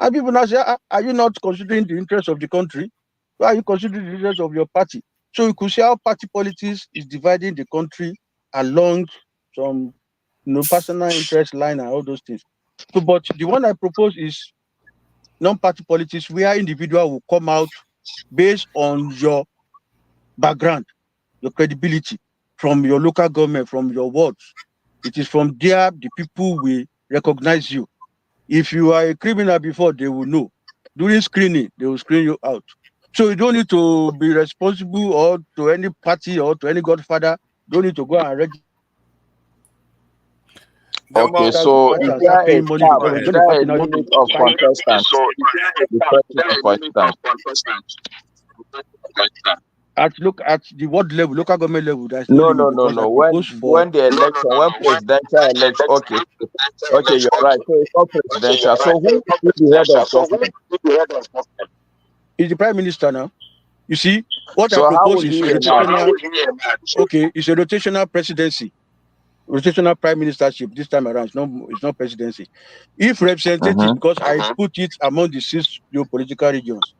And people now say, are you not considering the interest of the country? Why are you considering the interest of your party? So you could see how party politics is dividing the country along some personal interest line and all those things. So, but the one I propose is non-party politics, where individual will come out based on your background, your credibility, from your local government, from your wards. It is from there the people will recognize you. If you are a criminal before, they will know. During screening, they will screen you out. So you don't need to be responsible or to any party or to any godfather. Don't need to go and register Okay, Jamal, to so party is and there start a paying money cap? because when you Is go to there a party now, limit of contestants? The person of contestants. at the ward level, local government level, there is no No, limit no, no, because I no. propose for When the election, when presidential election, okay, okay, you're right. So it's not presidential. So who will be the head of government? is the prime minister now. You see, what I So how propose will is he a emerge? rotational. Okay, it's a rotational presidency, rotational prime ministership this time around. It's not presidency. If representative, Mm-hmm. because I put it among the 6 geopolitical regions.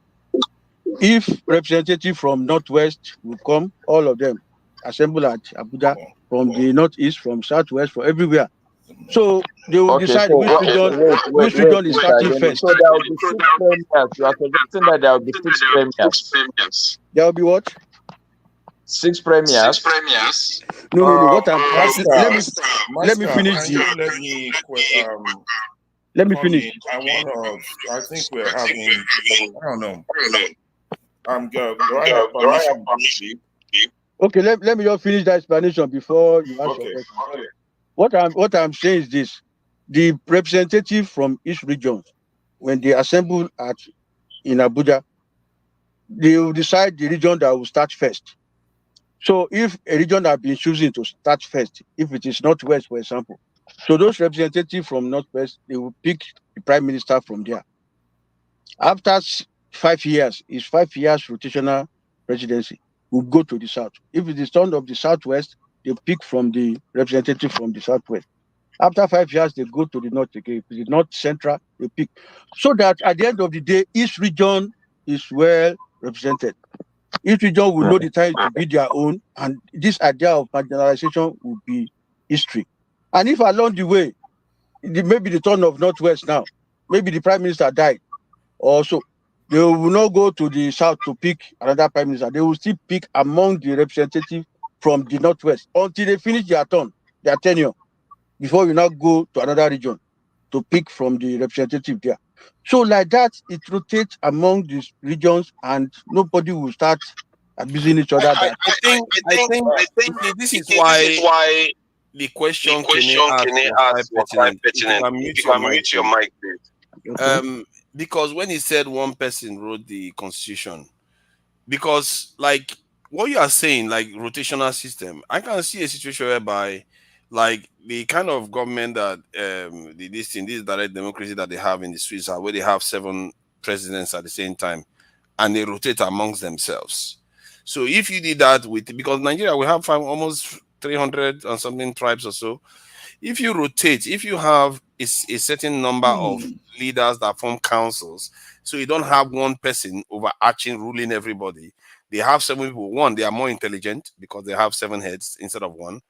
If representative from northwest will come, all of them assemble at Abuja, from the northeast, from southwest, from everywhere. So they will Okay, decide so which wait, region is Mr. starting Ademi. first. So there will be 6 premiers. You are suggesting that there will be 6 premiers. There will be what? 6 premiers? No. What I'm Master, let me finish can you let me let me come finish. in? I think we're having, I don't know. Do I have permission to speak? Okay, let me just finish that explanation before you ask your Okay. question. What I'm saying is this: the representative from each region, when they assemble in Abuja, they will decide the region that will start first. So if a region has been choosing to start first, if it is Northwest, for example, so those representatives from Northwest, they will pick the prime minister from there. After 5 years, is 5 years rotational presidency, will go to the South. If it is turn of the Southwest, they pick from the representative from the Southwest. After 5 years, they go to the North again. If it is North Central, they pick. So that at the end of the day, each region is well represented. Each region will know the time to be their own, and this idea of marginalization will be history. And if along the way, maybe the turn of Northwest now, maybe the prime minister died, or so, they will not go to the South to pick another prime minister. They will still pick among the representatives from the Northwest until they finish their turn, their tenure, before we now go to another region to pick from the representative there. So like that, it rotates among these regions, and nobody will start abusing each other. That I think this is why the question Kenny asked was quite pertinent. If you can mute your mic, please. okay. Because when he said one person wrote the constitution, because like what you are saying, like rotational system, I can see a situation whereby like the kind of government that this direct democracy that they have in the Swiss, where they have 7 presidents at the same time and they rotate amongst themselves. So if you did that with, because Nigeria we have almost 300 and something tribes or so, if you rotate, if you have a certain number of leaders that form councils, so you don't have one person overarching ruling everybody. They have 7 people. One, they are more intelligent because they have 7 heads instead of one,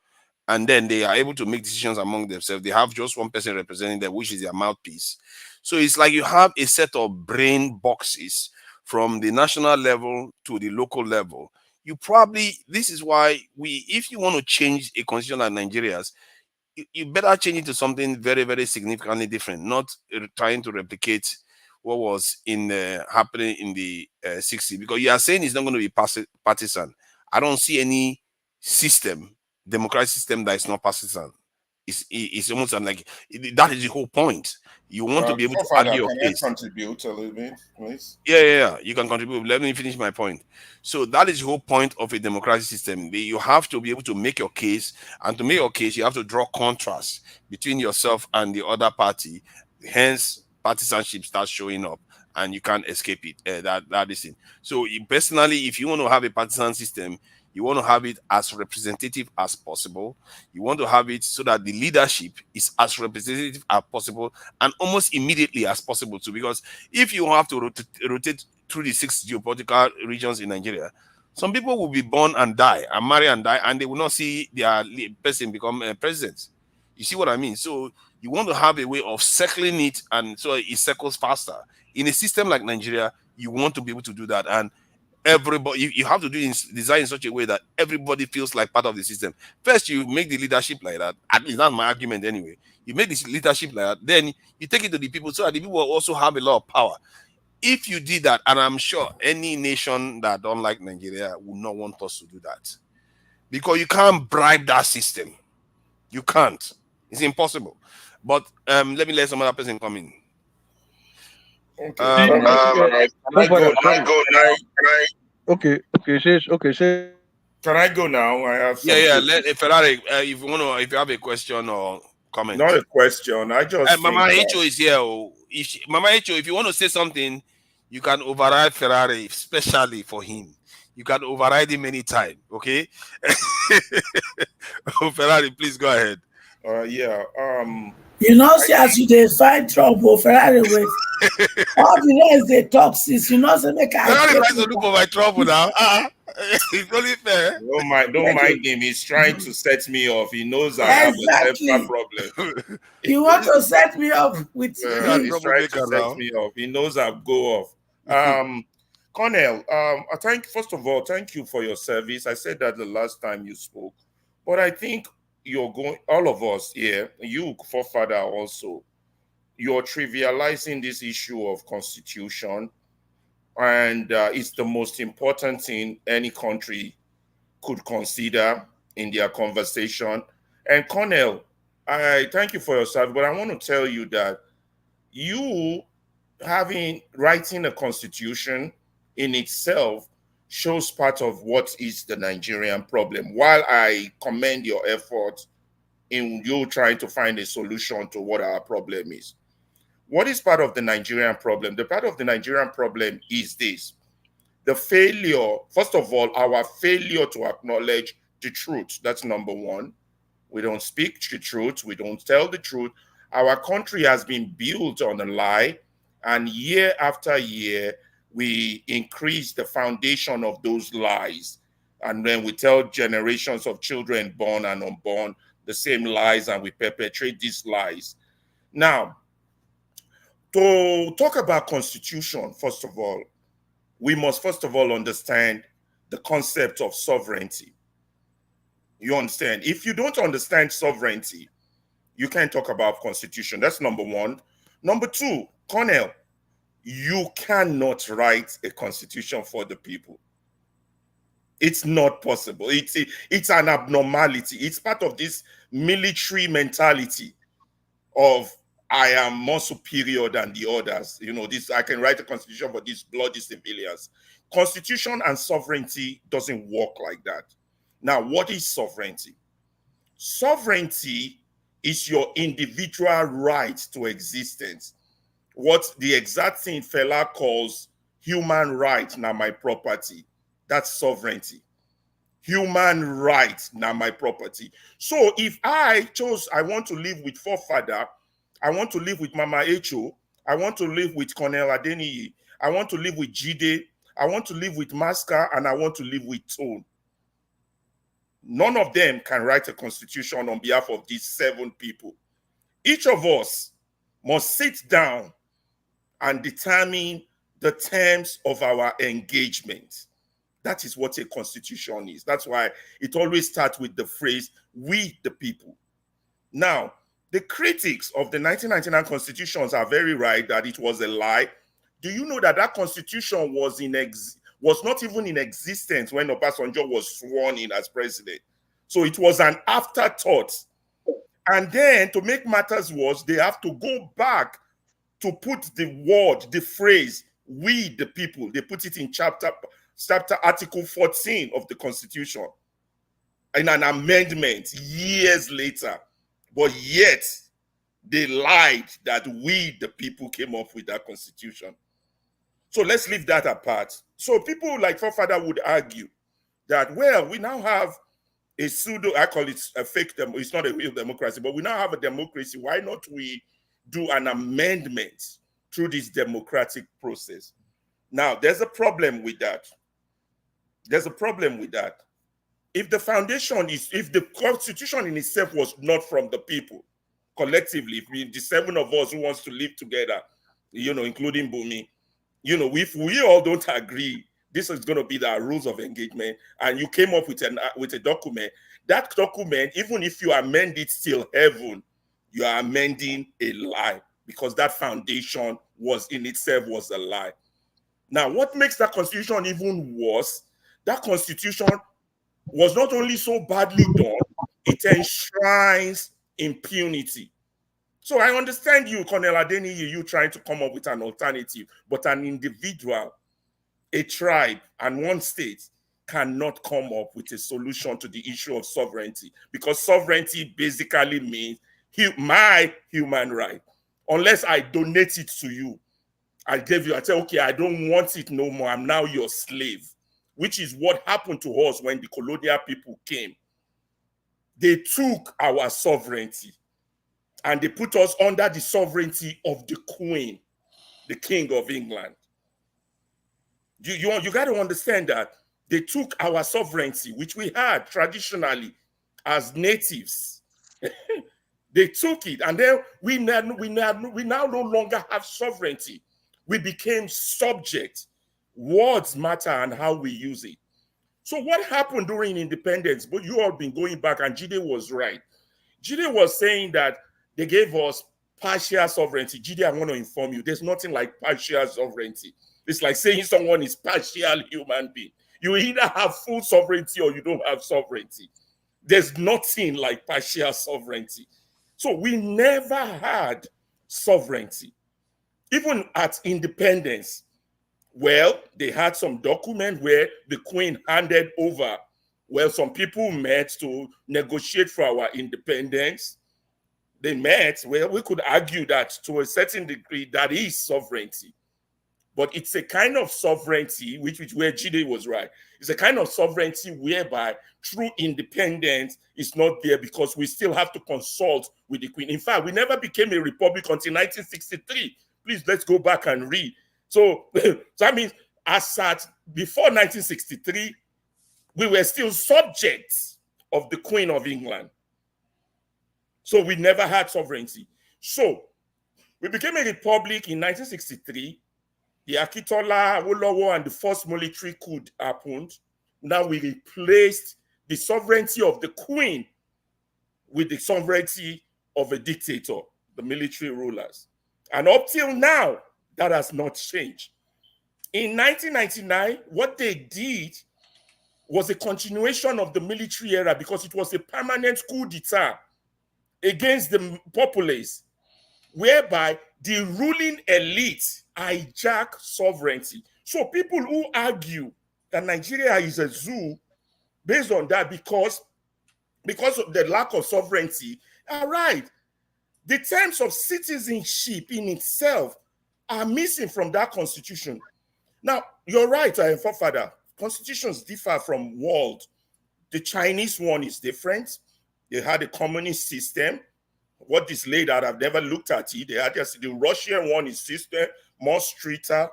and then they are able to make decisions among themselves. They have just one person representing them, which is their mouthpiece. So it's like you have a set of brain boxes from the national level to the local level. You probably, this is why if you want to change a constitution like Nigeria's, you better change it to something very, very significantly different, not trying to replicate what was happening in the 60s, because you are saying it's not going to be partisan. I don't see any democratic system that is not partisan. It's almost like that is the whole point. You want to be able to argue your case. Can I contribute a little bit, please? Yeah. You can contribute. Let me finish my point. So that is the whole point of a democratic system. You have to be able to make your case, and to make your case, you have to draw contrast between yourself and the other party. Hence, partisanship starts showing up, and you can't escape it. That is it. So personally, if you want to have a partisan system, You want to have it as representative as possible. You want to have it so that the leadership is as representative as possible and almost immediately as possible too. Because if you have to rotate through the 6 geopolitical regions in Nigeria, some people will be born and die and marry and die, and they will not see their person become president. You see what I mean? So you want to have a way of circling it, and so it circles faster. In a system like Nigeria, you want to be able to do that, and everybody you have to do design in such a way that everybody feels like part of the system. First, you make the leadership like that. At least that's my argument anyway. You make this leadership like that, then you take it to the people so that the people will also have a lot of power. If you did that, and I'm sure any nation that don't like Nigeria would not want us to do that, because you can't bribe that system. You can't. It's impossible. But let me let some other person come in. Okay. Can I go now? Okay, say. Can I go now? I have Yeah. Let Ferrari, if you have a question or comment. Not a question. I just Mama H.O. is here. Mama H.O., if you want to say something, you can override Ferrari, especially for him. You can override him anytime. Okay. Ferrari, please go ahead. Yeah. You know, see, as you dey find trouble, Ferrari with all the rest they talk since you know say make I. Ferrari tries to look for my trouble now. It's only fair. Don't mind him. He's trying to set me off. He knows I have a temper problem. You want to set me up with he's trying to set me off. He knows I'll go off. Cornel, first of all, thank you for your service. I said that the last time you spoke, but I think you're going, all of us here, you forefather also, you're trivializing this issue of constitution, and it's the most important thing any country could consider in their conversation. And Cornel, I thank you for your service, but I want to tell you that you writing a constitution in itself shows part of what is the Nigerian problem. While I commend your effort in you trying to find a solution to what our problem is. What is part of the Nigerian problem? The part of the Nigerian problem is this. The failure, first of all, our failure to acknowledge the truth. That's number one. We don't speak the truth. We don't tell the truth. Our country has been built on a lie, and year after year, we increase the foundation of those lies. And then we tell generations of children born and unborn the same lies, and we perpetrate these lies. Now, to talk about constitution, first of all, we must first of all understand the concept of sovereignty. You understand? If you don't understand sovereignty, you can't talk about constitution. That's number one. Number two, Cornel, you cannot write a constitution for the people. It's not possible. It's an abnormality. It's part of this military mentality of I am more superior than the others. You know, this I can write a constitution for these bloody civilians. Constitution and sovereignty doesn't work like that. Now, what is sovereignty? Sovereignty is your individual right to existence. What the exact thing Fela calls human right, now my property. That's sovereignty. Human right, now my property. So if I want to live with forefather, I want to live with Mama H.O., I want to live with Cornel Adeniyi, I want to live with Jide, I want to live with Masca, and I want to live with Tone. None of them can write a constitution on behalf of these 7 people. Each of us must sit down and determine the terms of our engagement. That is what a constitution is. That's why it always starts with the phrase, we the people. Now, the critics of the 1999 constitutions are very right that it was a lie. Do you know that that constitution was not even in existence when Obasanjo was sworn in as president? So it was an afterthought. And then to make matters worse, they have to go back to put the phrase, we the people, they put it in chapter article 14 of the Constitution in an amendment years later. But yet, they lied that we the people came up with that Constitution. So let's leave that apart. So people like forefather would argue that, well, we now have a pseudo, I call it a fake, it's not a real democracy, but we now have a democracy. Why not we do an amendment through this democratic process? Now, there's a problem with that. There's a problem with that. If the foundation is, if the constitution in itself was not from the people, collectively, if the 7 of us who wants to live together, including Bumi, if we all don't agree, this is going to be the rules of engagement, and you came up with a document, that document, even if you amend it till heaven, you are amending a lie, because that foundation was in itself was a lie. Now, what makes that constitution even worse, that constitution was not only so badly done, it enshrines impunity. So I understand you, Colonel Adeniyi, you trying to come up with an alternative, but an individual, a tribe, and one state cannot come up with a solution to the issue of sovereignty, because sovereignty basically means my human right. Unless I donate it to you, I say, okay, I don't want it no more, I'm now your slave, which is what happened to us when the colonial people came. They took our sovereignty and they put us under the sovereignty of the Queen, the King of England. You got to understand that they took our sovereignty, which we had traditionally as natives. They took it, and then we now no longer have sovereignty. We became subject. Words matter and how we use it. So what happened during independence? But you all been going back, and Jide was right. Jide was saying that they gave us partial sovereignty. Jide, I want to inform you, there's nothing like partial sovereignty. It's like saying someone is partial human being. You either have full sovereignty or you don't have sovereignty. There's nothing like partial sovereignty. So we never had sovereignty. Even at independence, well, they had some document where the Queen handed over. Well, some people met to negotiate for our independence. They met, well, we could argue that to a certain degree that is sovereignty. But it's a kind of sovereignty, where Jide was right. It's a kind of sovereignty whereby true independence is not there, because we still have to consult with the Queen. In fact, we never became a republic until 1963. Please, let's go back and read. So that means as at before 1963, we were still subjects of the Queen of England. So we never had sovereignty. So we became a republic in 1963. The Akitola, Awolowo, and the first military coup happened. Now we replaced the sovereignty of the Queen with the sovereignty of a dictator, the military rulers. And up till now, that has not changed. In 1999, what they did was a continuation of the military era, because it was a permanent coup d'etat against the populace, whereby the ruling elite hijack sovereignty. So people who argue that Nigeria is a zoo based on that because of the lack of sovereignty are right. The terms of citizenship in itself are missing from that constitution. Now, you're right, forefather. Constitutions differ from world. The Chinese one is different. They had a communist system. What is laid out, I've never looked at it. They had the Russian one is system, more stricter.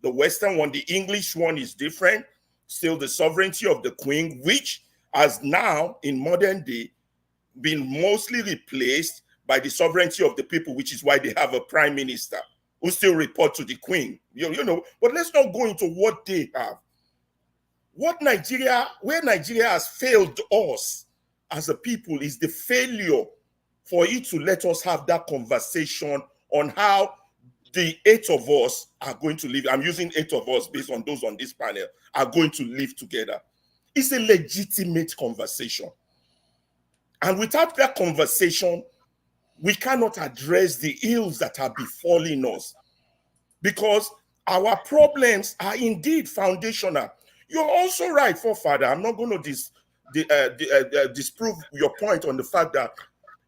The Western one, the English one is different. Still the sovereignty of the Queen, which has now, in modern day, been mostly replaced by the sovereignty of the people, which is why they have a prime minister who still report to the Queen. But let's not go into what they have. Where Nigeria has failed us as a people is the failure for it to let us have that conversation on how the 8 of us are going to live. I'm using 8 of us based on those on this panel are going to live together. It's a legitimate conversation. And without that conversation, we cannot address the ills that are befalling us, because our problems are indeed foundational. You're also right, forefather. I'm not going to disprove your point on the fact that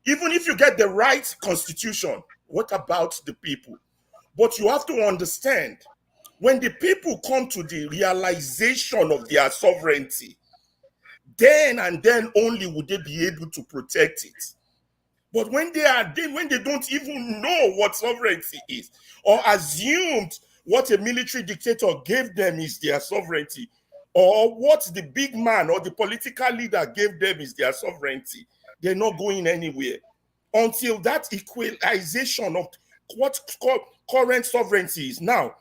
even if you get the right constitution, what about the people? But you have to understand, when the people come to the realization of their sovereignty, then and then only would they be able to protect it. But when they don't even know what sovereignty is, or assumed what a military dictator gave them is their sovereignty, or what the big man or the political leader gave them is their sovereignty, they're not going anywhere until that equalization of what current sovereignty is. Now,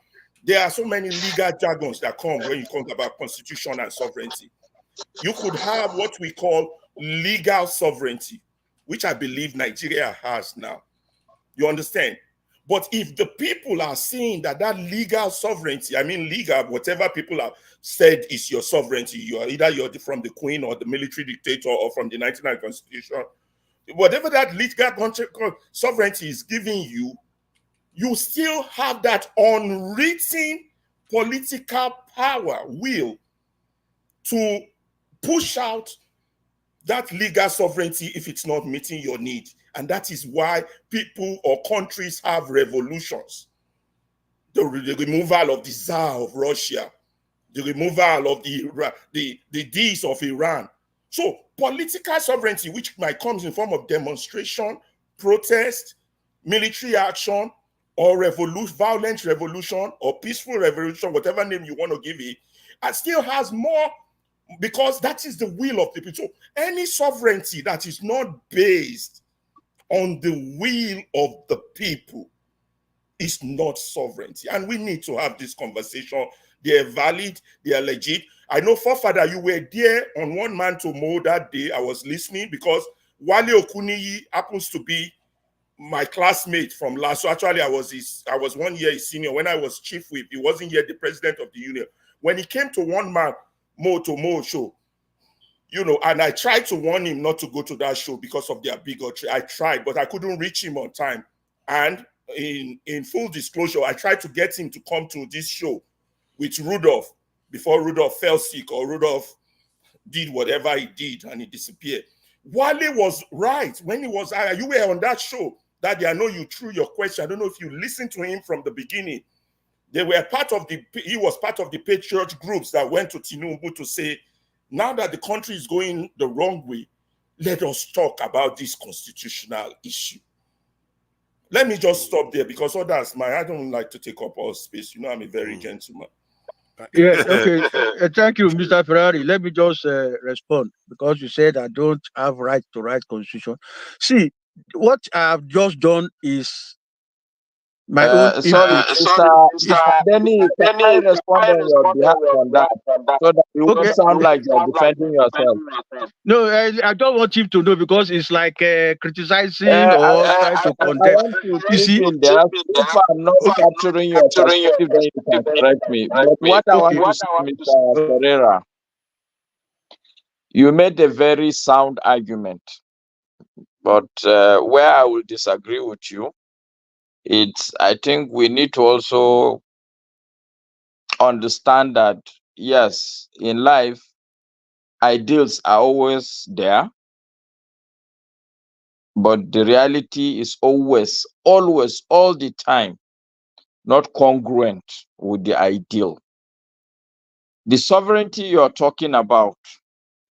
there are so many legal jargons that come when you talk about constitution and sovereignty. You could have what we call legal sovereignty, which I believe Nigeria has now. You understand? But if the people are saying that legal sovereignty, I mean legal, whatever people have said is your sovereignty, you're from the Queen or the military dictator or from the 99 Constitution, whatever that legal sovereignty is giving you, you still have that unwritten political power, will, to push out that legal sovereignty if it's not meeting your need. And that is why people or countries have revolutions. The removal of the Tsar of Russia, the removal of the Ds of Iran. So political sovereignty, which might come in form of demonstration, protest, military action, or violent revolution, or peaceful revolution, whatever name you want to give it, and still has more, because that is the will of the people. So any sovereignty that is not based on the will of the people is not sovereignty. And we need to have this conversation. They are valid, they are legit. I know, forefather, you were there on One Man to Mow that day. I was listening because Wale Okuniyi happens to be my classmate from last. So actually, I was 1 year his senior. When I was chief whip, he wasn't yet the president of the union. When he came to One Man to Mow show, and I tried to warn him not to go to that show because of their bigotry. I tried, but I couldn't reach him on time. And in full disclosure, I tried to get him to come to this show with Rudolph before Rudolph fell sick or Rudolph did whatever he did and he disappeared. Wale was right when he was, you were on that show that day. I know you threw your question. I don't know if you listened to him from the beginning. He was part of the patriot groups that went to Tinubu to say, now that the country is going the wrong way, let us talk about this constitutional issue. Let me just stop there because others, I don't like to take up all space. I'm a very gentleman. Yeah, okay. Thank you, Mr. Ferrari. Let me just respond because you said I don't have right to write constitution. See, what I have just done is my own. Sorry, Mr. Denny, can I respond on your behalf on that so that you won't sound like you're defending yourself? No, I don't want him to know because it's like criticizing or trying to condemn. I want to see there. If I'm not capturing your perspective, then you can correct me. But what I want to say, Mr. Pereira, you made a very sound argument, but where I will disagree with you, I think we need to also understand that, yes, in life, ideals are always there, but the reality is always, all the time, not congruent with the ideal. The sovereignty you're talking about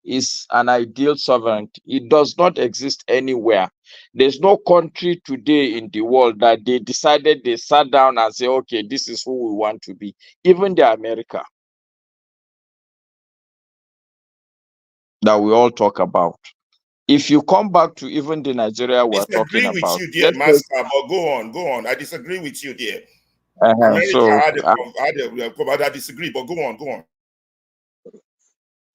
is an ideal sovereignty. It does not exist anywhere. There's no country today in the world that they sat down and say, okay, this is who we want to be. Even the America that we all talk about. If you come back to even the Nigeria we're talking about. I disagree with you there, Master, but go on. I disagree with you there. I disagree, but go on.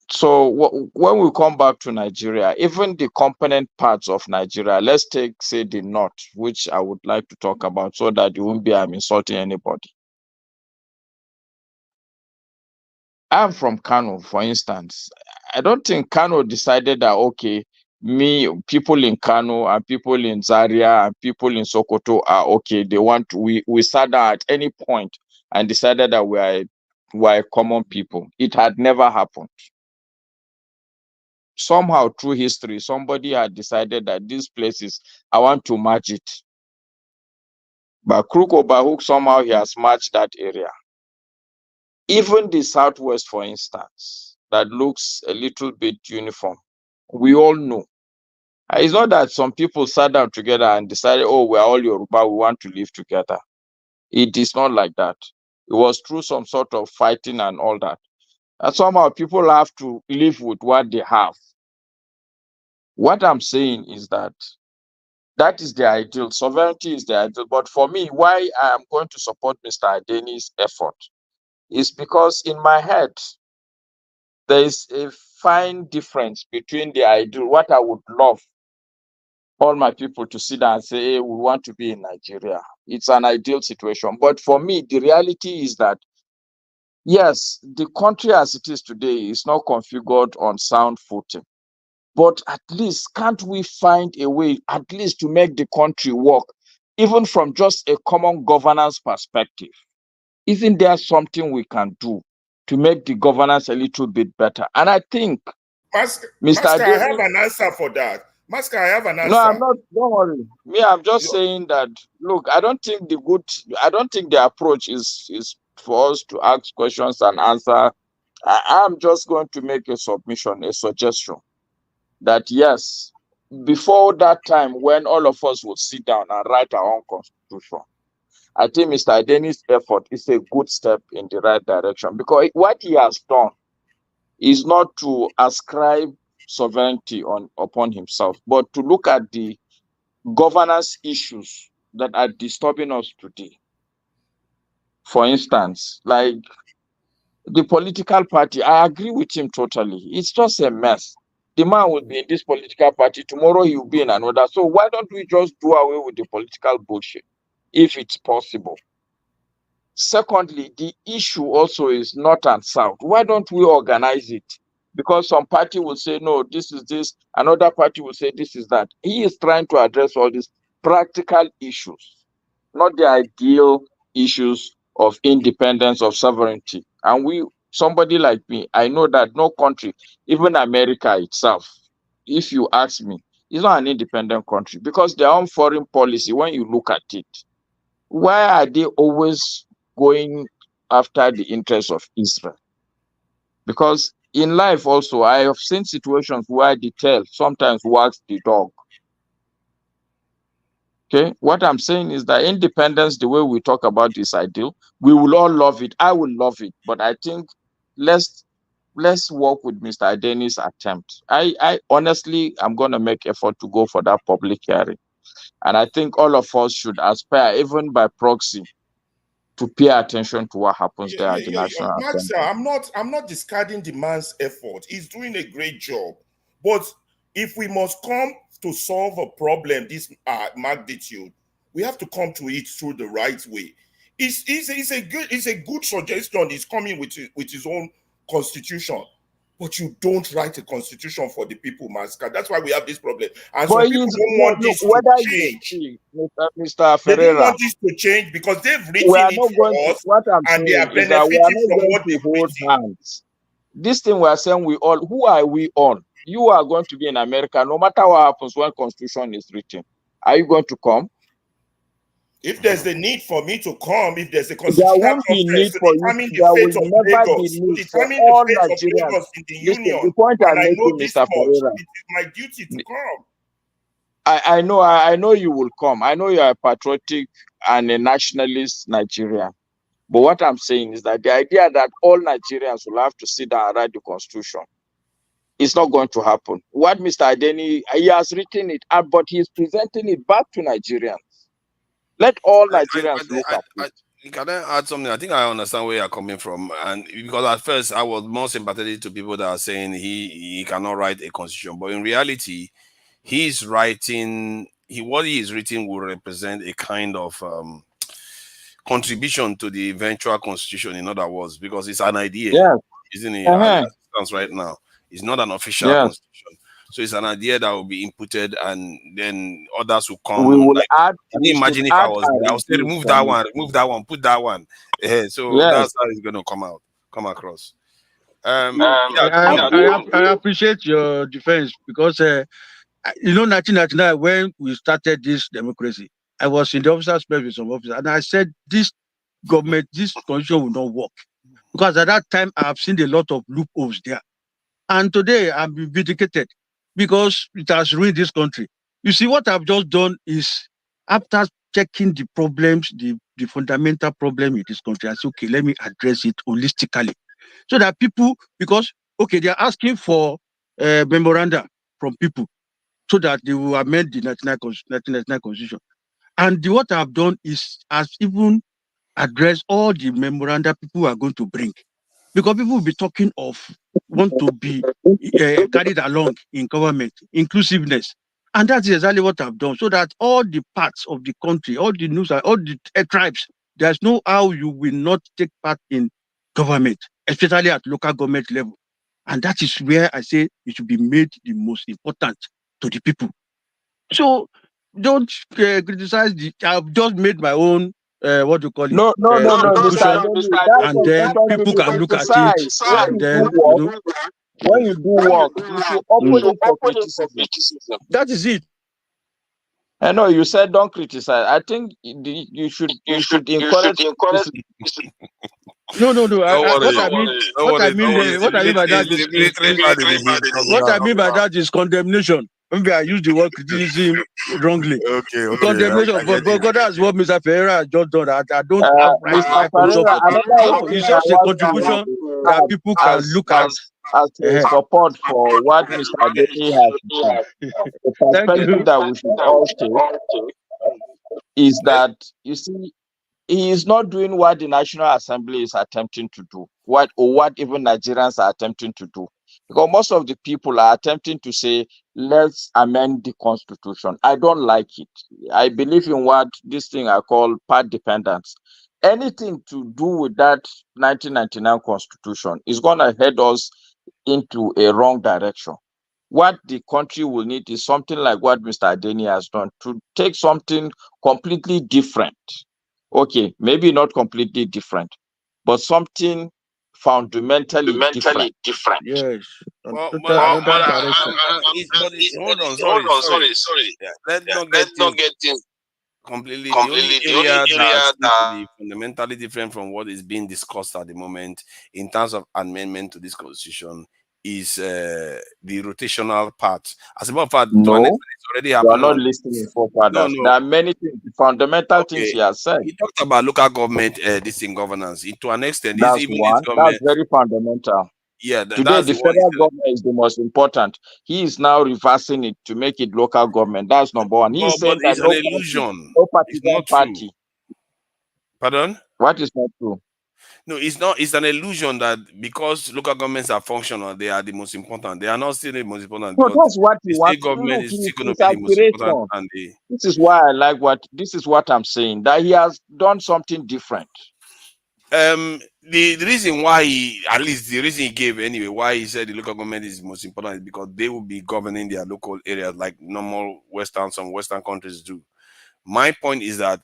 So when we come back to Nigeria, even the component parts of Nigeria, let's say the north, which I would like to talk about so that you won't be insulting anybody. I'm from Kano, for instance. I don't think Kano decided that, okay, people in Kano and people in Zaria and people in Sokoto are okay. We sat down at any point and decided that we're common people. It had never happened. Somehow through history, somebody had decided that these places, I want to merge it. But crook or by hook, somehow he has merged that area. Even the Southwest, for instance, that looks a little bit uniform. We all know. It's not that some people sat down together and decided, oh, we're all Yoruba, we want to live together. It is not like that. It was through some sort of fighting and all that. And somehow people have to live with what they have. What I'm saying is that is the ideal. Sovereignty is the ideal. But for me, why I am going to support Mr. Adeni's effort is because in my head, there is a fine difference between the ideal, what I would love all my people to sit down and say, hey, we want to be in Nigeria. It's an ideal situation. But for me, the reality is that, yes, the country as it is today is not configured on sound footing. But at least, can't we find a way, at least to make the country work, even from just a common governance perspective? Isn't there something we can do to make the governance a little bit better? And I think, Master, Mr. I have an answer for that. Master, I have an answer. No, I'm not. Don't worry. Me, I'm just saying that. Look, I don't think the approach is for us to ask questions and answer. I'm just going to make a submission, a suggestion that yes, before that time when all of us would sit down and write our own constitution, I think Mr. Adeni's effort is a good step in the right direction, because what he has done is not to ascribe sovereignty upon himself, but to look at the governance issues that are disturbing us today. For instance, like the political party, I agree with him totally. It's just a mess. The man will be in this political party, tomorrow he will be in another. So why don't we just do away with the political bullshit, if it's possible? Secondly, the issue also is north and south. Why don't we organize it? Because some party will say, no, this is this. Another party will say, this is that. He is trying to address all these practical issues, not the ideal issues of independence, of sovereignty. And somebody like me, I know that no country, even America itself, if you ask me, is not an independent country, because their own foreign policy, when you look at it, why are they always going after the interests of Israel? Because in life also, I have seen situations where the tail sometimes wags the dog. Okay, what I'm saying is that independence, the way we talk about this ideal, we will all love it. I will love it, but I think let's work with Mr. Adeni's attempt. I honestly, I'm going to make effort to go for that public hearing, and I think all of us should aspire, even by proxy, to pay attention to what happens there at the National Assembly. I'm not discarding the man's effort. He's doing a great job. But if we must come to solve a problem this magnitude, we have to come to it through the right way. It's a good suggestion. He's coming with his own constitution. But you don't write a constitution for the people, Master. That's why we have this problem. And some people don't want this to change. Mr. Ferreira, they don't want this to change because they've written it for us, and they are benefiting from what they've written. This thing we are saying, who are we all? You are going to be in America, no matter what happens when Constitution is written. Are you going to come? If there's the need for me to come, if there's a constitutional there won't be need for you. There will never be need for all Nigerians in the union. The point I'm making, Mr. Ferreira, it is my duty to come. I know you will come. I know you are a patriotic and a nationalist Nigerian. But what I'm saying is that the idea that all Nigerians will have to sit down and write the constitution is not going to happen. What Mr. Adeni, he has written it, but he's presenting it back to Nigerians. Let all Nigerians look at it. Can I add something? I think I understand where you're coming from. And because at first I was more sympathetic to people that are saying he cannot write a constitution. But in reality, he's writing, what he is writing will represent a kind of contribution to the eventual constitution, in other words, because it's an idea, isn't it? As it stands right now. It's not an official constitution. So it's an idea that will be inputted, and then others will come. We will add. Can you imagine if I was there? I would say, remove that one, put that one. So that's how it's going to come across. I appreciate your defense, because 1999, when we started this democracy, I was in the officers' press with some officers, and I said this constitution will not work, because at that time I have seen a lot of loopholes there. And today I'm vindicated because it has ruined this country. You see, what I've just done is, after checking the problems, the fundamental problem in this country, I said, okay, let me address it holistically. So that people, because, okay, they are asking for memoranda from people so that they will amend the 1999 Constitution. And what I've done is, has even addressed all the memoranda people are going to bring. Because people will be talking of want to be carried along in government, inclusiveness. And that's exactly what I've done. So that all the parts of the country, all the news, all the tribes, there's no how you will not take part in government, especially at local government level. And that is where I say it should be made the most important to the people. So don't criticize I've just made my own, what do you call it? No, contribution, Mr. Ademi, and then people can look at it, and then, when you do work, you should open it for criticism. that is it. I know you said don't criticize. I think you should encourage criticism. No. What I mean by that is condemnation. Maybe I use the word criticism wrongly. Okay. Condemnation, but that's what Mr. Ferreira has just done. I don't have right Mr. to support Ferreira, it. It's just a contribution that people can look at. As a support for what Mr. Ademi has done. The perspective that we should all take is that, you see, he is not doing what the National Assembly is attempting to do, what even Nigerians are attempting to do. Because most of the people are attempting to say, let's amend the constitution. I don't like it. I believe in what this thing I call part dependence. Anything to do with that 1999 constitution is going to head us into a wrong direction. What the country will need is something like what Mr. Adeni has done, to take something completely different. Okay, maybe not completely different, but something fundamentally different. Yes. Hold on, sorry. Yeah, let's not get things completely. The only area that seems to be fundamentally different from what is being discussed at the moment in terms of amendment to this constitution is the rotational part. As a matter of fact, no, it's already happening. You are not listening for fathers. No. There are many things, fundamental things he has said. He talked about local government this in governance. To an extent, that's one. That's very fundamental. Yeah, today the federal government is the most important. He is now reversing it to make it local government. That's number one. He is saying that it's an illusion. No partisan party. Pardon? What is not true? No, it's not. It's an illusion that because local governments are functional, they are the most important. They are not still the most important. No, that's what the state government is still going to be the most important. And this is why I like this is what I'm saying, that he has done something different. The reason why at least the reason he gave anyway, why he said the local government is most important is because they will be governing their local areas like normal some Western countries do. My point is that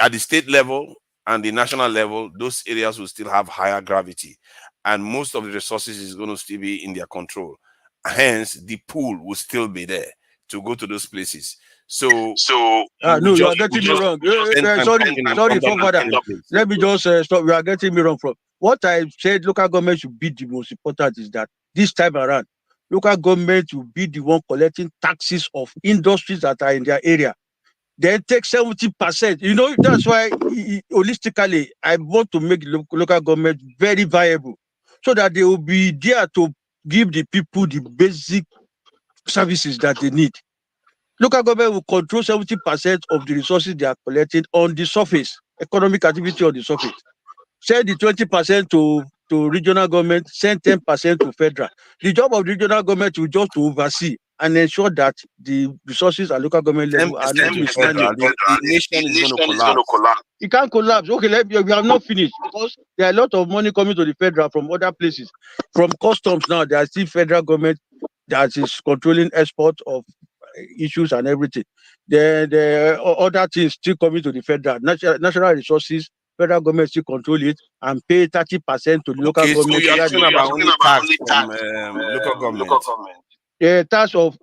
at the state level and the national level, those areas will still have higher gravity, and most of the resources is going to still be in their control. Hence, the pool will still be there to go to those places. So no, you are getting me wrong. Sorry, father. Let me just stop. You are getting me wrong. From what I said, local government should be the most important is that this time around, local government will be the one collecting taxes of industries that are in their area. Then take 70%. You know, that's why holistically I want to make local government very viable, so that they will be there to give the people the basic services that they need. Local government will control 70% of the resources they are collecting on the surface, economic activity on the surface. Send the 20% to regional government, send 10% to federal. The job of the regional government will just to oversee and ensure that the resources at local government level are not mismanaged. The nation is going to collapse. It can't collapse. Okay, we have not finished because there are a lot of money coming to the federal from other places. From customs now, there are still federal government that is controlling export of issues and everything. The other things still coming to the federal. Natural resources, federal government still control it and pay 30% to the local government. So you are talking about only tax from local government. Yeah, tax of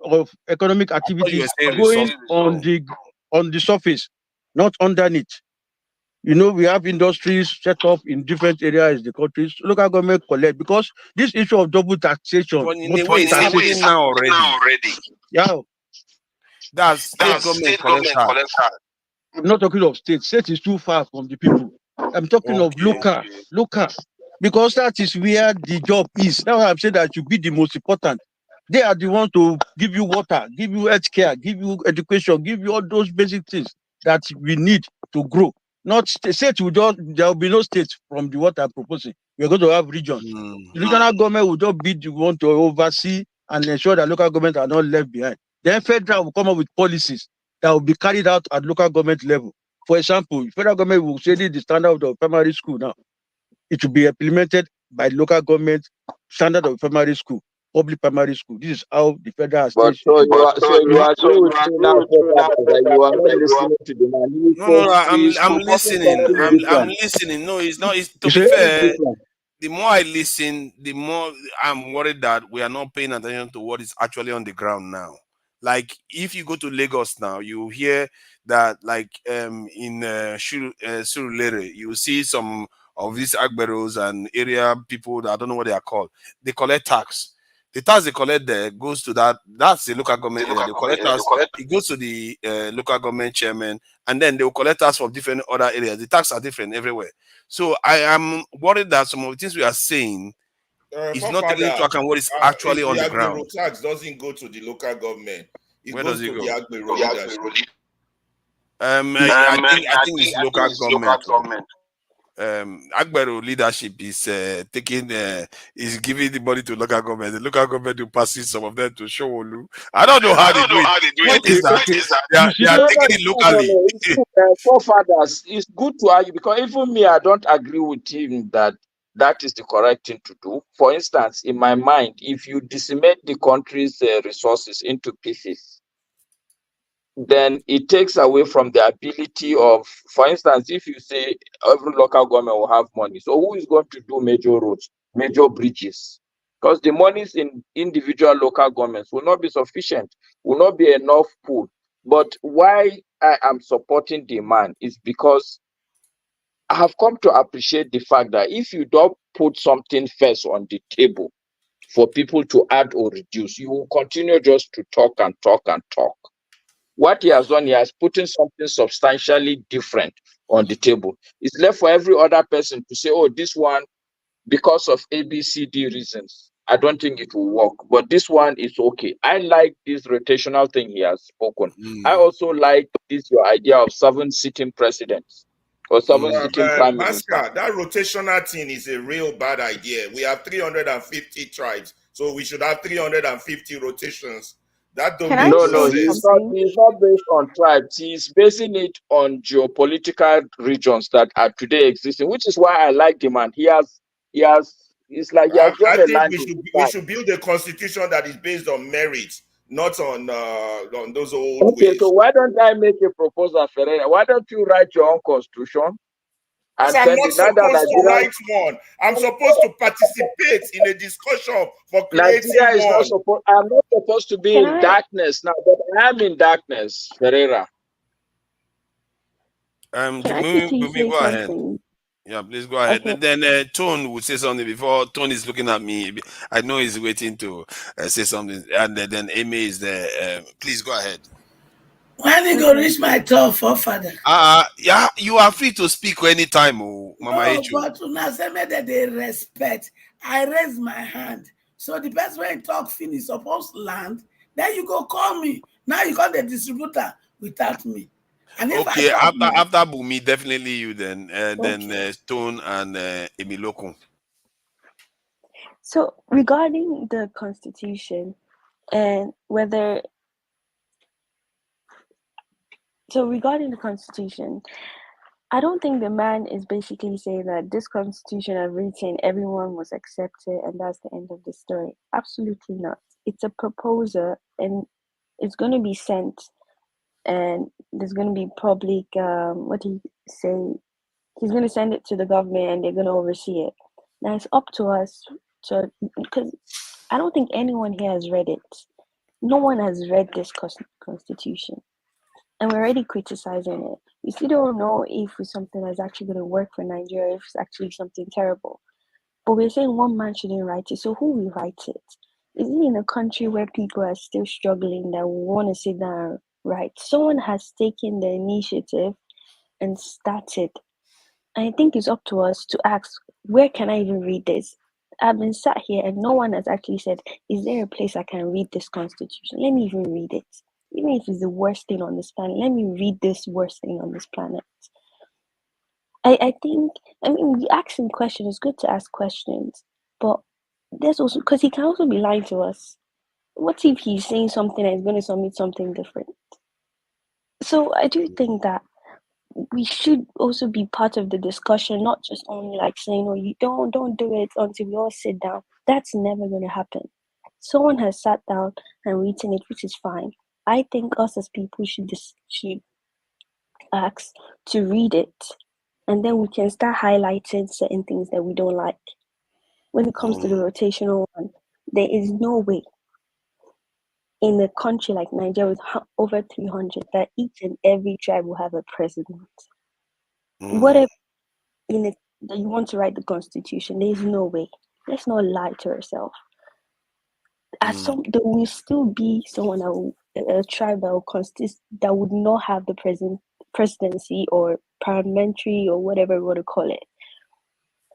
economic activities going on the surface, not underneath. You know, we have industries set up in different areas in the country. So local government collect because this issue of double taxation. But in a way, it's happening now already. Yeah, That's state government collects tax. I'm not talking of state. State is too far from the people. I'm talking of Okay. local, because that is where the job is. That's why I'm saying that should be the most important. They are the ones to give you water, give you health care, give you education, give you all those basic things that we need to grow. Not state will just, there will be no state from the what I'm proposing. We're going to have regions. The regional government will just be the one to oversee and ensure that local governments are not left behind. Then federal will come up with policies that will be carried out at local government level. For example, federal government will say the standard of primary school now. It will be implemented by local government standard of primary school, public primary school. This is how the federal But state. so you agree with me now, that you are not listening to the man. I'm listening. I'm listening. No, it's not. It's to be fair. The more I listen, the more I'm worried that we are not paying attention to what is actually on the ground now. Like if you go to Lagos now, you hear that like in Surulere, you see some of these agberos and area people that I don't know what they are called. They collect tax. The tax they collect there goes to that's the local government area. They collect tax, it goes to the local government chairman, and then they will collect tax from different other areas. The tax are different everywhere. So I am worried that some of the things we are saying is not taking into account what is actually on the ground. The tax doesn't go to the local government. Where does it go? The Agbero leadership. I think it's local government. Agbero leadership is is giving the money to local government. The local government will pass some of them to Showolu. I don't know how they do it. They are taking it locally. Forefathers, it's good to argue because even me, I don't agree with him that is the correct thing to do. For instance, in my mind, if you decimate the country's resources into pieces, then it takes away from the ability of, for instance, if you say every local government will have money, so who is going to do major roads, major bridges? Because the monies in individual local governments will not be sufficient, will not be enough pool. But why I am supporting the man is because I have come to appreciate the fact that if you don't put something first on the table for people to add or reduce, you will continue just to talk and talk and talk. What he has done, he has put in something substantially different on the table. It's left for every other person to say, oh, this one, because of ABCD reasons, I don't think it will work. But this one is okay. I like this rotational thing he has spoken. I also like this, your idea of 7 sitting presidents or 7 sitting prime ministers. That rotational thing is a real bad idea. We have 350 tribes, so we should have 350 rotations. That don't make no, he's not based on tribes. He's basing it on geopolitical regions that are today existing, which is why I like the man. It's like he has I think we should build a constitution that is based on merit, not on those old ways. So why don't I make a proposal, Ferreira? Why don't you write your own constitution? I'm not supposed to write one. I'm supposed to participate in a discussion for creating one. I'm not supposed to be in darkness now, but I am in darkness, Ferreira. Go ahead. Yeah, please go ahead. Okay. And then Tone would say something before. Tone is looking at me. I know he's waiting to say something. And then Amy is there. Please go ahead. When you go reach my turn, forefather? Yeah, you are free to speak anytime, Mama Echo. But now say me that they respect. I raise my hand. So the best way to talk finish supposed to land. Then you go call me. Now you got the distributor without me. And okay, after Bumi, definitely you then. Then Stone and Emiloko. So regarding the Constitution and whether. So regarding the Constitution, I don't think the man is basically saying that this Constitution I've written, everyone must accept it, and that's the end of the story. Absolutely not. It's a proposal, and it's going to be sent, and there's going to be public, what do you say? He's going to send it to the government, and they're going to oversee it. Now it's up to us to, because I don't think anyone here has read it. No one has read this Constitution. And we're already criticizing it. We still don't know if it's something that's actually going to work for Nigeria, if it's actually something terrible. But we're saying one man shouldn't write it. So who will write it? Is it in a country where people are still struggling that want to sit down and write? Someone has taken the initiative and started. And I think it's up to us to ask, where can I even read this? I've been sat here and no one has actually said, is there a place I can read this constitution? Let me even read it. Even if it's the worst thing on this planet, let me read this worst thing on this planet. I think, asking questions, it's good to ask questions, but there's also, because he can also be lying to us. What if he's saying something and he's going to submit something different? So I do think that we should also be part of the discussion, not just only like saying, oh, you don't do it until we all sit down. That's never going to happen. Someone has sat down and written it, which is fine. I think us as people should ask to read it, and then we can start highlighting certain things that we don't like. When it comes to the rotational one, there is no way in a country like Nigeria with over 300 that each and every tribe will have a president. Whatever that you want to write the constitution, there is no way. Let's not lie to ourselves. There will still be someone a tribe that will consist that would not have the presidency or parliamentary or whatever you want to call it.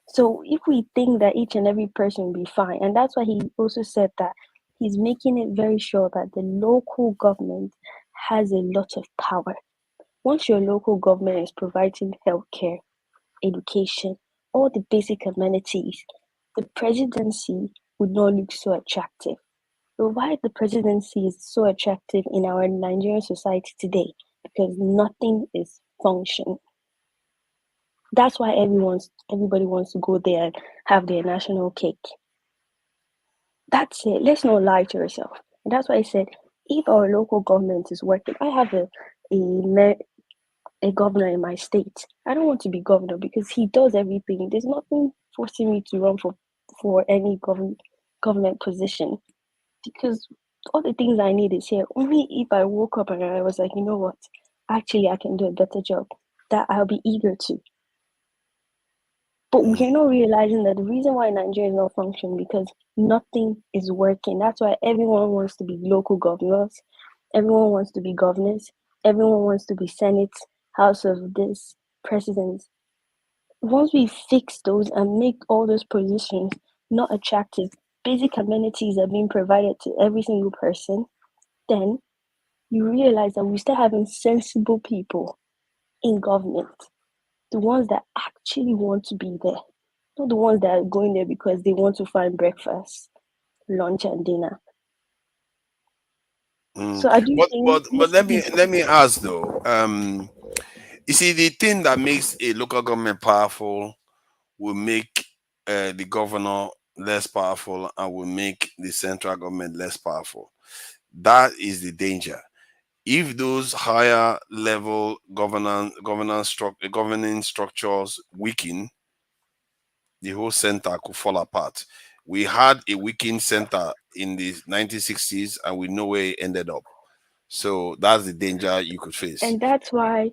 So if we think that each and every person will be fine, and that's why he also said that he's making it very sure that the local government has a lot of power. Once your local government is providing healthcare, education, all the basic amenities, the presidency would not look so attractive. So why the presidency is so attractive in our Nigerian society today? Because nothing is functioning. That's why everybody wants to go there and have their national cake. That's it. Let's not lie to ourselves. And that's why I said, if our local government is working, I have a governor in my state. I don't want to be governor because he does everything. There's nothing forcing me to run for any government position, because all the things I need is here. Only if I woke up and I was like, you know what, actually I can do a better job, that I'll be eager to. But we're not realizing that the reason why Nigeria is not functioning because nothing is working. That's why everyone wants to be local governors, everyone wants to be governors, everyone wants to be Senate, House of this, presidents. Once we fix those and make all those positions not attractive, basic amenities are being provided to every single person, then you realize that we start having sensible people in government. The ones that actually want to be there, not the ones that are going there because they want to find breakfast, lunch, and dinner. So I do think. But let me ask though. You see, the thing that makes a local government powerful will make the governor less powerful and will make the central government less powerful. That is the danger. If those higher level governing structures weaken, the whole center could fall apart. We had a weakened center in the 1960s and we know where it ended up. So that's the danger you could face. And that's why,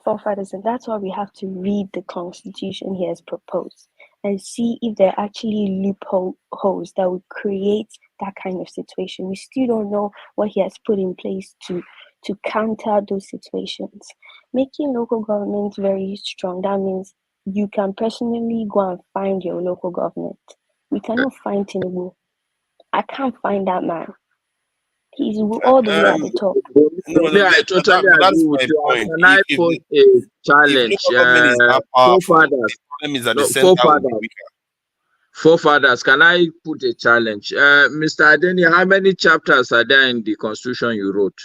forefathers, and that's why we have to read the constitution he has proposed and see if there are actually loopholes that would create that kind of situation. We still don't know what he has put in place to counter those situations. Making local government very strong, that means you can personally go and find your local government. We cannot find Tinubu. I can't find that man. He's all the way at the top. I totally agree with you. Can I put a challenge? Forefathers, can I put a challenge? Mr. Adeni, how many chapters are there in the constitution you wrote?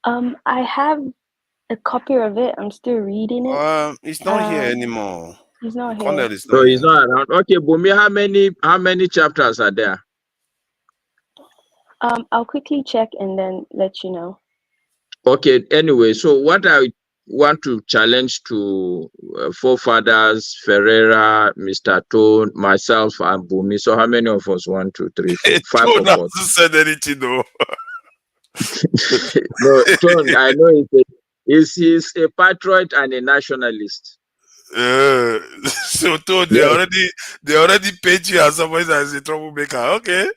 I have a copy of it. I'm still reading it. It's not here anymore. He's not here. Cornel is So he's not around. Okay, Bumi, how many chapters are there? I'll quickly check and then let you know. Okay, anyway, so what I want to challenge to forefathers, Ferreira, Mr. Tone, myself, and Bumi. So how many of us? 1, 2, 3, 4, 5 of us. Hasn't said anything though. No, Tone, I know he's a patriot and a nationalist. So Tone, Yes. they already paid you as somebody that is a troublemaker. Okay.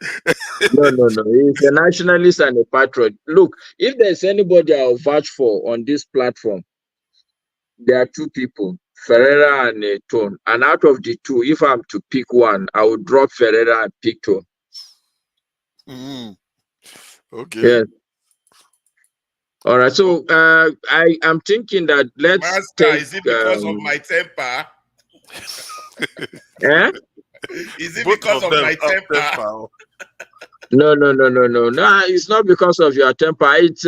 No. He's a nationalist and a patriot. Look, if there's anybody I'll vouch for on this platform, there are two people, Ferreira and Tone. And out of the two, if I'm to pick one, I would drop Ferreira and pick Tone. Okay. Yes. All right. So I am thinking that let's Master, take. is it because of my temper? Eh? Is it Both because of them my have temper? No. No, it's not because of your temper. It's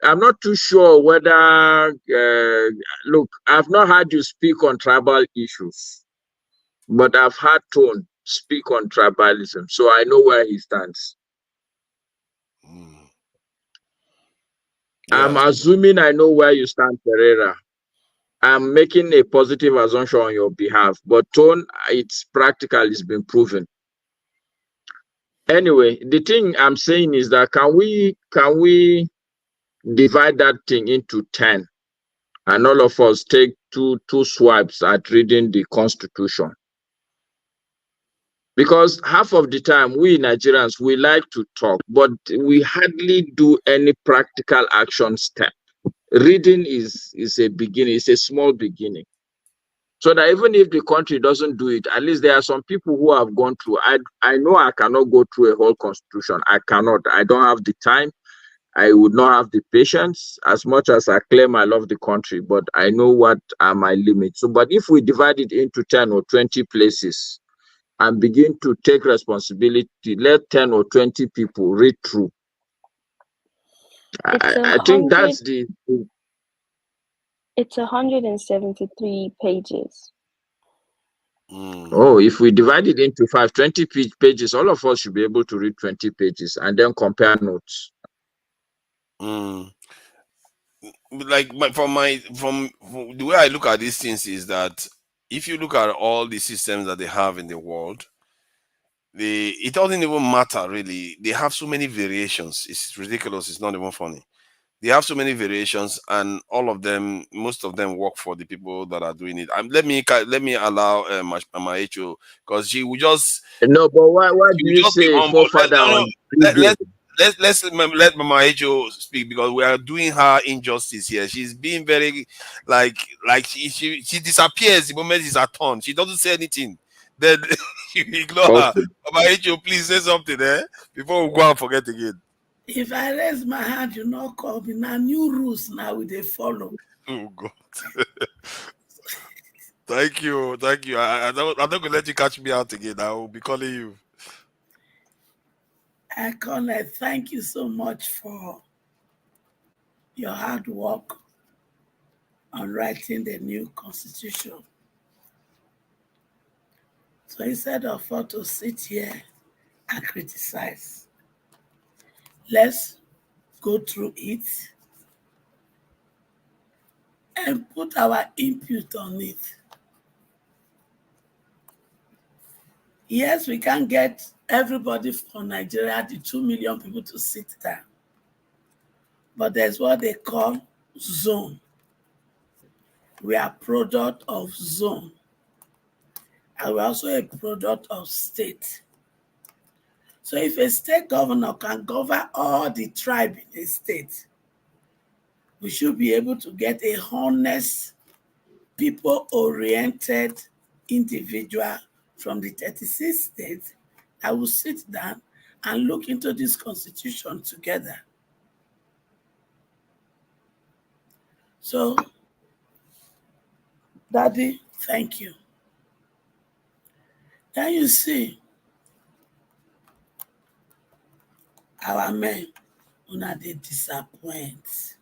I'm not too sure whether look, I've not heard you speak on tribal issues, but I've heard Tone speak on tribalism, so I know where he stands. I'm assuming I know where you stand, Pereira. I'm making a positive assumption on your behalf, but Tone, it's practical, it's been proven. Anyway, the thing I'm saying is that can we divide that thing into 10 and all of us take two swipes at reading the Constitution? Because half of the time we Nigerians, we like to talk, but we hardly do any practical action step. Reading is a beginning, it's a small beginning. So that even if the country doesn't do it, at least there are some people who have gone through. I know I cannot go through a whole constitution. I cannot. I don't have the time. I would not have the patience, as much as I claim I love the country, but I know what are my limits. So, but if we divide it into 10 or 20 places and begin to take responsibility, let 10 or 20 people read through. I think that's the. It's 173 pages. Oh, if we divide it into 20 pages, all of us should be able to read 20 pages and then compare notes. Like from the way I look at these things is that if you look at all the systems that they have in the world, it doesn't even matter really. They have so many variations. It's ridiculous. It's not even funny. They have so many variations, and all of them, most of them work for the people that are doing it. Let me allow Mahecho, because she will just no. But why do you say forefather? Let's let Mama Ejo speak, because we are doing her injustice here. She's being very like she disappears the moment it's her turn. She doesn't say anything. Then you ignore her. Mama Ejo, please say something before we go and forget again. If I raise my hand, you not call me. Now new rules now we they follow. Oh God. Thank you. I'm not gonna let you catch me out again. I will be calling you. Akone, thank you so much for your hard work on writing the new constitution. So instead of us to sit here and criticize, let's go through it and put our input on it. Yes, we can get everybody from Nigeria, the 2 million people, to sit down. But there's what they call zone. We are product of zone. And we're also a product of state. So if a state governor can govern all the tribe in a state, we should be able to get a honest, people-oriented individual from the 36 states that will sit down and look into this constitution together. So, Daddy, thank you. Then you see, our men, una they disappoint.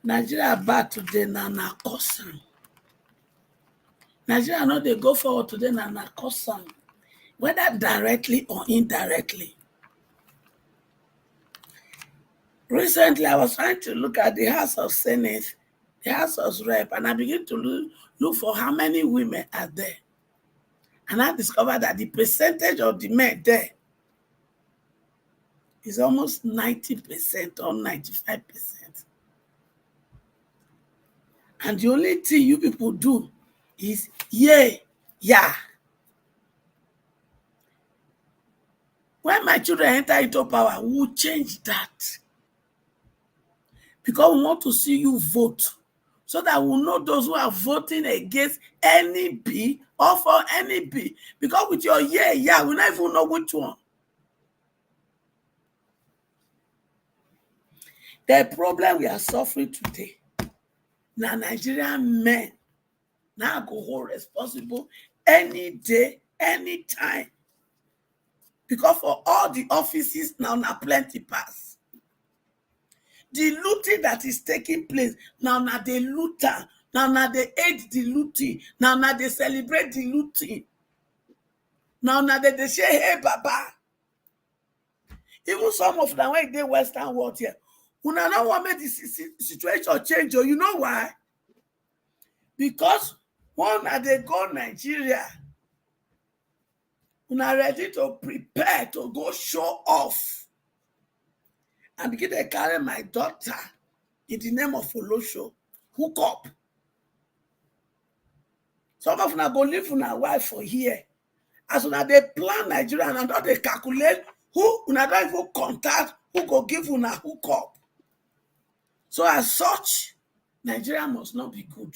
Nigeria bad today na Kosam. Nigeria no they go forward today na Kosam, whether directly or indirectly. Recently, I was trying to look at the House of Senate, the House of Rep, and I began to look for how many women are there. And I discovered that the percentage of the men there is almost 90% or 95%. And the only thing you people do is yeah. When my children enter into power, we'll change that. Because we want to see you vote, so that we'll know those who are voting against any B or for any B. Because with your we don't even know which one. The problem we are suffering today, now Nigerian men now go hold responsible any day, any time. Because for all the offices now plenty pass. The looting that is taking place, now they looter, now they aid the looting, now they celebrate the looting. Now they say, hey, Baba. Even some of them when they Western world here, when I don't want to make this situation change, you know why? Because when they go Nigeria, when are ready to prepare to go show off and begin to carry my daughter in the name of Folosho, hook up. Some of them go live with my wife for here. As soon as they plan Nigeria and they calculate who una don't even contact, who go give una hook up. So as such, Nigeria must not be good.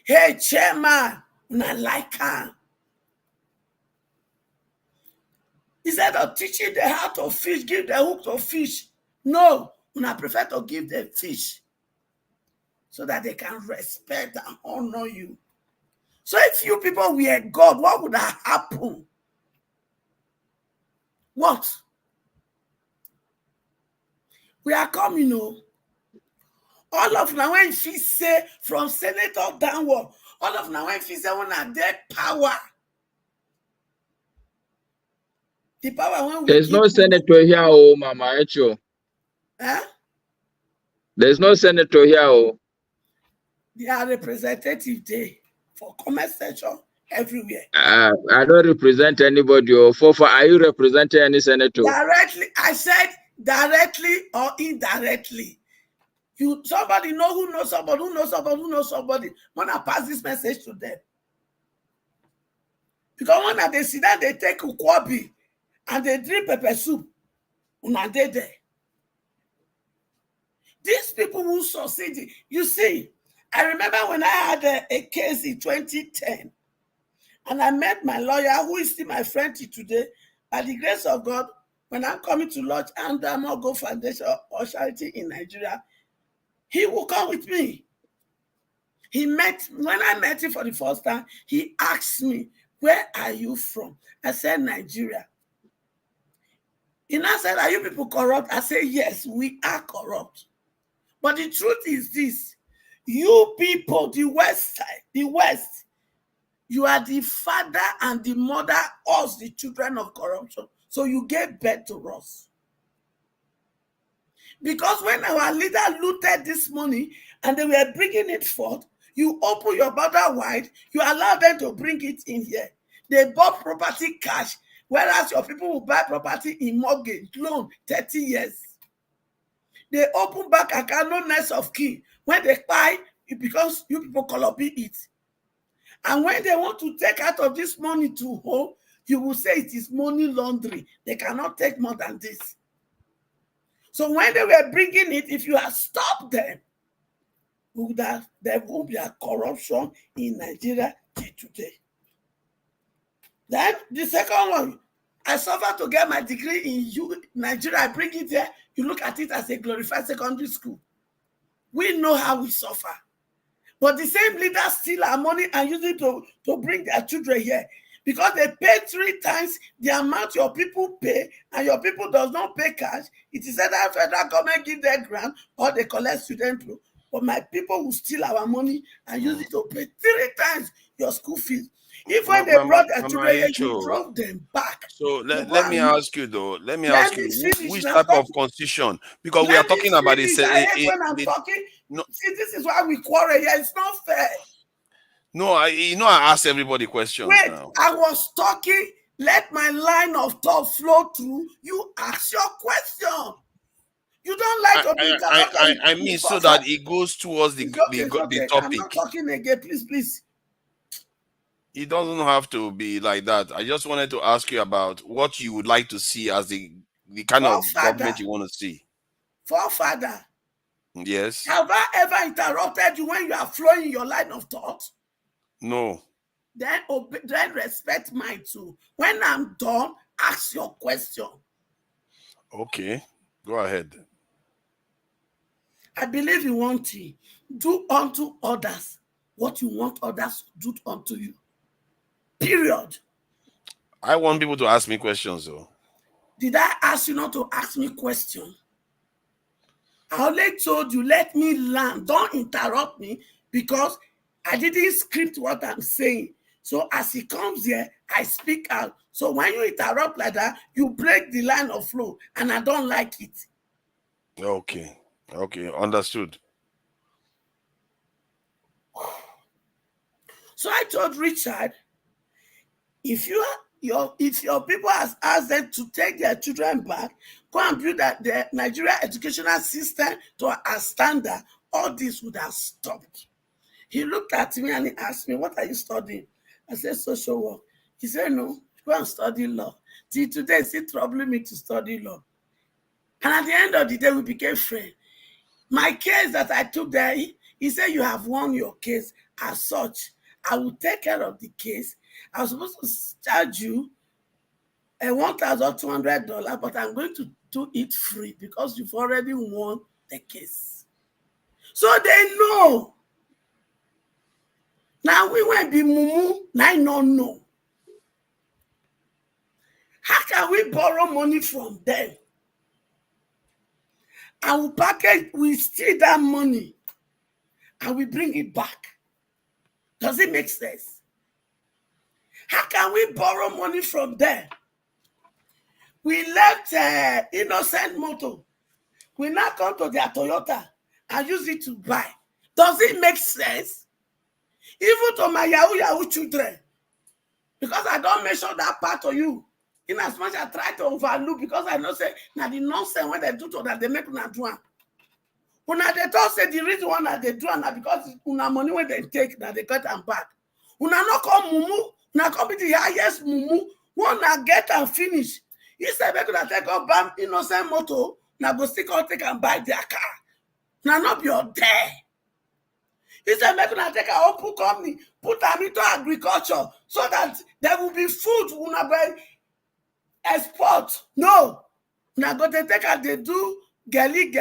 Hey, chairman, una like her. Instead of teaching them how to fish, give them hook to fish. No, I prefer to give them fish so that they can respect and honor you. So if you people were God, what would have happened? What? We are coming, all of now when she say from senator downward, all of now when she say when are their power. The power when there's no senator here, Mama Echo. Huh? There's no senator here. They are representative there for comment section everywhere. I don't represent anybody. Are you representing any senator? Directly, I said directly or indirectly. Somebody know who knows somebody, who knows somebody, who knows somebody. When I pass this message to them. Because when they sit down, they take ukwabi and they drink pepper soup. Una dey there. These people who succeed. You see, I remember when I had a case in 2010, and I met my lawyer, who is still my friend today. By the grace of God, when I'm coming to launch Andamo Foundation or charity in Nigeria, he will come with me. When I met him for the first time, he asked me, where are you from? I said, Nigeria. He now said, are you people corrupt? I said, yes, we are corrupt. But the truth is this, you people, the West side, you are the father and the mother, us, the children of corruption. So you gave birth to us. Because when our leader looted this money and they were bringing it forth, you open your border wide, you allow them to bring it in here. They bought property cash, whereas your people will buy property in mortgage, loan, 30 years. They open back account, no nest of key. When they buy, because you people copy it. And when they want to take out of this money to home, you will say it is money laundering. They cannot take more than this. So when they were bringing it, if you had stopped them, there will be a corruption in Nigeria today. Then the second one, I suffered to get my degree in Nigeria. I bring it there. You look at it as a glorified secondary school. We know how we suffer. But the same leaders steal our money and use it to bring their children here. Because they pay 3 times the amount your people pay, and your people does not pay cash. It is either federal government give their grant or they collect student loan. But my people will steal our money and use it to pay 3 times your school fees. If when they brought their children here, you drove them back. So let me ask you though. Let me ask you which type of constitution? Because we are talking about this. When I'm talking, no. See, this is why we quarrel here. It's not fair. No, I asked everybody questions Wait, now. I was talking. Let my line of thought flow through. You ask your question. You don't like to be interrupted. I mean, so that it goes towards the Okay. I'm not topic. talking again. Please. It doesn't have to be like that. I just wanted to ask you about what you would like to see as the kind of government you want to see. Forefather. Yes. Have I ever interrupted you when you are flowing your line of thought? No. Then respect mine too. When I'm done, ask your question. Okay. Go ahead. I believe in one thing. Do unto others what you want others to do unto you. Period. I want people to ask me questions, though. Did I ask you not to ask me questions? I only told you, let me learn. Don't interrupt me because I didn't script what I'm saying. So as he comes here, I speak out. So when you interrupt like that, you break the line of flow, and I don't like it. Okay. Understood. So I told Richard, if your people has asked them to take their children back, go and build the Nigeria educational system to a standard, all this would have stopped. He looked at me and he asked me, what are you studying? I said, social work. He said, no, go and study law. Till today, it's still troubling me to study law. And at the end of the day, we became friends. My case that I took there, he said, you have won your case as such. I will take care of the case. I was supposed to charge you $1,200, but I'm going to do it free because you've already won the case. So they know. Now we won't be mumu, now I don't know. How can we borrow money from them? And we package, we steal that money and we bring it back. Does it make sense? How can we borrow money from them? We left Innocent Motor. We now come to their Toyota and use it to buy. Does it make sense? Even to my Yahoo children. Because I don't mention that part of you. In as much as I try to overlook, because I know say, now the nonsense when they do to that, they make una do it. When they talk say the reason why they do it, because una money when they take, that they cut them back. Una not come mumu, una come be the highest mumu, una get and finish. He said, make una take up BAM Innocent Motor, now go stick out take and buy their car. Now not be your there. He said, make una take a open company, put them into agriculture, so that there will be food una buy export. No. Una go they take and they do gelly,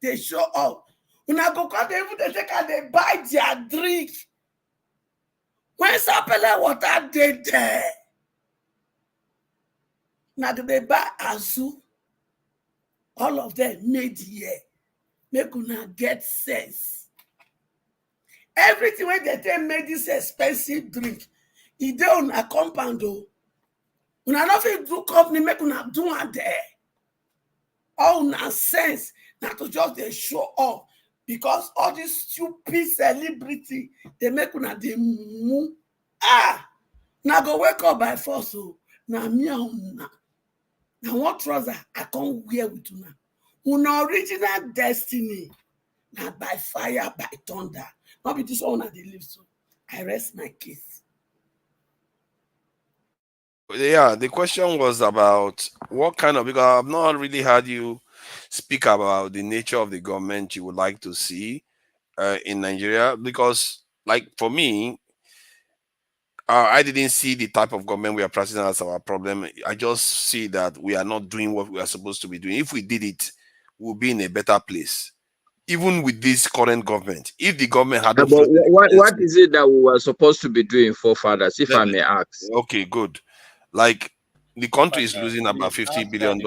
they show up. Una go come they take and they buy their drink. When Sapele water they there. Now they buy Azu. All of them made here. Make una get sense. Everything when they take made this expensive drink, it dey on a compound. Una not fit do company, make una do one there. All nonsense, not to just they show up. Because all this stupid celebrity, they make una they move. Now go wake up by force. So now me and una. Now what trouser I can't wear with una. Una original destiny. Now by fire, by thunder. Not be this one that they live so. I rest my case. Yeah, the question was about what kind of, because I've not really heard you speak about the nature of the government you would like to see in Nigeria. Because, like, for me, I didn't see the type of government we are practicing as our problem. I just see that we are not doing what we are supposed to be doing. If we did it, we'll be in a better place. Even with this current government, if the government had... But what is it that we were supposed to be doing, forefathers, if I may ask? Okay, good. Like, the country is losing about $50 billion.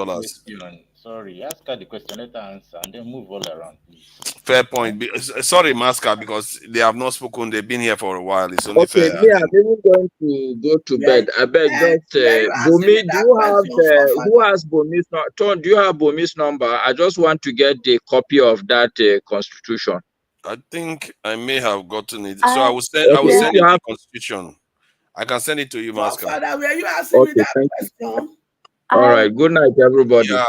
Sorry, ask her the question, let her answer, and then move all around, please. Fair point. Sorry, Masca, because they have not spoken. They've been here for a while. It's only okay, fair. me, I'm even going to go to bed. I beg, just Bumi, who has Bumi's number? Do you have Bumi's number? I just want to get the copy of that constitution. I think I may have gotten it. So I I will send Okay, if you you the have, constitution. I can send it to you, Maska. Father, were you asking me okay, that thank you. question? All I right, good night, everybody. Yeah,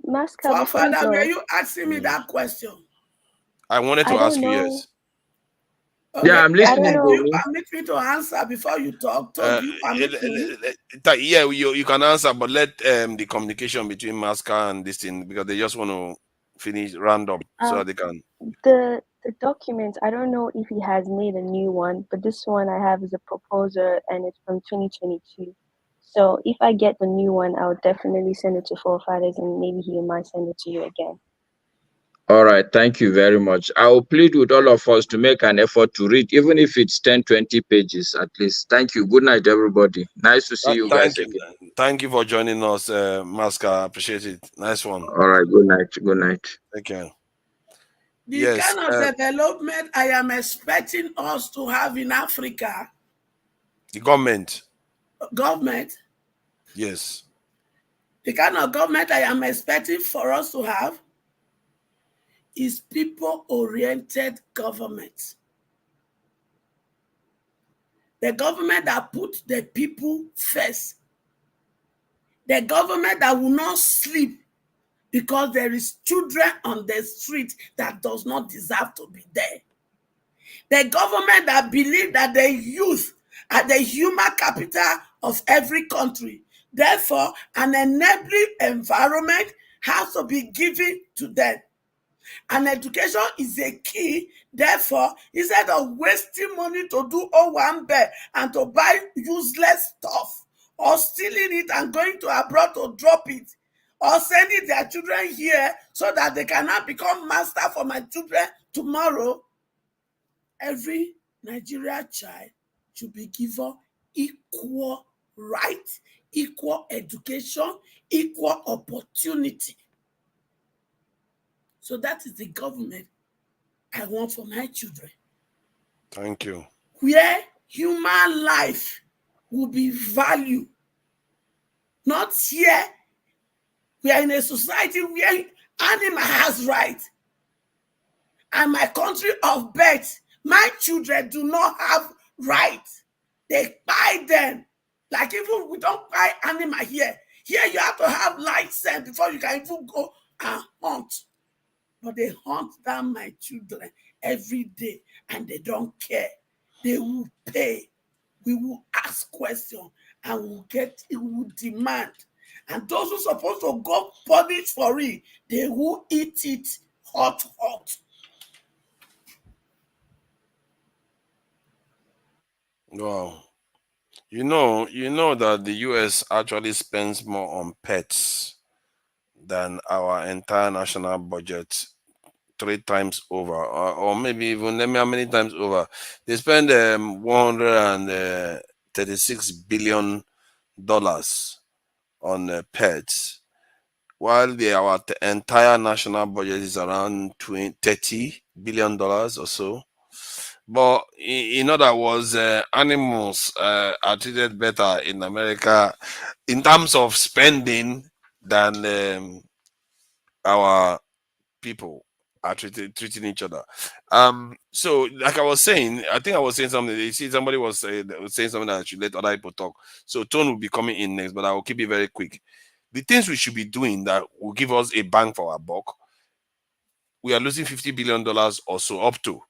Masca, before you Father, were go, you asking me that question? I wanted to I ask don't you, know. yes. Okay, Yeah, I'm I don't listening, do know. you Domi. permit me to answer before you talk? So Uh, do you permit me? yeah, you can answer, but let the communication between Maska and this thing, because they just want to finish round up so Um, they can. the document, I don't know if he has made a new one, but this one I have is a proposal and it's from 2022. So if I get the new one, I'll definitely send it to Forefathers and maybe he might send it to you again. All right, thank you very much. I will plead with all of us to make an effort to read, even if it's 10, 20 pages at least. Thank you. Good night, everybody. Nice to see you guys Thank you. again. Thank you for joining us, Maska. Appreciate it. Nice one. All right, good night. Good night. Thank you. The Yes. kind of development I am expecting us to have in Africa, The government. Yes. The kind of government I am expecting for us to have is people-oriented government. The government that puts the people first. The government that will not sleep because there is children on the street that does not deserve to be there. The government that believes that the youth are the human capital of every country. Therefore, an enabling environment has to be given to them. And education is a key. Therefore, instead of wasting money to do Owambe and to buy useless stuff, or stealing it and going to abroad to drop it, or sending their children here so that they cannot become master for my children tomorrow, every Nigerian child should be given equal right, equal education, equal opportunity. So that is the government I want for my children. Thank you. Where human life will be valued. Not here. We are in a society where animal has rights. And my country of birth, my children do not have rights. They buy them. Like even we don't buy animal here. Here you have to have license before you can even go and hunt. But they hunt down my children every day and they don't care. They will pay. We will ask questions and we will demand. And those who are supposed to go punish for it, they will eat it hot. Wow. You know that the US actually spends more on pets than our entire national budget 3 times over, or maybe even how many times over. They spend $136 billion on pets, while our entire national budget is around $30 billion or so. But in other words, animals are treated better in America in terms of spending than our people are treating each other. So like I was saying, I think I was saying something. You see, somebody was saying something that I should let other people talk. So Tone will be coming in next, but I will keep it very quick. The things we should be doing that will give us a bang for our buck. We are losing $50 billion or so up to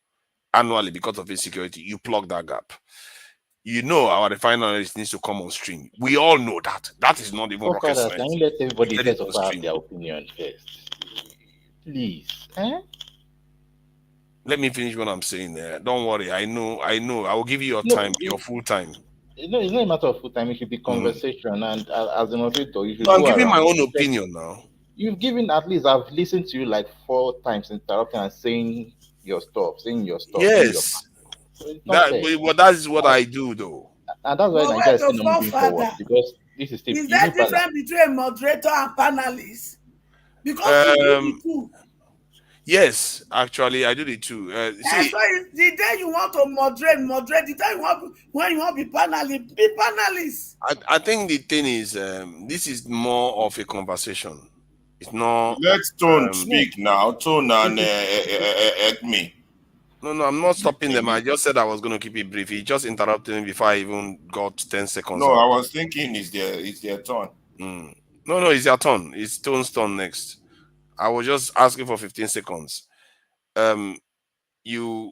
annually because of insecurity. You plug that gap. You know our refineries needs to come on stream. We all know that. That is not even rocket Father, science. can you let everybody Get it first on of all have stream. their opinion first? Please. Let me finish what I'm saying there. Don't worry. I know. I will give you your No, time, your full time. It's not a matter of full time. It should be conversation, and as a moderator, you should I'm go giving my around. own opinion now. You've given, at least I've listened to you like 4 times interrupting and saying your stuff, Yes. So it's not fair. That is what I do, though. And that's why But Nigeria wait, is still not moving forward, because this is still is there difference between a moderator and panelist? Because you do the two. Yes, actually, I do the two. See, so the day you want to moderate. The day you want when you want to be panelist. I think the thing is, this is more of a conversation. It's not. Let Tone speak now. Tone and Ekme. No, I'm not stopping them. I just said I was going to keep it brief. He just interrupted me before I even got 10 seconds No, out. I was thinking it's their turn. No, it's your turn. It's Tone's turn next. I was just asking for 15 seconds. You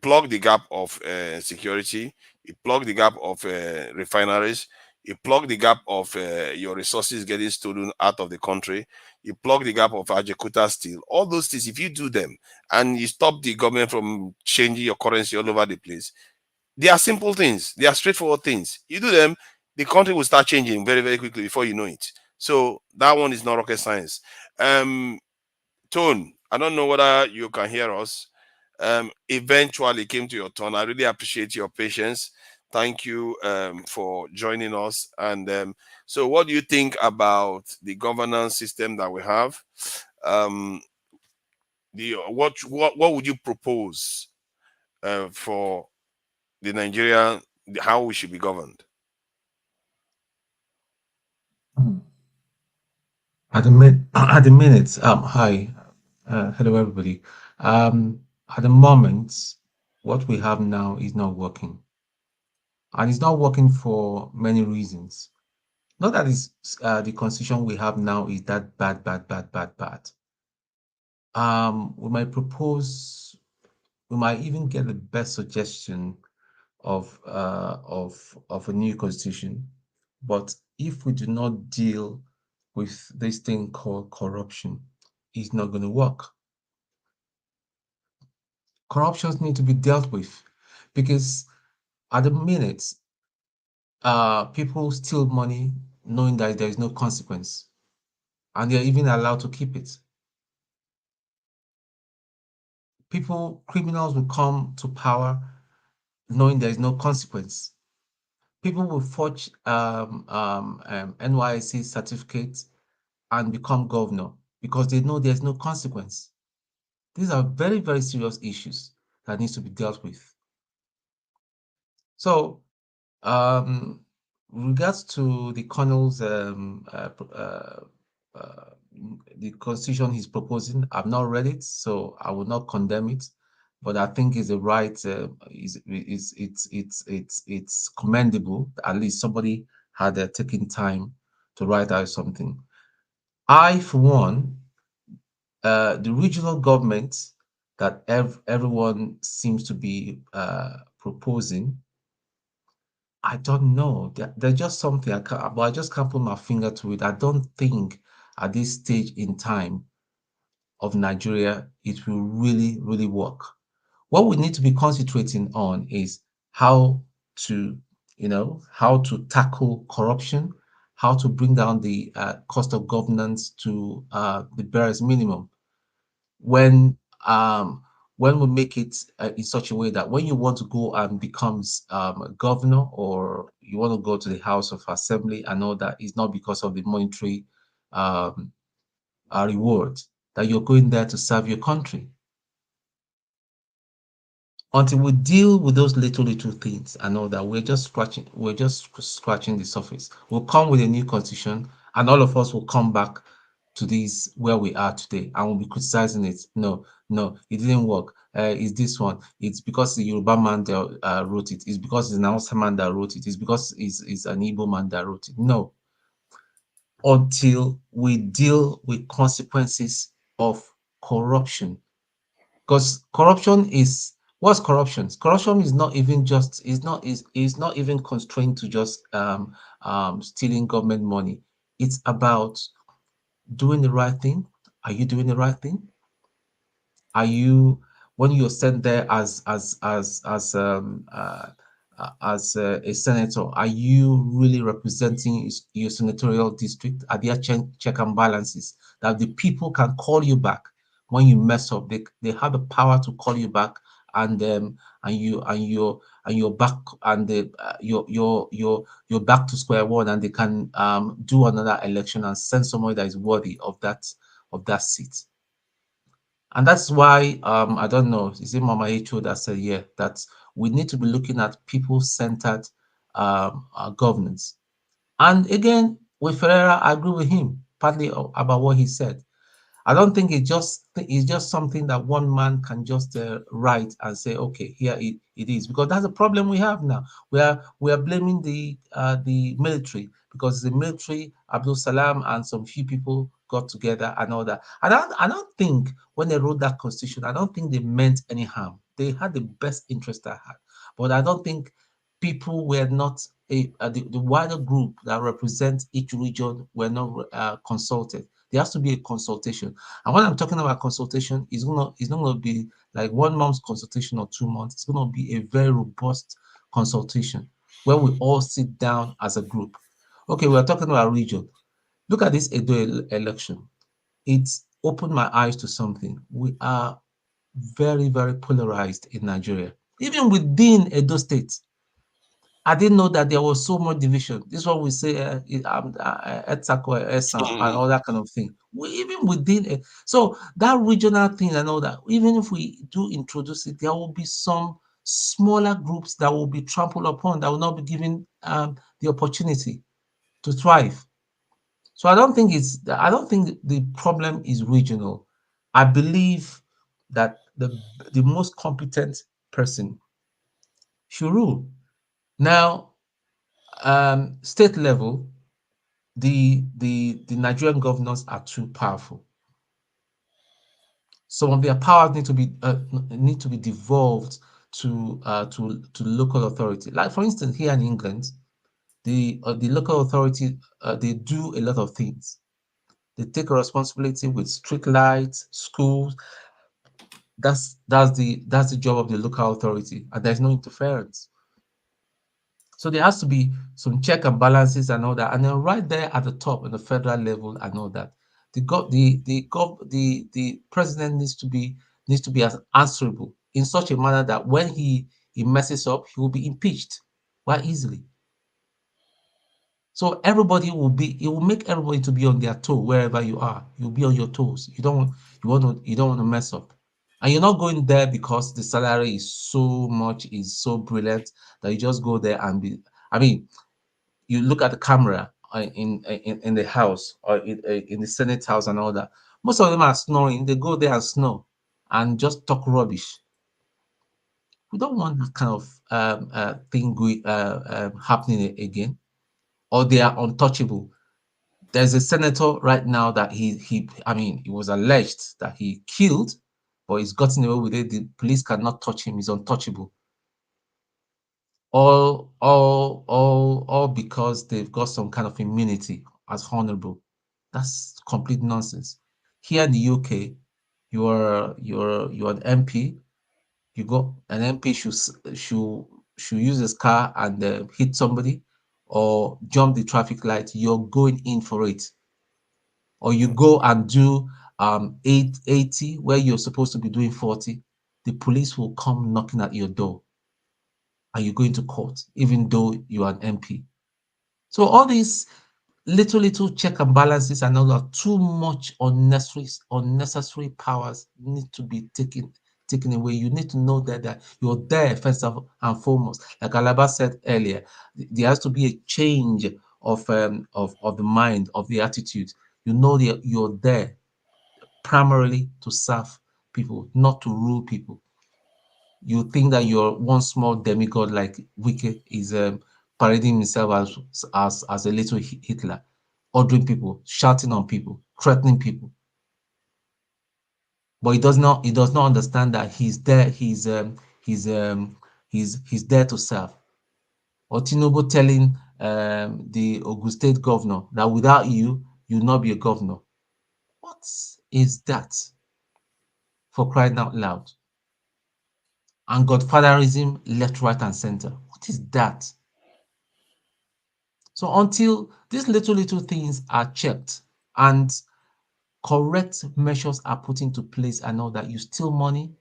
plug the gap of security, you plug the gap of refineries, you plug the gap of your resources getting stolen out of the country, you plug the gap of Ajakuta steel. All those things, if you do them and you stop the government from changing your currency all over the place, they are simple things. They are straightforward things. You do them, the country will start changing very, very quickly before you know it. So that one is not rocket science. Tone, I don't know whether you can hear us. Eventually came to your turn. I really appreciate your patience. Thank you for joining us. And so, what do you think about the governance system that we have? What would you propose for the Nigeria, how we should be governed? At the minute, hi, hello everybody. At the moment, what we have now is not working, and it's not working for many reasons. Not that it's, the constitution we have now is that bad, bad, bad, bad, bad. We might propose, we might even get the best suggestion of a new constitution, but if we do not deal with this thing called corruption, it's not going to work. Corruptions need to be dealt with, because at the minute, people steal money knowing that there is no consequence, and they're even allowed to keep it. Criminals will come to power knowing there is no consequence. People will forge NYSC certificates and become governor because they know there's no consequence. These are very, very serious issues that needs to be dealt with. So, regards to the Colonel's the constitution he's proposing, I've not read it, so I will not condemn it. But I think it's a right. It's commendable. At least somebody had taken time to write out something. I, for one, the regional government that everyone seems to be proposing, I don't know. There's just something but I just can't put my finger to it. I don't think at this stage in time of Nigeria it will really, really work. What we need to be concentrating on is how to, how to tackle corruption, how to bring down the cost of governance to the barest minimum. When we make it in such a way that when you want to go and become a governor, or you want to go to the House of Assembly and all that, is not because of the monetary reward, that you're going there to serve your country. Until we deal with those little things and all that, we're just scratching the surface. We'll come with a new constitution, and all of us will come back to this where we are today, and we'll be criticizing it. No, it didn't work. It's this one. It's because the Yoruba man that wrote it. It's because it's an Hausa man that wrote it. It's because it's an Igbo man that wrote it. No. Until we deal with consequences of corruption. Because corruption is, what's corruption? Corruption is not even just, is not even constrained to just stealing government money. It's about doing the right thing. Are you doing the right thing? Are you, when you're sent there as a senator, are you really representing your senatorial district? Are there check and balances that the people can call you back when you mess up? They have the power to call you back, and you're back, and you're back to square one, and they can do another election and send someone that is worthy of that seat. And that's why I don't know, is it Mama Echo that said, yeah, that we need to be looking at people-centered governance. And again, with Ferreira, I agree with him partly about what he said. I don't think it's just something that one man can just write and say, okay, here it is, because that's the problem we have now. We are blaming the military, because the military, Abdul Salam and some few people got together and all that. I don't think when they wrote that constitution, I don't think they meant any harm. They had the best interest at heart, but I don't think people were not the wider group that represents each region were not consulted. There has to be a consultation. And when I'm talking about consultation, it's not gonna be like 1 month's consultation or 2 months. It's gonna be a very robust consultation where we all sit down as a group. Okay, we're talking about region. Look at this Edo election. It's opened my eyes to something. We are very, very polarized in Nigeria. Even within Edo State, I didn't know that there was so much division. This one we say Etsako, Esan, and all that kind of thing. Even within it, so that regional thing and all that, even if we do introduce it, there will be some smaller groups that will be trampled upon, that will not be given the opportunity to thrive. So I don't think the problem is regional. I believe that the most competent person should rule. Now, state level, the Nigerian governors are too powerful. Some of their powers need to be devolved to local authority. Like for instance, here in England, the local authority they do a lot of things. They take a responsibility with street lights, schools. That's the job of the local authority, and there's no interference. So there has to be some check and balances and all that. And then right there at the top, on the federal level and all that, the president needs to be answerable in such a manner that when he messes up, he will be impeached quite easily. So it will make everybody to be on their toe wherever you are. You'll be on your toes. You don't want to mess up. And you're not going there because the salary is so brilliant that you just go there and be. I mean, you look at the camera in the house or in the Senate house and all that. Most of them are snoring. They go there and snore and just talk rubbish. We don't want that kind of thing happening again. Or they are untouchable. There's a senator right now that it was alleged that he killed, but he's gotten away with it. The police cannot touch him. He's untouchable. All because they've got some kind of immunity as honorable. That's complete nonsense. Here in the UK, you're an MP. You go an MP should use his car and hit somebody or jump the traffic light. You're going in for it. Or you go and do 80 where you're supposed to be doing 40. The police will come knocking at your door and you go into court, even though you are an MP. So all these little check and balances and all that, too much unnecessary powers need to be taken away. You need to know that you're there first and foremost. Like Alaba said earlier, there has to be a change of the mind, of the attitude. You know that you're there primarily to serve people, not to rule people. You think that you're one small demigod like Wike is parading himself as a little Hitler, ordering people, shouting on people, threatening people. But he does not understand that he's there. He's there to serve. Or Tinubu telling the Ogun State governor that without you, you'll not be a governor. What is that? For crying out loud. And godfatherism left, right, and center. What is that? So until these little things are checked and correct measures are put into place and all that, you steal money,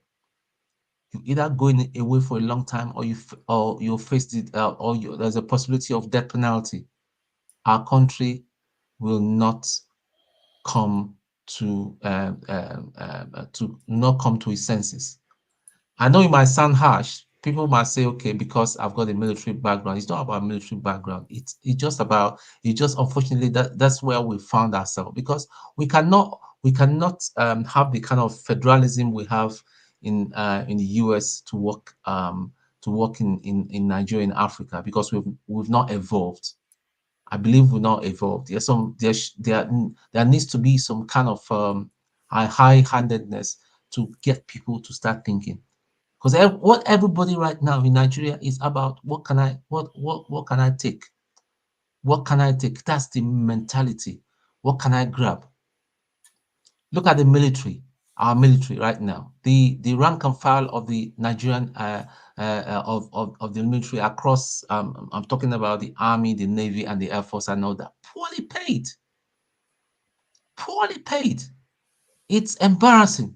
you either going away for a long time or you face it or there's a possibility of death penalty. Our country will not come to not come to its senses. I know it might sound harsh, people might say, okay, because I've got a military background. It's not about military background. It's just unfortunately that's where we found ourselves, because we cannot have the kind of federalism we have in the US to work in Nigeria, in Africa, because we've not evolved. I believe we're not evolved. There needs to be some kind of high-handedness to get people to start thinking. Because what everybody right now in Nigeria is about, what can I take? What can I take? That's the mentality. What can I grab? Look at the military, our military right now. The rank and file of the Nigerian of the military across. I'm talking about the Army, the Navy, and the Air Force and all that. Poorly paid. Poorly paid. It's embarrassing.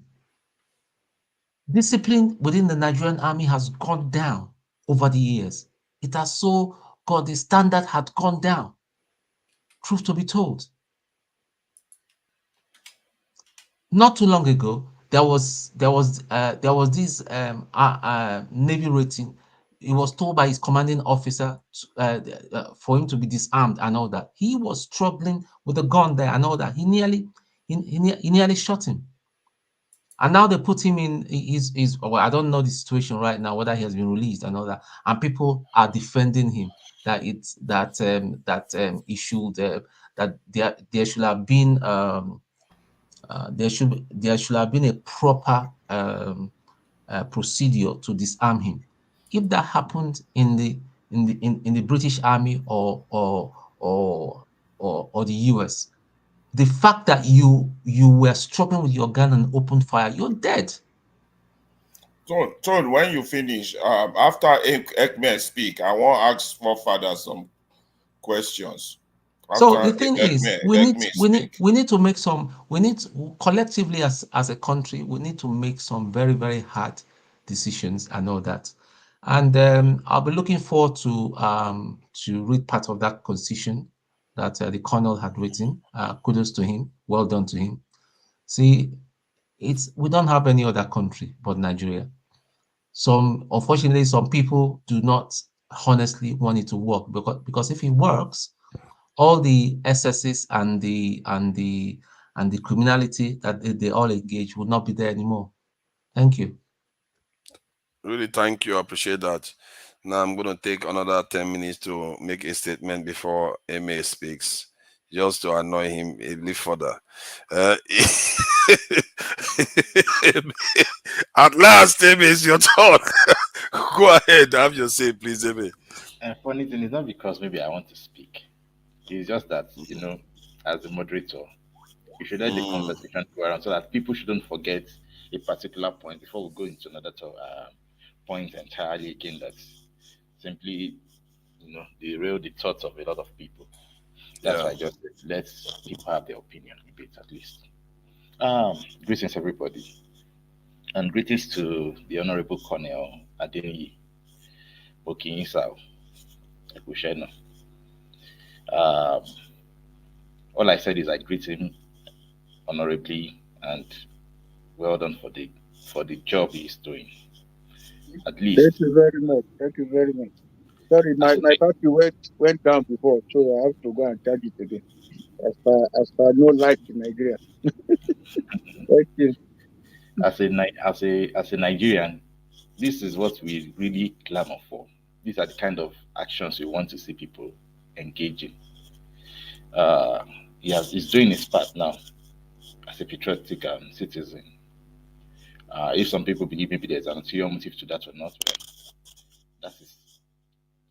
Discipline within the Nigerian army has gone down over the years. It has so got the standard had gone down. Truth to be told. Not too long ago, there was this Navy rating. He was told by his commanding officer for him to be disarmed and all that. He was struggling with a gun there and all that. He nearly shot him. And now they put him in his well, I don't know the situation right now, whether he has been released and all that. And people are defending him that he should that there should have been there should have been a proper procedure to disarm him. If that happened in the British Army or the US, the fact that you were struggling with your gun and opened fire, you're dead. Todd, when you finish, after Ekmen speak, I want to ask Forefather some questions. So the thing is, we need to make some. We need to, collectively as a country, we need to make some very, very hard decisions and all that. And I'll be looking forward to read part of that constitution that the colonel had written. Kudos to him. Well done to him. See, we don't have any other country but Nigeria. Unfortunately, some people do not honestly want it to work, because if it works, all the excesses and the criminality that they all engage will not be there anymore. Thank you. Really, thank you. I appreciate that. Now I'm going to take another 10 minutes to make a statement before MA speaks, just to annoy him a little further. At last, MA, it's your turn. Go ahead, have your say, please, MA. Funny thing is not because maybe I want to speak. It's just that, as a moderator, you should let the conversation go around so that people shouldn't forget a particular point before we go into another point entirely again that's simply, derail the thoughts of a lot of people. That's why I just let people have their opinion a bit at least. Greetings, everybody. And greetings to the Honorable Colonel Adeniyi Okinyisao Ekusheno. All I said is I greet him honorably and well done for the job he's doing. At least. Thank you very much. Thank you very much. Sorry, my battery went down before, so I have to go and charge it again. As per no light in Nigeria. Thank you. As a Nigerian, this is what we really clamor for. These are the kind of actions we want to see people engaging. He's doing his part now as a patriotic citizen. If some people believe maybe there's an ulterior motive to that or not, that is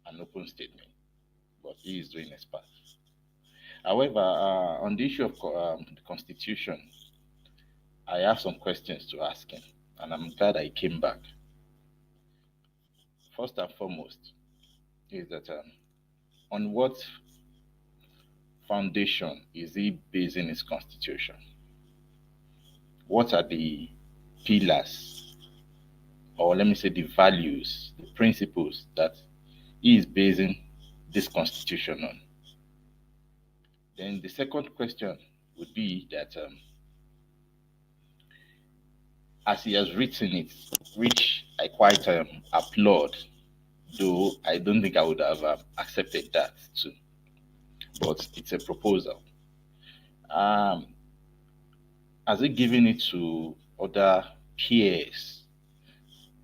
an open statement. But he is doing his part. However, on the issue of the Constitution, I have some questions to ask him, and I'm glad I came back. First and foremost, is that on what foundation is he basing his Constitution? What are the pillars, or let me say the values, the principles that he is basing this Constitution on? Then the second question would be that as he has written it, which I quite applaud, though I don't think I would have accepted that too. But it's a proposal. Um, has it given it to other peers,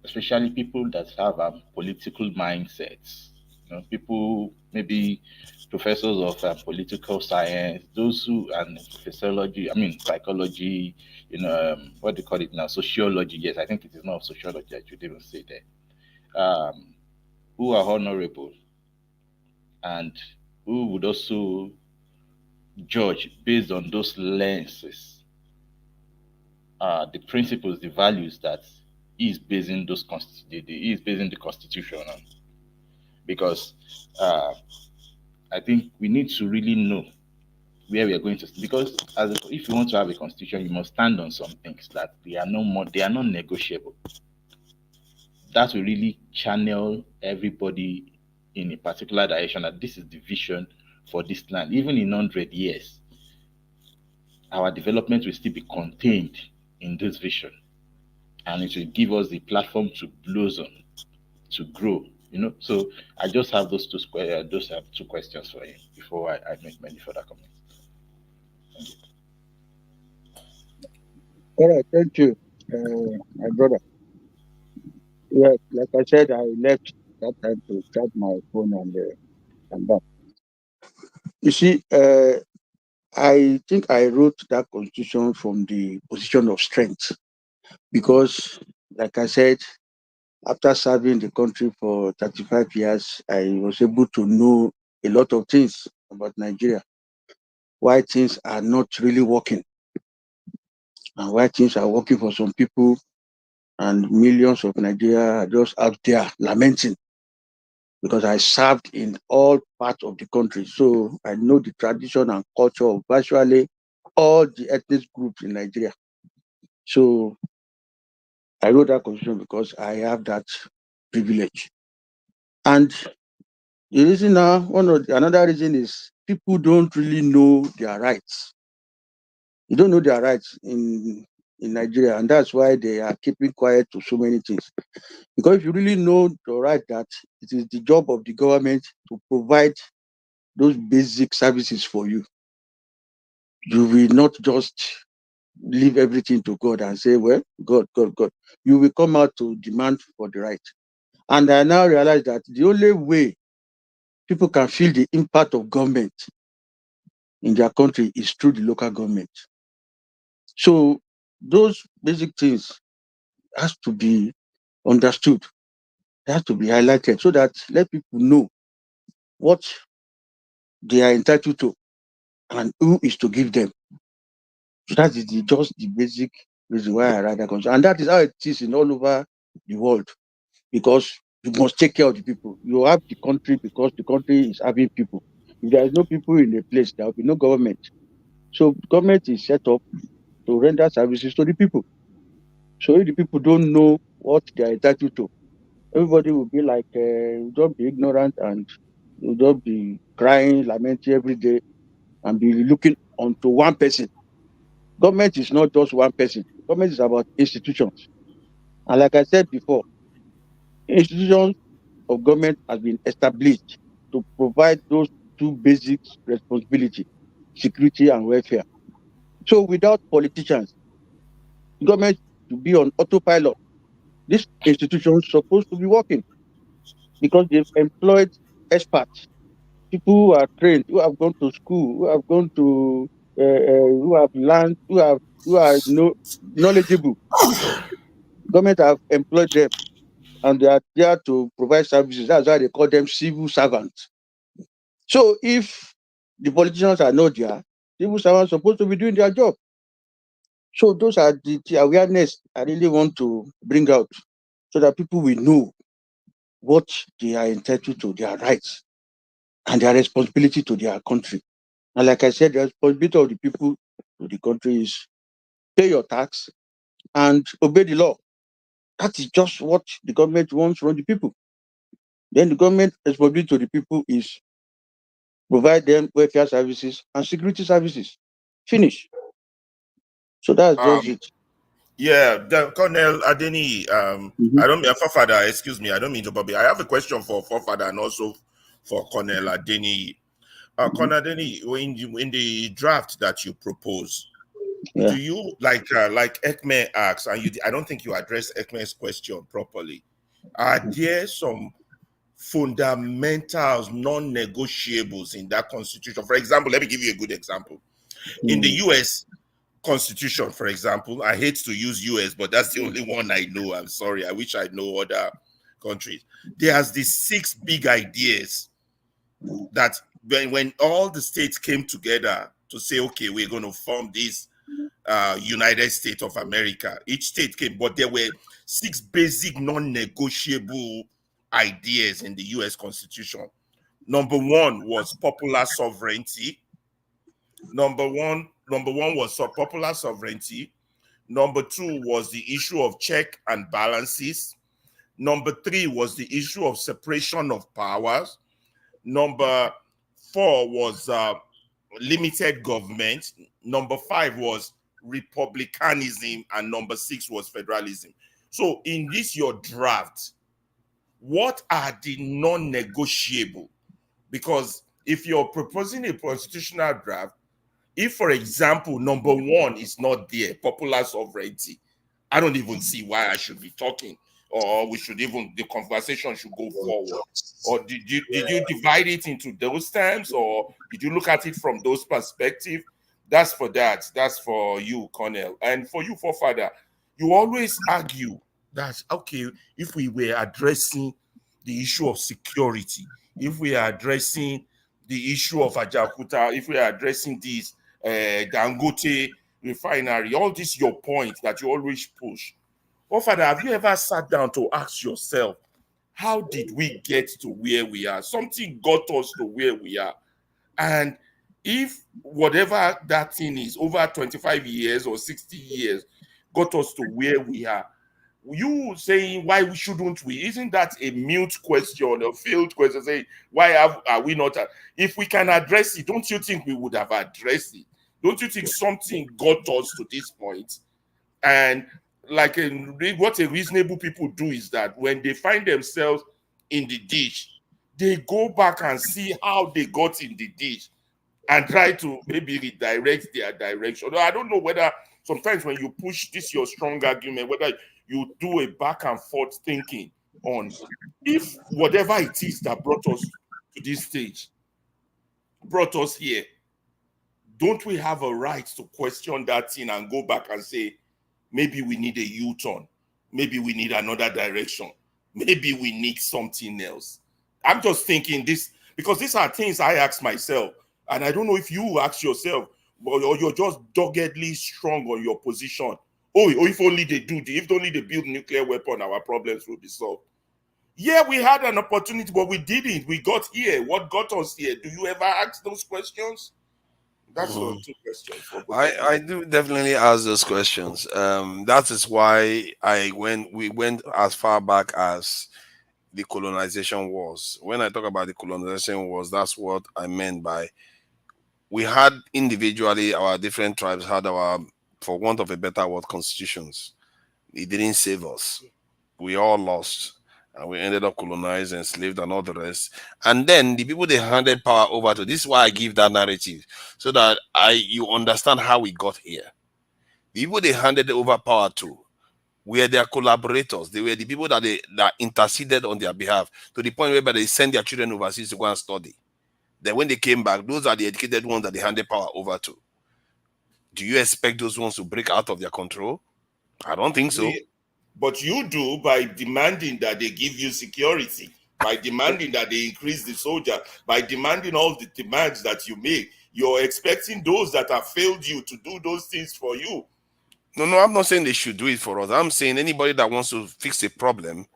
especially people that have political mindsets? You know, people, maybe professors of political science, those who and physiology, I mean psychology, what do you call it now? Sociology. Yes, I think it is not sociology. I should even say that. Who are honorable and who would also judge based on those lenses, the principles, the values that he is basing he is basing the constitution on. Because I think we need to really know where we are going to. Because if you want to have a constitution, you must stand on some things that they are not negotiable. That will really channel everybody in a particular direction. That this is the vision for this land. Even in 100 years, our development will still be contained in this vision, and it will give us the platform to blossom, to grow. So I just have those two questions for you before I make many further comments. Thank you. All right, thank you, my brother. Yeah, like I said, I left that time to charge my phone and come back. You see, I think I wrote that constitution from the position of strength because, like I said, after serving the country for 35 years, I was able to know a lot of things about Nigeria, why things are not really working, and why things are working for some people, and millions of Nigeria are just out there lamenting because I served in all parts of the country. So I know the tradition and culture of virtually all the ethnic groups in Nigeria. So I wrote that constitution because I have that privilege. And the reason now, another reason is people don't really know their rights. You don't know their rights in Nigeria, and that's why they are keeping quiet to so many things. Because if you really know your right, that it is the job of the government to provide those basic services for you, you will not just leave everything to God and say, well, God, God, God. You will come out to demand for the right. And I now realize that the only way people can feel the impact of government in their country is through the local government. So those basic things has to be understood. It has to be highlighted so that let people know what they are entitled to and who is to give them. So that is just the basic reason why I write that constitution. And that is how it is in all over the world. Because you must take care of the people. You have the country because the country is having people. If there is no people in a place, there will be no government. So government is set up to render services to the people. So if the people don't know what they are entitled to, everybody will be like, just be ignorant and will just be crying, lamenting every day and be looking onto one person. Government is not just one person. Government is about institutions. And like I said before, institutions of government has been established to provide those two basic responsibilities, security and welfare. So without politicians, government to be on autopilot. This institution is supposed to be working because they've employed experts, people who are trained, who have gone to school, who have gone to, who have learned, who are knowledgeable. Government have employed them and they are there to provide services. That's why they call them civil servants. So if the politicians are not there, civil servants are supposed to be doing their job. So those are the awareness I really want to bring out so that people will know what they are entitled to, their rights, and their responsibility to their country. And like I said, the responsibility of the people to the country is pay your tax and obey the law. That is just what the government wants from the people. Then the government responsibility to the people is provide them welfare services and security services. Finish. So that's just Um, it. Yeah, Colonel Adeni, I don't mean Forefather, excuse me, I don't mean to Bobby. I have a question for Forefather and also for Colonel Adeni. Colonel Adeni, in the draft that you propose, do you like Ekme asks, and I don't think you addressed Ekme's question properly. Are there some fundamentals, non-negotiables in that constitution? For example, let me give you a good example. In the US Constitution, for example, I hate to use US, but that's the only one I know. I'm sorry. I wish I know other countries. There's these 6 big ideas that when all the states came together to say, okay, we're going to form this United States of America, each state came, but there were 6 basic non-negotiable ideas in the US Constitution. Number 1 was popular sovereignty. Number one was popular sovereignty. Number 2 was the issue of check and balances. Number 3 was the issue of separation of powers. Number 4 was limited government. Number 5 was republicanism, and number 6 was federalism. So in this your draft, what are the non-negotiable? Because if you're proposing a constitutional draft, if, for example, number 1 is not there, popular sovereignty, I don't even see why I should be talking, or we should even, the conversation should go forward. Or did you divide it into those terms, or did you look at it from those perspectives? That's for that. That's for you, Colonel. And for you, Forefather, you always argue that, okay, if we were addressing the issue of security, if we are addressing the issue of Ajaokuta, if we are addressing this Dangote refinery, all this your point that you always push. Forefather, have you ever sat down to ask yourself, how did we get to where we are? Something got us to where we are. And if whatever that thing is, over 25 years or 60 years, got us to where we are, you saying why shouldn't we? Isn't that a mute question, a failed question? Saying why are we not? If we can address it, don't you think we would have addressed it? Don't you think something got us to this point? And like what a reasonable people do is that when they find themselves in the ditch, they go back and see how they got in the ditch and try to maybe redirect their direction. I don't know whether sometimes when you push this your strong argument, whether you do a back and forth thinking on if whatever it is that brought us to this stage, brought us here, don't we have a right to question that thing and go back and say, maybe we need a U-turn, maybe we need another direction, maybe we need something else? I'm just thinking this, because these are things I ask myself, and I don't know if you ask yourself, or you're just doggedly strong on your position. Oh, if only they do, if only they build nuclear weapon, our problems will be solved. Yeah, we had an opportunity, but we didn't. We got here. What got us here? Do you ever ask those questions? That's all 2 questions. I do definitely ask those questions. That is why we went as far back as the colonization wars. When I talk about the colonization wars, that's what I meant by we had individually, our different tribes had our, for want of a better word, constitutions. It didn't save us. We all lost. And we ended up colonized, enslaved, and all the rest. And then the people they handed power over to, this is why I give that narrative, so that you understand how we got here. The people they handed over power to were their collaborators. They were the people that interceded on their behalf, to the point where they sent their children overseas to go and study. Then when they came back, those are the educated ones that they handed power over to. Do you expect those ones to break out of their control? I don't think so. But you do by demanding that they give you security, by demanding that they increase the soldier, by demanding all the demands that you make. You're expecting those that have failed you to do those things for you. No, I'm not saying they should do it for us. I'm saying anybody that wants to fix a problem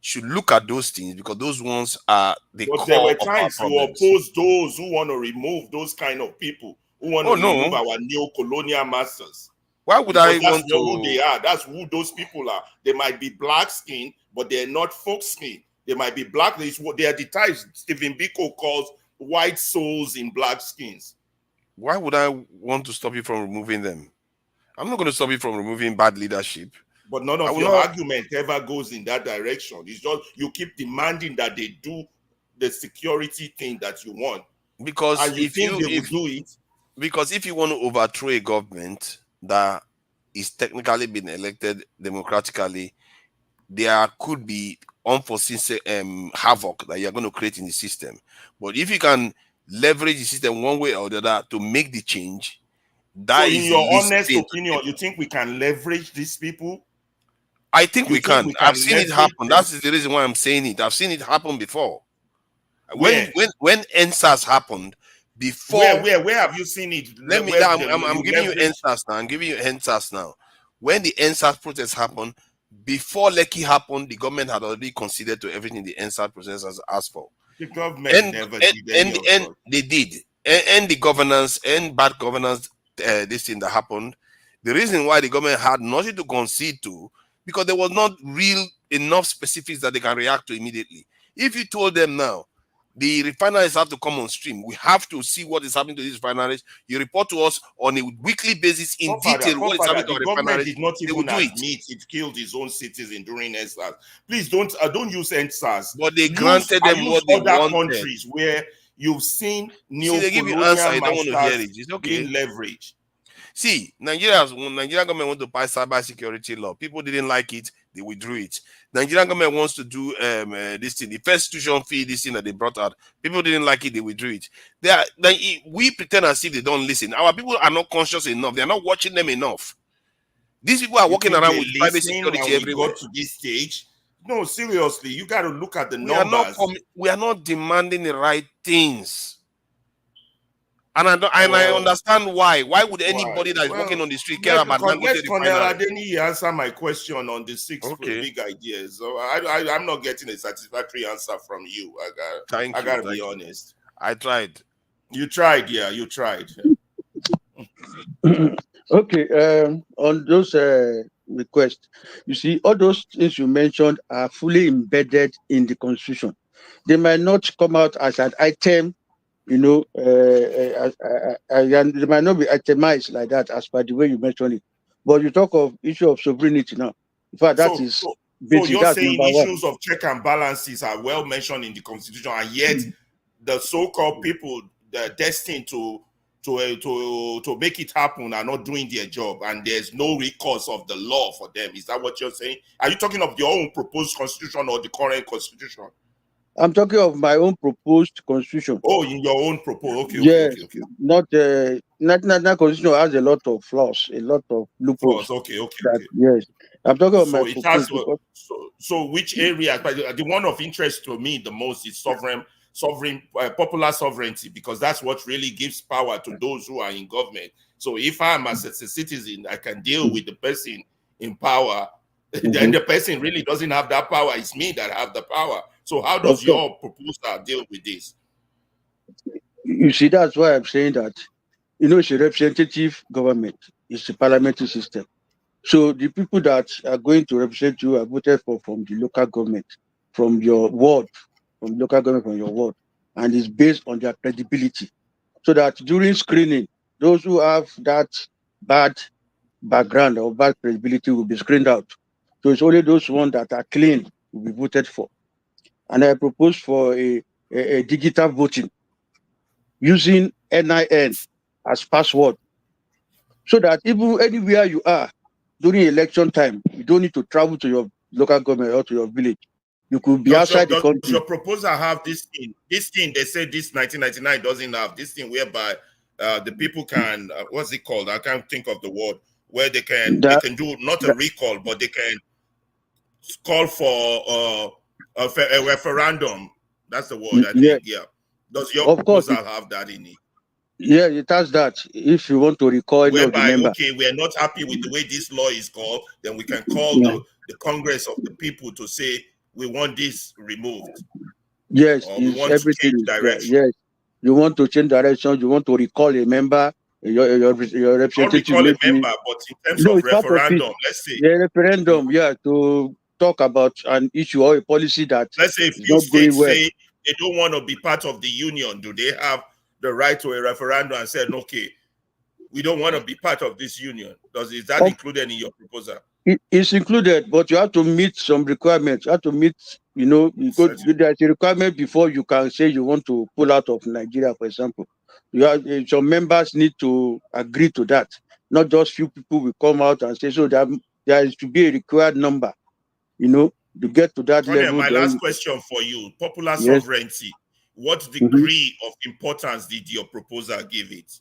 should look at those things, because those ones are the core of our problems. But there were times you oppose those who want to remove those kind of people, who want to remove our neo-colonial masters. Why would I want to? Who they are. That's who those people are. They might be black skin, but they're not folk skin. They might be black. They are the types Stephen Biko calls white souls in black skins. Why would I want to stop you from removing them? I'm not going to stop you from removing bad leadership. But none of your argument ever goes in that direction. It's just you keep demanding that they do the security thing that you want. Because and you think they will do it. Because if you want to overthrow a government that is technically been elected democratically, there could be unforeseen havoc that you're going to create in the system. But if you can leverage the system one way or the other to make the change, that so is in your honest opinion, you think we can leverage these people? I think we can. I've seen it happen. That's the reason why I'm saying it. I've seen it happen before. When NSAS happened, before where have you seen it? I'm giving you NSAS now. I'm giving you NSAS now. When the NSAS protest happened, before Lekki happened, the government had already considered to everything the NSAS protest has asked for. The government never did any of that. They did. And the governance and bad governance, this thing that happened. The reason why the government had nothing to concede to, because there was not real enough specifics that they can react to immediately. If you told them now, the refineries have to come on stream, we have to see what is happening to these refineries. You report to us on a weekly basis in detail what is happening to the our refineries. Did not even admit it killed his own citizens during NSAS. Please don't use NSAS. But they granted them what they wanted. Countries where you've seen they give you answer, you don't want to hear it. It's okay. Being leveraged. See, Nigerian government want to pass cyber security law. People didn't like it, they withdrew it. Nigerian government wants to do this thing, the first tuition fee, this thing that they brought out. People didn't like it, they withdrew it. We pretend as if they don't listen. Our people are not conscious enough. They are not watching them enough. These people are walking around with private security everywhere. Got to this stage. No, seriously, you got to look at the numbers. We are not demanding the right things. And I understand why. Why would anybody that is walking on the street care about Dangote Colonel Adeniyi answer my question on the 6 big ideas. So I'm not getting a satisfactory answer from you. I got to be honest. I tried. You tried, yeah. You tried. Okay. On those requests, you see, all those things you mentioned are fully embedded in the Constitution. They might not come out as an item. They might not be itemized like that as per the way you mentioned it. But you talk of issue of sovereignty now. In fact, So you're saying issues of check and balances are well mentioned in the Constitution, and yet the so-called people that are destined to make it happen are not doing their job, and there's no recourse of the law for them. Is that what you're saying? Are you talking of your own proposed constitution or the current constitution? I'm talking of my own proposed constitution. Oh, in your own proposed, okay. Yes, okay. Not constitution has a lot of flaws, a lot of loopholes. Okay. Yes, I'm talking of my proposed. So which area? The one of interest to me the most is popular sovereignty, because that's what really gives power to those who are in government. So if I'm as a citizen, I can deal with the person in power. Then the person really doesn't have that power. It's me that have the power. So how does your proposal deal with this? You see, that's why I'm saying that, it's a representative government. It's a parliamentary system. So the people that are going to represent you are voted for from the local government, from your ward, from local government, from your ward. And it's based on their credibility. So that during screening, those who have that bad background or bad credibility will be screened out. So it's only those ones that are clean will be voted for. And I propose for a digital voting using NIN as password, so that even anywhere you are during election time, you don't need to travel to your local government or to your village. You could be outside the country. Does your proposal have this thing? This thing, they say this 1999 doesn't have this thing whereby the people can, what's it called? I can't think of the word, where they can do not a recall, but they can call for a referendum. That's the word, I think. Yeah. Does your proposal have that in it? Yeah, it has that. If you want to recall, whereby, okay, we are not happy with the way this law is called, then we can call the Congress of the people to say we want this removed. Yes, or we want to change direction. Yes, you want to change direction. You want to recall a member. Your representative. Not recall a member, but in terms of referendum, let's say. Yeah, referendum. Yeah, to talk about an issue or a policy that. Let's say if few states say they don't want to be part of the union, do they have the right to a referendum and said, okay, we don't want to be part of this union. Is that included in your proposal? It's included, but you have to meet some requirements. You have to meet, because there's a requirement before you can say you want to pull out of Nigeria, for example. Some members need to agree to that. Not just few people will come out and say, so there is to be a required number, to get to that level. My last question for you, popular sovereignty. What degree of importance did your proposal give it?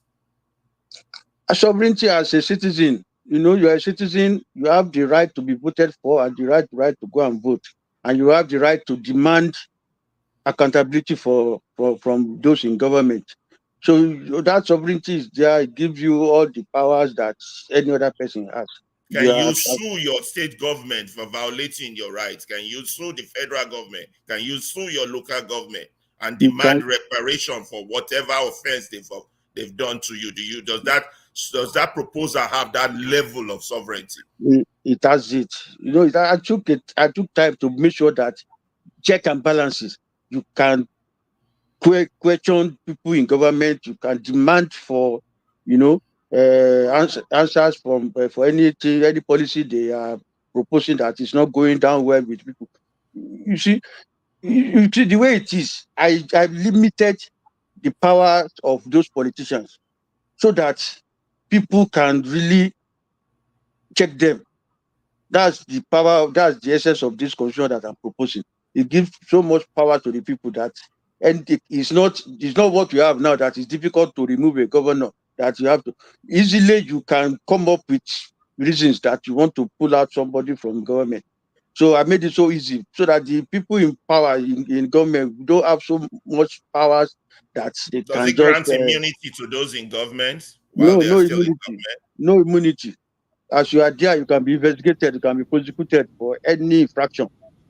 A sovereignty as a citizen, you're a citizen, you have the right to be voted for and the right to go and vote. And you have the right to demand accountability from those in government. So that sovereignty is there. It gives you all the powers that any other person has. Can you sue your state government for violating your rights? Can you sue the federal government? Can you sue your local government and demand reparation for whatever offense they've done to you? Does that proposal have that level of sovereignty? It has it. I took time to make sure that check and balances. You can question people in government. You can demand for, answers for anything, any policy they are proposing that is not going down well with people. You see the way it is. I've limited the power of those politicians so that people can really check them. That's the power. That's the essence of this constitution that I'm proposing. It gives so much power to the people that, and it's not what you have now that is difficult to remove a governor. That you have to easily, you can come up with reasons that you want to pull out somebody from government. So I made it so easy so that the people in power in government don't have so much powers that they Does can it grant immunity to those in government while they are still in government? No immunity. As you are there, you can be investigated, you can be prosecuted for any infraction.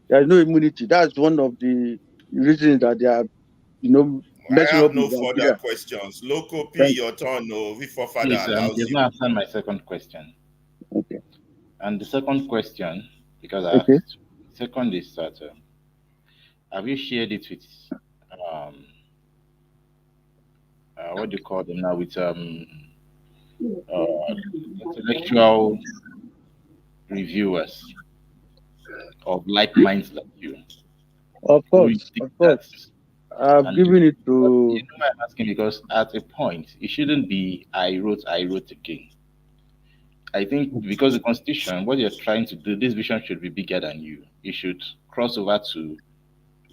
There is no immunity. That's one of the reasons that they are, I have no further questions. Loco P, your turn. No, before Father allows you. You've not answered my second question. Okay. And the second question, because I asked, second is that have you shared it with what do you call them now, with intellectual reviewers of like minds like you? Of course. I've given it to. You know why I'm asking? Because at a point, it shouldn't be I wrote again. I think because the Constitution, what you're trying to do, this vision should be bigger than you. It should cross over to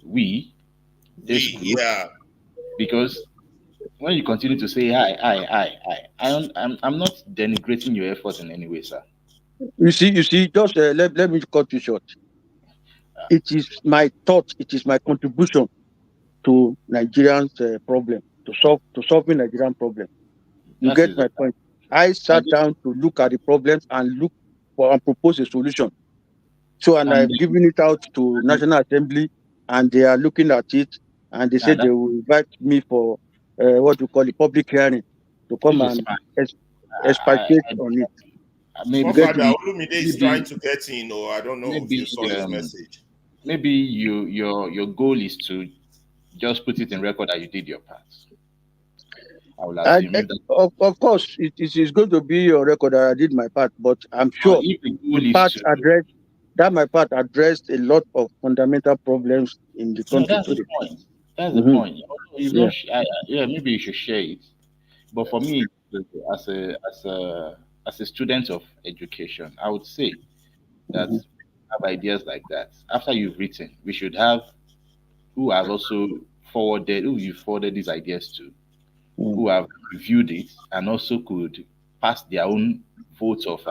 this group. Yeah. Because when you continue to say I'm not denigrating your effort in any way, sir. You see, just let me cut you short. It is my thought, it is my contribution to Nigerians' problem, to solving Nigerian problem. You get my point. I sat down to look at the problems and look for and propose a solution. So, and I've given it out to National Assembly, and they are looking at it, and they said they will invite me for what we call a public hearing to come and expatiate on it. Maybe Father Olumide is trying to get in, or I don't know if you saw his message. Maybe your goal is to just put it in record that you did your part. I will assume of course, it is going to be your record that I did my part, but I'm sure my part addressed a lot of fundamental problems in the country. That's the point. That's the point. Maybe you should share it. But for me, as a student of education, I would say that have ideas like that. After you've written, we should have who you forwarded these ideas to, who have reviewed it and also could pass their own votes of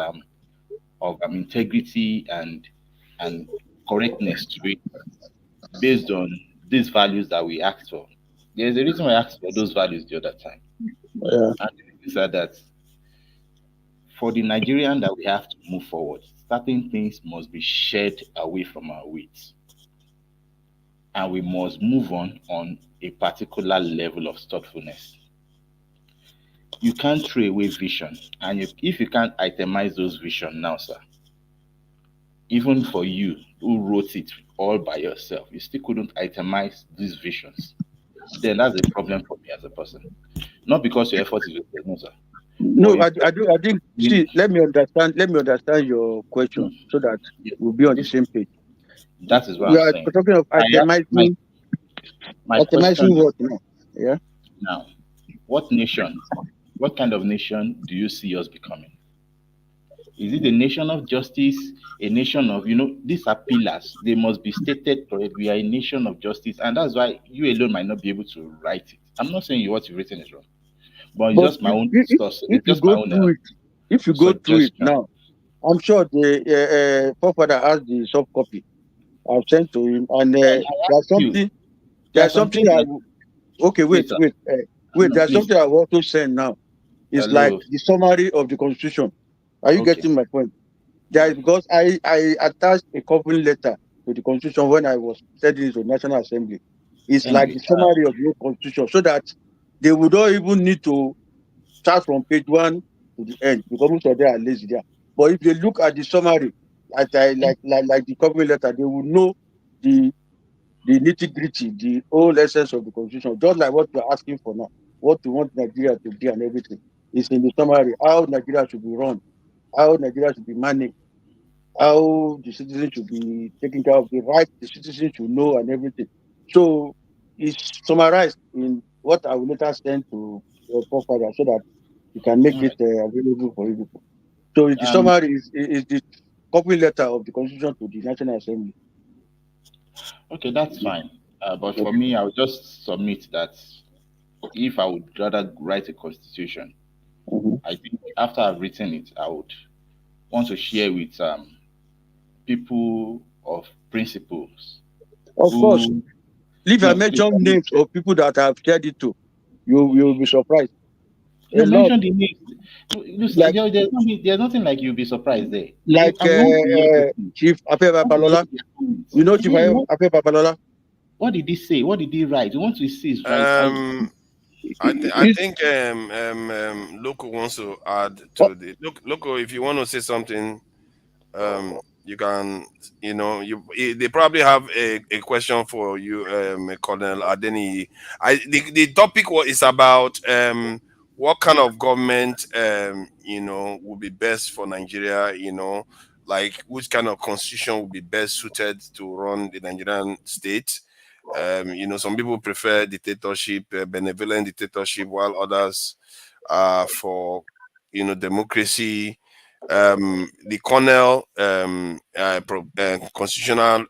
integrity and correctness to it based on these values that we asked for. There's a reason why I asked for those values the other time. And it said that for the Nigerian that we have to move forward, certain things must be shed away from our weight. And we must move on a particular level of thoughtfulness. You can't throw away vision. And if you can't itemize those visions now, sir, even for you who wrote it all by yourself, you still couldn't itemize these visions, then that's a problem for me as a person. Not because your effort is wasted, no, sir. No, I think. See, let me understand. Let me understand your question so that we'll be on the same page. That is what We I'm are saying. talking of itemizing. My question Itemizing what now? Yeah. now, what nation, what kind of nation do you see us becoming? Is it a nation of justice, a nation of, these are pillars. They must be stated correct. We are a nation of justice. And that's why you alone might not be able to write it. I'm not saying what you've written is wrong, but it's But just my own stuff. if It's you just my go own through it, if you go through it suggestion. now, I'm sure the forefather has the soft copy. I've sent to him, and there's something. There are There's some something things I. that, Okay, wait. sir. Wait. No, There's please. something I want to send now. It's like Hello. the summary of the constitution. Are you Okay. getting my point? There is because I attached a covering letter to the constitution when I was sending it to National Assembly. It's like Anyway, the summary of the whole constitution, so that they would not even need to start from page 1 to the end because most of them are lazy there. But if they look at the summary, like the covering letter, they will know the nitty-gritty, the whole essence of the constitution, just like what you're asking for now, what you want Nigeria to be and everything. Is in the summary, how Nigeria should be run, how Nigeria should be managed, how the citizens should be taken care of, the rights the citizens should know and everything. So it's summarized in what I will later send to your forefather so that you can make it available for you. So the summary is the copy letter of the constitution to the National Assembly. Okay, that's fine. But for me, I would just submit that if I would rather write a constitution, I think after I've written it, I would want to share with people of principles. Of course. If I mention names of people that have shared it to, you will be surprised. You mentioned the names. Like, there's nothing like you'll be surprised there. Like Chief Afe Babalola. You know Chief Afe Babalola? What did he say? What did he write? We want to see his right. I think Loco wants to add to the Loco. If you want to say something, you can. They probably have a question for you, Colonel Adeni. The topic is about what kind of government would be best for Nigeria. Like which kind of constitution would be best suited to run the Nigerian state. Some people prefer dictatorship, benevolent dictatorship, while others are for democracy. The Cornell constitutional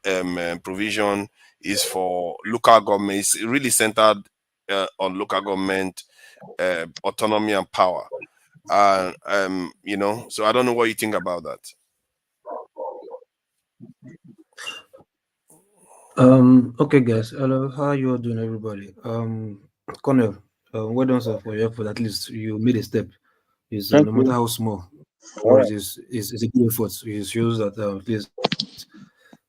provision is for local government. It's really centered on local government autonomy and power. So I don't know what you think about that. Okay, guys. Hello, how are you all doing, everybody? Cornel, well done, sir, for your effort. At least you made a step. Is no matter how small, or it is a good effort. It shows that at least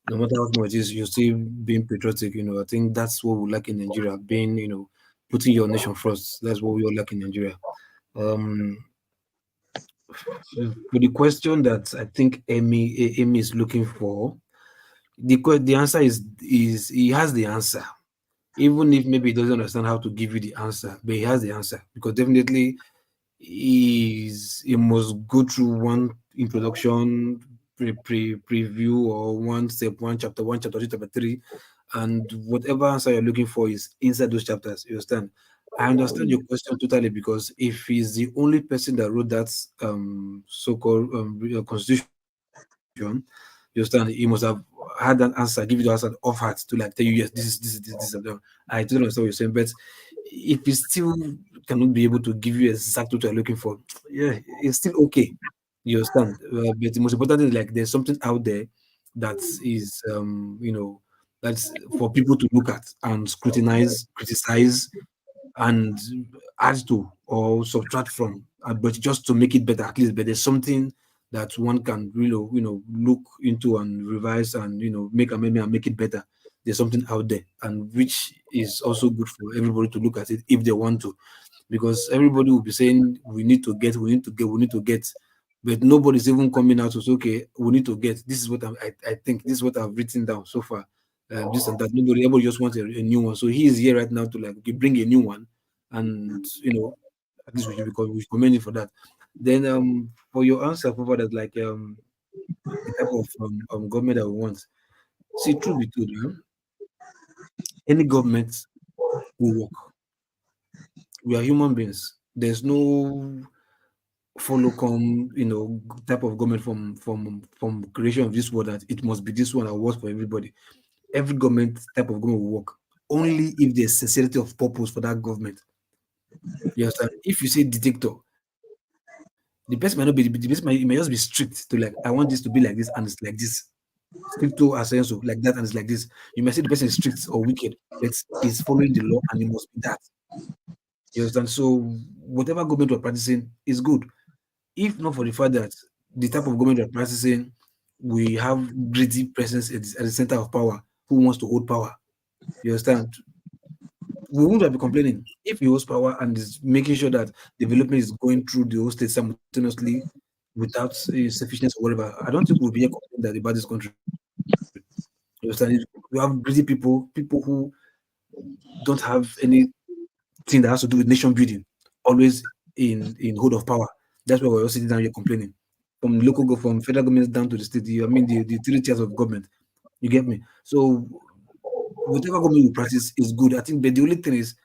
no matter how small it is, you're still being patriotic. I think that's what we like in Nigeria. Being, putting your nation first. That's what we all like in Nigeria. For the question that I think Amy is looking for, the answer is he has the answer, even if maybe he doesn't understand how to give you the answer, but he has the answer because definitely he must go through one introduction, preview, or one step, one chapter 2, chapter 3, and whatever answer you're looking for is inside those chapters. You understand? I understand your question totally because if he's the only person that wrote that so-called constitution, you understand, he must have had an answer, give you the answer off heart to like tell you, yes, this. I totally understand what you're saying, but if he still cannot be able to give you exactly what you're looking for, yeah, it's still okay. You understand? But the most important thing is like there's something out there that is, that's for people to look at and scrutinize, criticize, and add to or subtract from, but just to make it better at least. But there's something that one can really, look into and revise and make amendment and make it better. There's something out there, and which is also good for everybody to look at it if they want to, because everybody will be saying we need to get, but nobody's even coming out to say, okay, we need to get. This is what I think. This is what I've written down so far. This and that. Everybody just wants a new one. So he is here right now to like, okay, bring a new one, and At least we commend you for that. Then for your answer, for that, like the type of government that we want. See, truth be told, any government will work. We are human beings. There's no follow come, type of government from creation of this world that it must be this one that works for everybody. Every government type of government will work only if there's sincerity of purpose for that government. You understand? If you say dictator, the person might not be the person might just be strict to like, I want this to be like this and it's like this. Stricto ascenso, like that, and it's like this. You might say the person is strict or wicked, but he's following the law and it must be that. You understand? So whatever government we're practicing is good. If not for the fact that the type of government we're practicing, we have greedy presence at the center of power who wants to hold power. You understand? We won't be complaining if he holds power and is making sure that development is going through the whole state simultaneously without selfishness or whatever. I don't think we'll be complaining that about this country. You understand? We have greedy people who don't have anything that has to do with nation building, always in hold of power. That's why we're all sitting down here complaining. From from federal government down to the state, I mean the 3 tiers of government. You get me? So whatever government we practice is good. I think, but the only thing is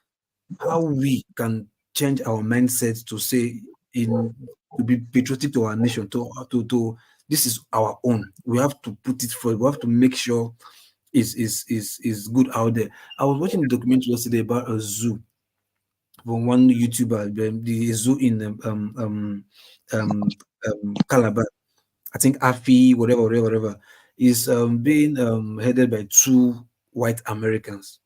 how we can change our mindset to say to be patriotic to our nation, to this is our own. We have to put it forward. We have to make sure is good out there. I was watching a documentary yesterday about a zoo from one YouTuber, the zoo in Calabar. I think Afi, whatever, is being headed by 2 white Americans.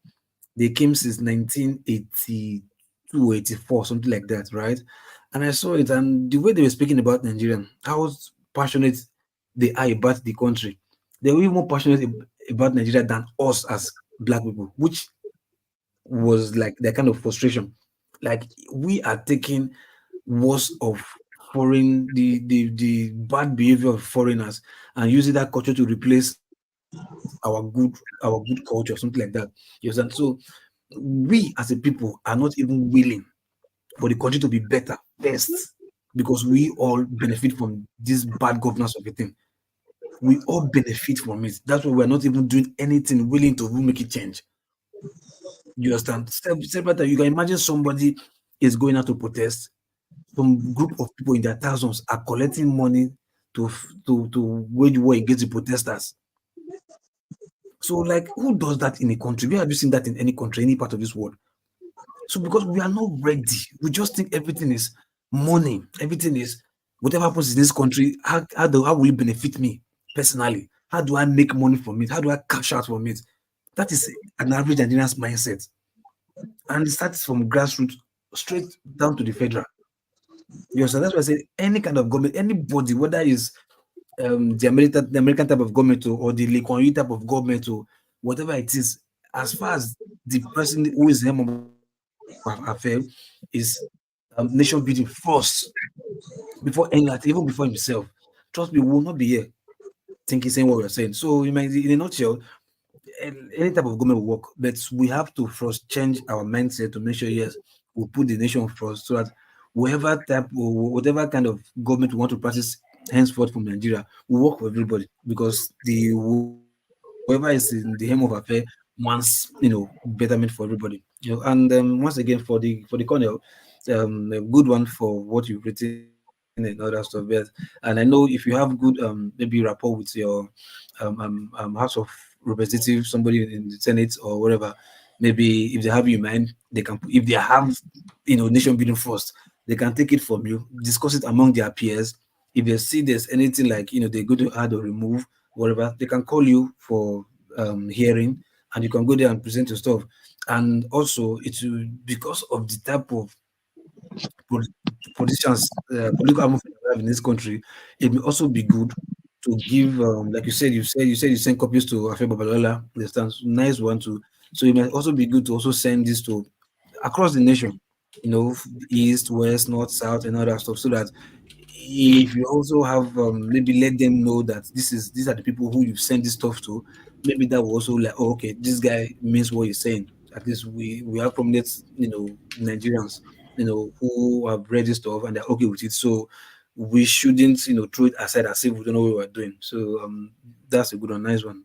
They came since 1982, 84, something like that, right? And I saw it, and the way they were speaking about Nigeria, how passionate they are about the country. They were even more passionate about Nigeria than us as black people, which was like their kind of frustration. Like, we are taking worst of the bad behavior of foreigners and using that culture to replace our good culture, something like that. You understand? So we as a people are not even willing for the country to be better first, because we all benefit from this bad governance of a thing. We all benefit from it. That's why we're not even doing anything willing to make it change. You understand? Separate, you can imagine somebody is going out to protest. Some group of people in their thousands are collecting money to wage war against the protesters. So, like, who does that in a country? Where have you seen that in any country, any part of this world? So, because we are not ready, we just think everything is money. Everything is whatever happens in this country. How will it benefit me personally? How do I make money from it? How do I cash out from it? That is an average Nigerian's mindset, and it starts from grassroots straight down to the federal. You understand? That's why I say any kind of government, anybody, whether it's the American type of government or the Lee Kuan Yew type of government or whatever it is, as far as the person who is the helm of affair is nation building first before anything, even before himself. Trust me, we will not be here thinking saying what we're saying. So, in a nutshell, any type of government will work, but we have to first change our mindset to make sure, yes, we put the nation first, so that whatever type or whatever kind of government we want to practice henceforth from Nigeria will work for everybody, because whoever is in the helm of affair wants betterment for everybody. And once again for the Colonel, a good one for what you've written and other stuff. And I know if you have good maybe rapport with your House of Representatives, somebody in the Senate or whatever, maybe if they have you in mind, they can, if they have nation building first, they can take it from you, discuss it among their peers. If they see there's anything like they're going to add or remove, whatever, they can call you for hearing, and you can go there and present your stuff. And also, it's because of the type of politicians, political movement we have in this country, it may also be good to give, like you said, you send copies to Afe Babalola. That's nice one too. So it might also be good to also send this to across the nation, east, west, north, south, and all that stuff, so that if you also have maybe let them know that these are the people who you send this stuff to, maybe that will also like, oh, okay, this guy means what he's saying. At least we have prominent Nigerians who have read this stuff and they're okay with it. So we shouldn't, throw it aside as if we don't know what we're doing. So that's a good one, nice one.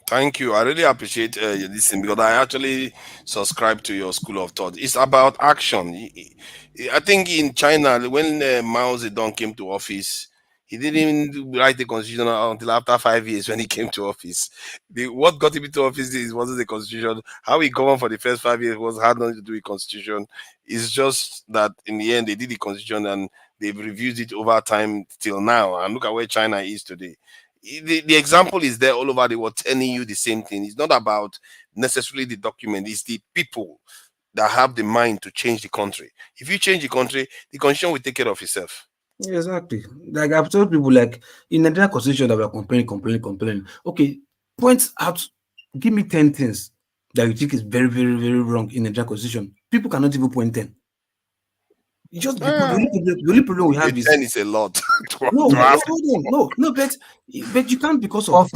Thank you. I really appreciate this thing because I actually subscribe to your school of thought. It's about action. I think in China, when Mao Zedong came to office, he didn't write the constitution until after 5 years when he came to office. What got him into office wasn't the constitution. How he governed for the first 5 years was had nothing to do with constitution. It's just that in the end they did the constitution and they've reviewed it over time till now. And look at where China is today. The example is there all over the world telling you the same thing. It's not about necessarily the document, it's the people that have the mind to change the country. If you change the country, the constitution will take care of itself. Exactly. Like I've told people, like in the Nigerian constitution that we're complaining. Okay, point out, give me 10 things that you think is very, very, very wrong in the Nigerian constitution. People cannot even point 10. You just the only problem we have is 10 is a lot. no, but you can't because of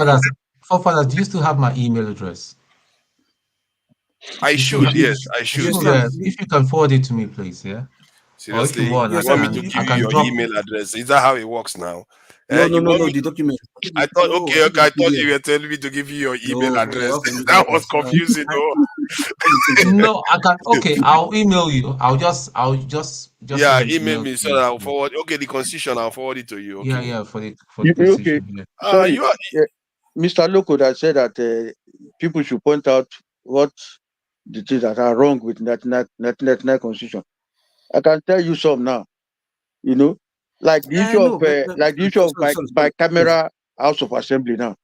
Forefathers, do you still have my email address? I should, yes, I should. If you can forward it to me, please, yeah. Seriously, you want me to give you your email address? Is that how it works now? No, the document. I thought, okay, I thought you were telling me to give you your email address. That was confusing, though. No, I can. Okay, I'll email you. I'll just. Yeah, email me so that I'll forward. Okay, the constitution, I'll forward it to you. Okay? Yeah, for the constitution. Okay. Sorry, Mr. Loco that said that people should point out what the things that are wrong with 1999 constitution. I can tell you some now. Like the issue of bicameral House of Assembly now.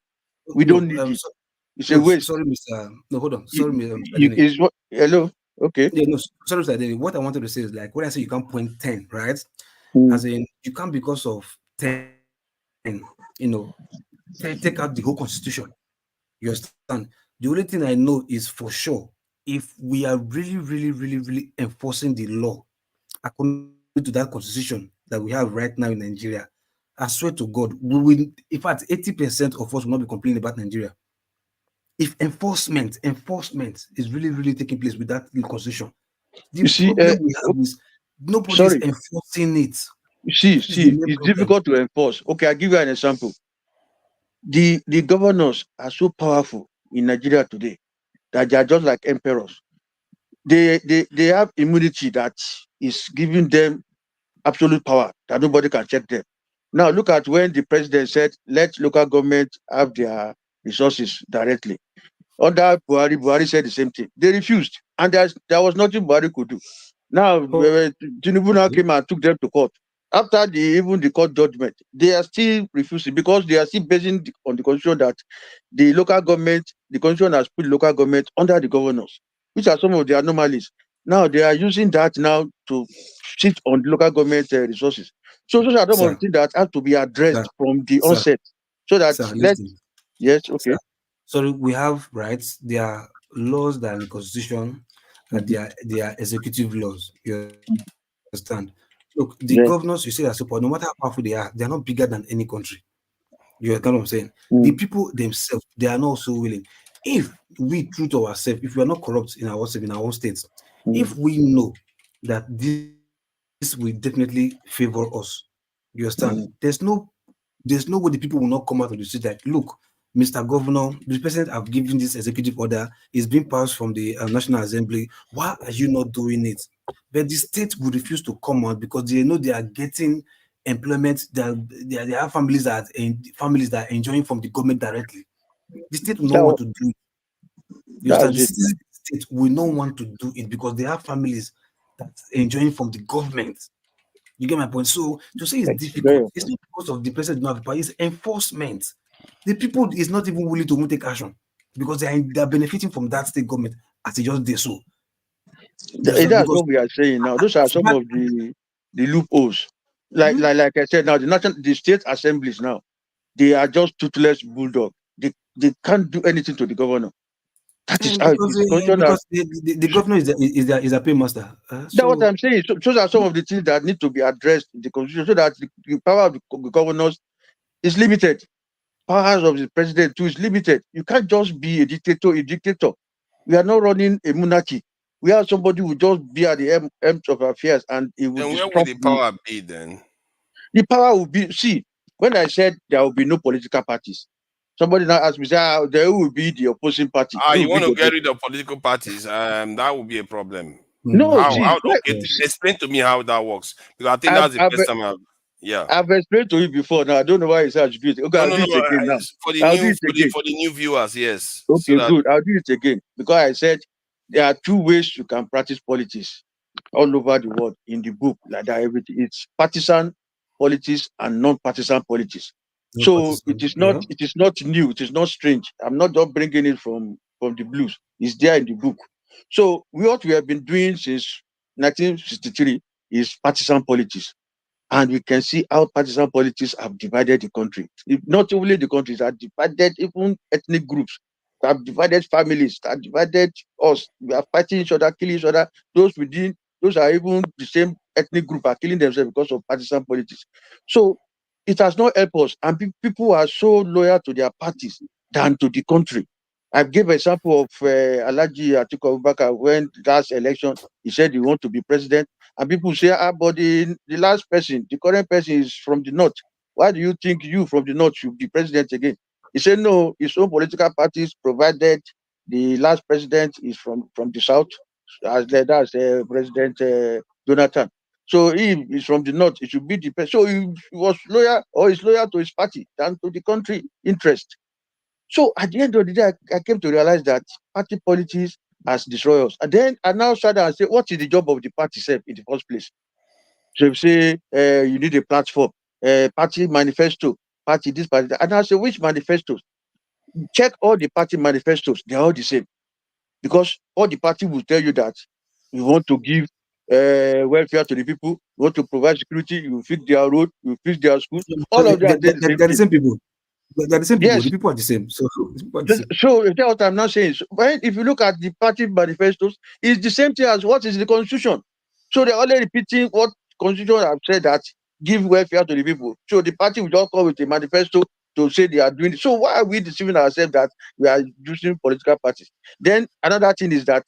We don't need it. It's a waste. Sorry, Mr. No, hold on. Sorry, Mr. Hello? Okay. Yeah, no, sorry, Mr. Denny. What I wanted to say is like when I say you can't point 10, right? As in you can't because of 10, take out the whole constitution. You understand? The only thing I know is for sure, if we are really, really, really, really enforcing the law according to that constitution that we have right now in Nigeria, I swear to God, we will, in fact, 80% of us will not be complaining about Nigeria. If enforcement is really, really taking place with that constitution, the problem we have is nobody is enforcing it. It's difficult to enforce. Okay, I'll give you an example. The governors are so powerful in Nigeria today that they are just like emperors. They have immunity that is giving them absolute power that nobody can check them. Now look at when the president said, let local government have their resources directly. Under Buhari said the same thing. They refused, and there was nothing Buhari could do. Now Tinubu now came and took them to court. After even the court judgment, they are still refusing because they are still basing on the constitution that the local government, the constitution has put local government under the governors, which are some of the anomalies. Now they are using that now to sit on the local government resources. So those are some of the things that have to be addressed from the onset. So that yes, okay. So we have rights. There are laws that are in the constitution, and they are executive laws. You understand? Look, the governors, you say that support, no matter how powerful they are not bigger than any country. You understand what I'm saying? The people themselves, they are not so willing. If we true to ourselves, if we are not corrupt in our own states, if we know that this will definitely favor us, you understand? There's no way the people will not come out of the street like, look, Mr. Governor, the president have given this executive order, is being passed from the National Assembly. Why are you not doing it? But the state will refuse to come out because they know they are getting employment. They have families that are enjoying from the government directly. The state will not want to do it. The state will not want to do it because they have families that are enjoying from the government. You get my point? So to say it's difficult, it's not because of the president don't have the power, it's enforcement. The people is not even willing to take action because they are benefiting from that state government as they just did so. That's what we are saying now. Those are some of the loopholes. Like I said now, the state assemblies now, they are just toothless bulldog. They can't do anything to the governor. That is how because the governor is a paymaster. That's what I'm saying. So those are some of the things that need to be addressed in the constitution so that the power of the governors is limited. Powers of the president too is limited. You can't just be a dictator. We are not running a monarchy. where somebody will just be at the end of affairs and it will And where will disrupt the power be then? the power will be. See, when I said there will be no political parties, somebody now asked me, say, there will be the opposing party. Who You will be want to the get opposing? rid of political parties? That would be a problem. No, How? see, Okay, explain to me how that works, because I think that's the first time yeah. I've explained to you before. Now I don't know why you say I should do it. Okay, I'll do it again now. For the I'll do new it again. for the new viewers, yes. Okay, So that, good. I'll do it again because I said there are two ways you can practice politics all over the world in the book, like that. Everything it's partisan politics and non-partisan politics. So it is not new. It is not strange. I'm not just bringing it from the blues. It's there in the book. So what we have been doing since 1963 is partisan politics. And we can see how partisan politics have divided the country. Not only the countries, have divided even ethnic groups, have divided families, have divided us. We are fighting each other, killing each other. Those are even the same ethnic group are killing themselves because of partisan politics. So it has not helped us. And people are so loyal to their parties than to the country. I gave an example of Alhaji Atiku Abubakar when last election, he said he want to be president. And people say, but the last person, the current person is from the north. Why do you think you from the north should be president again? He said, no, his own political parties provided the last president is from the south, as that's President Jonathan. So he is from the north, he should be the president. So he was loyal or is loyal to his party than to the country interest. So at the end of the day, I came to realize that party politics has destroyed us. And then I now started and say, what is the job of the party self in the first place? So you say you need a platform, party manifesto, party this, party that. And I say, which manifestos? Check all the party manifestos, they're all the same. Because all the party will tell you that we want to give welfare to the people, we want to provide security, you fix their road, you fix their schools. All of them they're the same people. They're the same people. Yes. The people are the same. So that's what I'm not saying. So if you look at the party manifestos, it's the same thing as what is the constitution. So they're only repeating what constitution have said, that give welfare to the people. So the party will just come with a manifesto to say they are doing it. So why are we deceiving ourselves that we are using political parties? Then another thing is that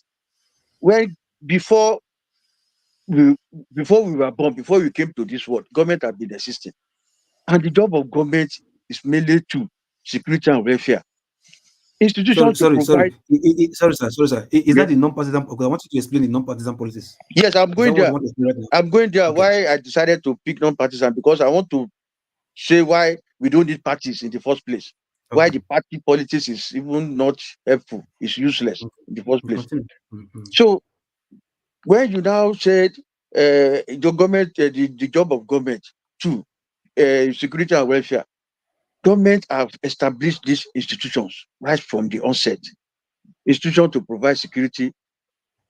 before we were born, before we came to this world, government had been existing. And the job of government is mainly to security and welfare. Institutions sorry, sir. Is that the non-partisan? Okay, I want you to explain the non-partisan policies. Yes, I'm going there. I'm going there. Okay. Why I decided to pick non-partisan, because I want to say why we don't need parties in the first place. Okay. Why the party politics is even not helpful, it's useless in the first place. So when you now said the government, the job of government to security and welfare, government have established these institutions right from the onset. Institution to provide security.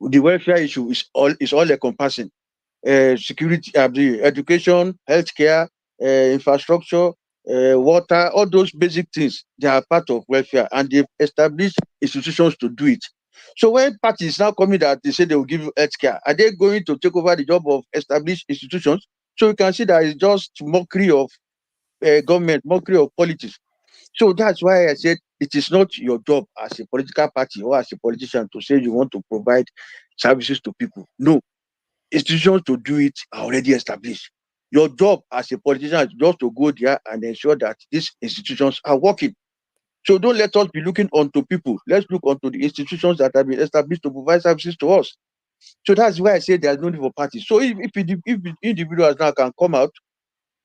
The welfare issue is all encompassing. Security, education, healthcare, infrastructure, water, all those basic things, they are part of welfare, and they've established institutions to do it. So when parties now coming that they say they will give you healthcare, are they going to take over the job of established institutions? So you can see that it's just mockery of government, mockery of politics. So that's why I said it is not your job as a political party or as a politician to say you want to provide services to people. No, institutions to do it are already established. Your job as a politician is just to go there and ensure that these institutions are working. So don't let us be looking onto people. Let's look onto the institutions that have been established to provide services to us. So that's why I say there's no need for parties. So if individuals now can come out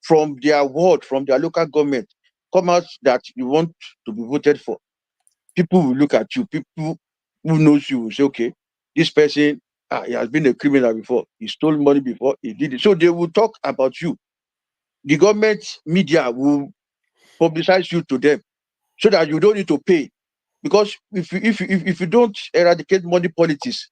from their ward, from their local government, come out that you want to be voted for, people will look at you. People who knows you will say, okay, this person, he has been a criminal before, he stole money before, he did it. So they will talk about you. The government media will publicize you to them so that you don't need to pay. Because if you don't eradicate money politics,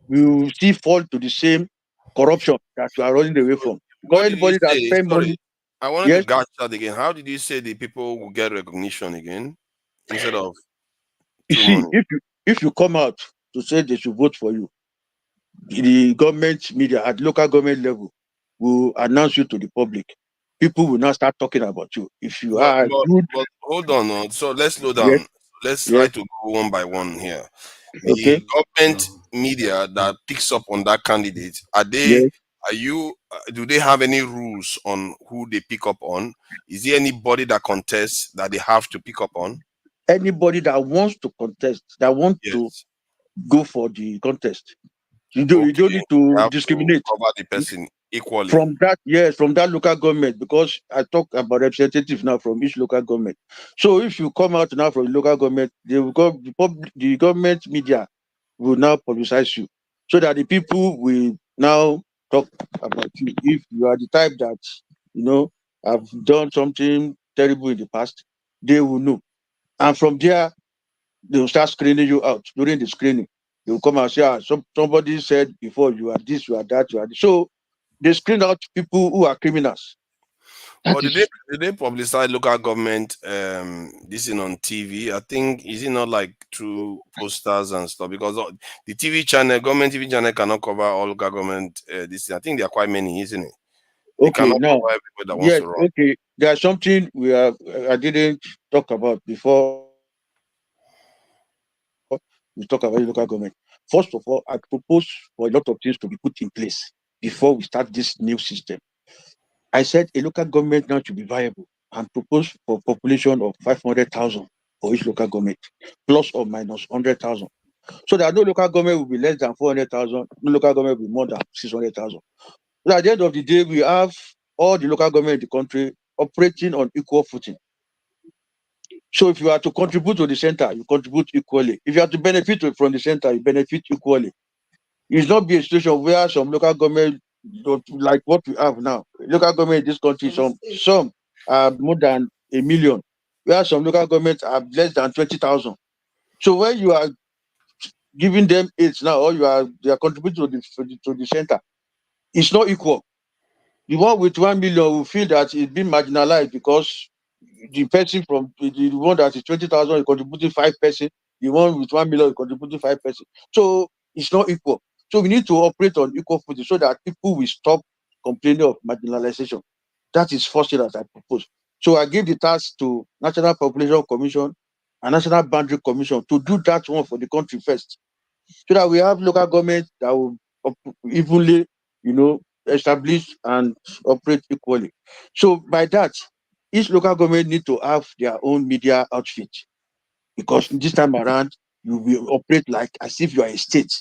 you will still fall to the same corruption that you are running away from. Because anybody that spend money. I wanted to catch that again. How did you say the people will get recognition again instead of money? If you come out to say they should vote for you, the government media at local government level will announce you to the public. People will now start talking about you. If you are good. But hold on. So let's slow down. Yes. Let's try to go one by one here. The government media that picks up on that candidate, are Yes. you do they have any rules on who they pick up on? Is there anybody that contests that they have to pick up on? Anybody that wants to contest, that want to Yes. go for the contest, you don't Okay. need You to have to discriminate cover the person equally. from that. Yes, from that local government, because I talk about representatives now from each local government. So if you come out now from the local government, they will go, the government media will now publicize you, so that the people will now talk about you. If you are the type that, you know, have done something terrible in the past, they will know. And from there, they will start screening you out. During the screening, they will come and say, somebody said before, you are this, you are that, you are this. So they screen out people who are criminals. That Or did is they publicize local government this in on TV? I think, is it not like through posters and stuff? Because the TV channel, government TV channel cannot cover all local government this. I think there are quite many, isn't it? They okay. cannot Now, cover everybody that wants yes, to run. okay. There's something I didn't talk about before we talk about local government. First of all, I propose for a lot of things to be put in place before we start this new system. I said a local government now should be viable and propose for population of 500,000 for each local government, plus or minus 100,000. So that no local government will be less than 400,000, no local government will be more than 600,000. So at the end of the day, we have all the local government in the country operating on equal footing. So if you are to contribute to the center, you contribute equally. If you are to benefit from the center, you benefit equally. It's not be a situation where some local government, like what we have now, local government in this country, some are more than 1 million, where some local governments are less than 20,000. So when you are giving them aids now, or they are contributing to the center, it's not equal. The one with 1 million will feel that it's been marginalized because the person from the one that is 20,000 is contributing 5%, the one with 1 million is contributing 5%. So it's not equal. So we need to operate on equal footing so that people will stop complaining of marginalization. That is first thing that I propose. So I give the task to National Population Commission and National Boundary Commission to do that one for the country first, so that we have local government that will evenly, establish and operate equally. So by that, each local government need to have their own media outfit, because this time around you will operate like as if you are a state.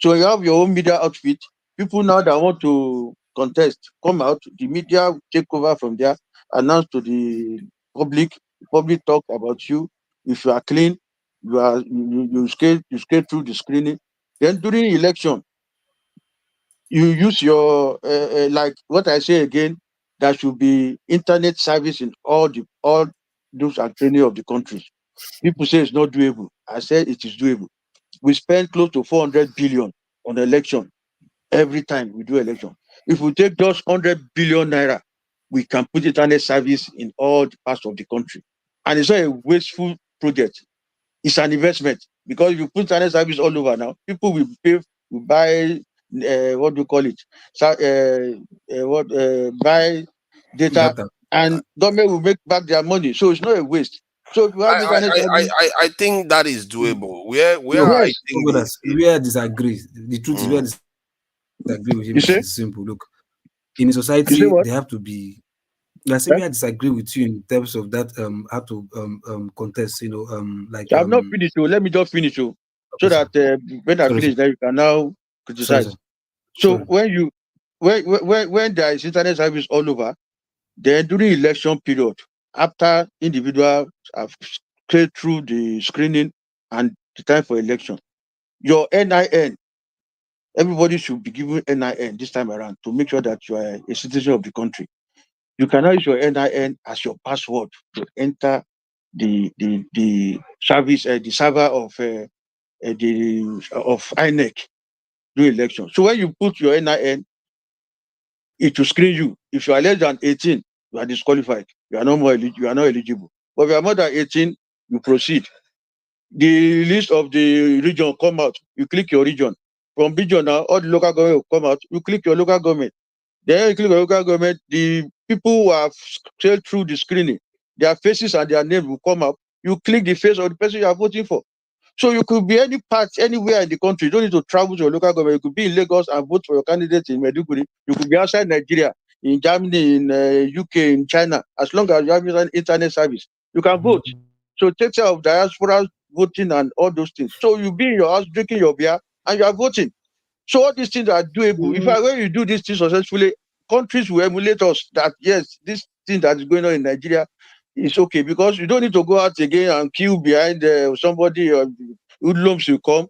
So you have your own media outfit. People now that want to contest come out. The media will take over from there, announce to the public. The public talk about you. If you are clean, you scale through the screening. Then during election, you use your like what I say again. There should be internet service in all those and training of the country. People say it's not doable. I said it is doable. We spend close to 400 billion on election every time we do election. If we take just 100 billion naira, we can put internet service in all the parts of the country. And it's not a wasteful project. It's an investment, because if you put internet service all over now, people will pay, will buy, what do you call it? Buy data, Data. and government will make back their money. So it's not a waste. So if you have internet service, I think that is doable. Where Look, I yes, think brothers, where I disagree. The truth is, where I disagree with him you say, is simple. Look, in a you say society, what? they have to be. I say Eh? where I disagree with you in terms of that how to contest. Like I'm not finished. So let me just finish. So okay, sir. that when I Sorry, sir. finish, then you can now Sorry, criticize. sir. So Sorry. when there is internet service all over, then during election period, after individuals have cleared through the screening and the time for election, your NIN, everybody should be given NIN this time around to make sure that you are a citizen of the country. You cannot use your NIN as your password to enter the service, the server of INEC during election. So when you put your NIN, it will screen you. If you are less than 18, you are disqualified. You are you are not eligible. But if you are more than 18, you proceed. The list of the region come out. You click your region. From region now, all the local government will come out. You click your local government. Then you click your local government. The people who have sailed through the screening, their faces and their name will come up. You click the face of the person you are voting for. So you could be any part, anywhere in the country. You don't need to travel to your local government. You could be in Lagos and vote for your candidate in Maiduguri. You could be outside Nigeria, in Germany, in UK, in China. As long as you have an internet service, you can vote. So take care of diaspora voting and all those things. So you be in your house drinking your beer and you are voting. So all these things are doable. If when you do these things successfully, countries will emulate us that yes, this thing that is going on in Nigeria is okay, because you don't need to go out again and queue behind somebody or hoodlums will come,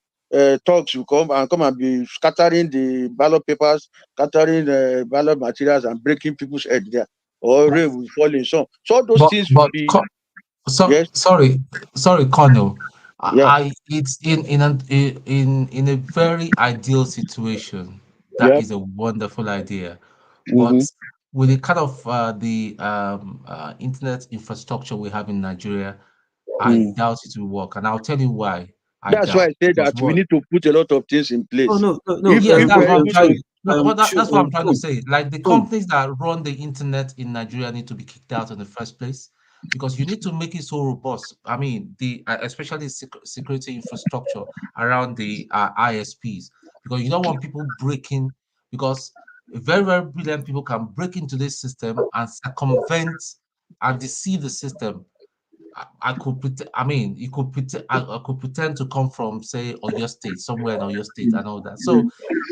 thugs will come and be scattering the ballot papers, scattering ballot materials and breaking people's head there, or rain will fall in some. So all those things will be. Yes. Sorry, Colonel. Yeah. It's in a very ideal situation. That Yeah. is a wonderful idea, but with the kind of the internet infrastructure we have in Nigeria, I doubt it will work, and I'll tell you why. That's why I say that we need to put a lot of things in place. No. Yes, that's what I'm trying. That's what I'm trying to Tom, say. Like the companies that run the internet in Nigeria need to be kicked out in the first place, because you need to make it so robust. I mean, the especially security infrastructure around the ISPs, because you don't want people breaking. Because very very brilliant people can break into this system and circumvent and deceive the system. I could pretend. I mean, you could pretend. I could pretend to come from, say, Oyo State, somewhere in Oyo State, and all that. So,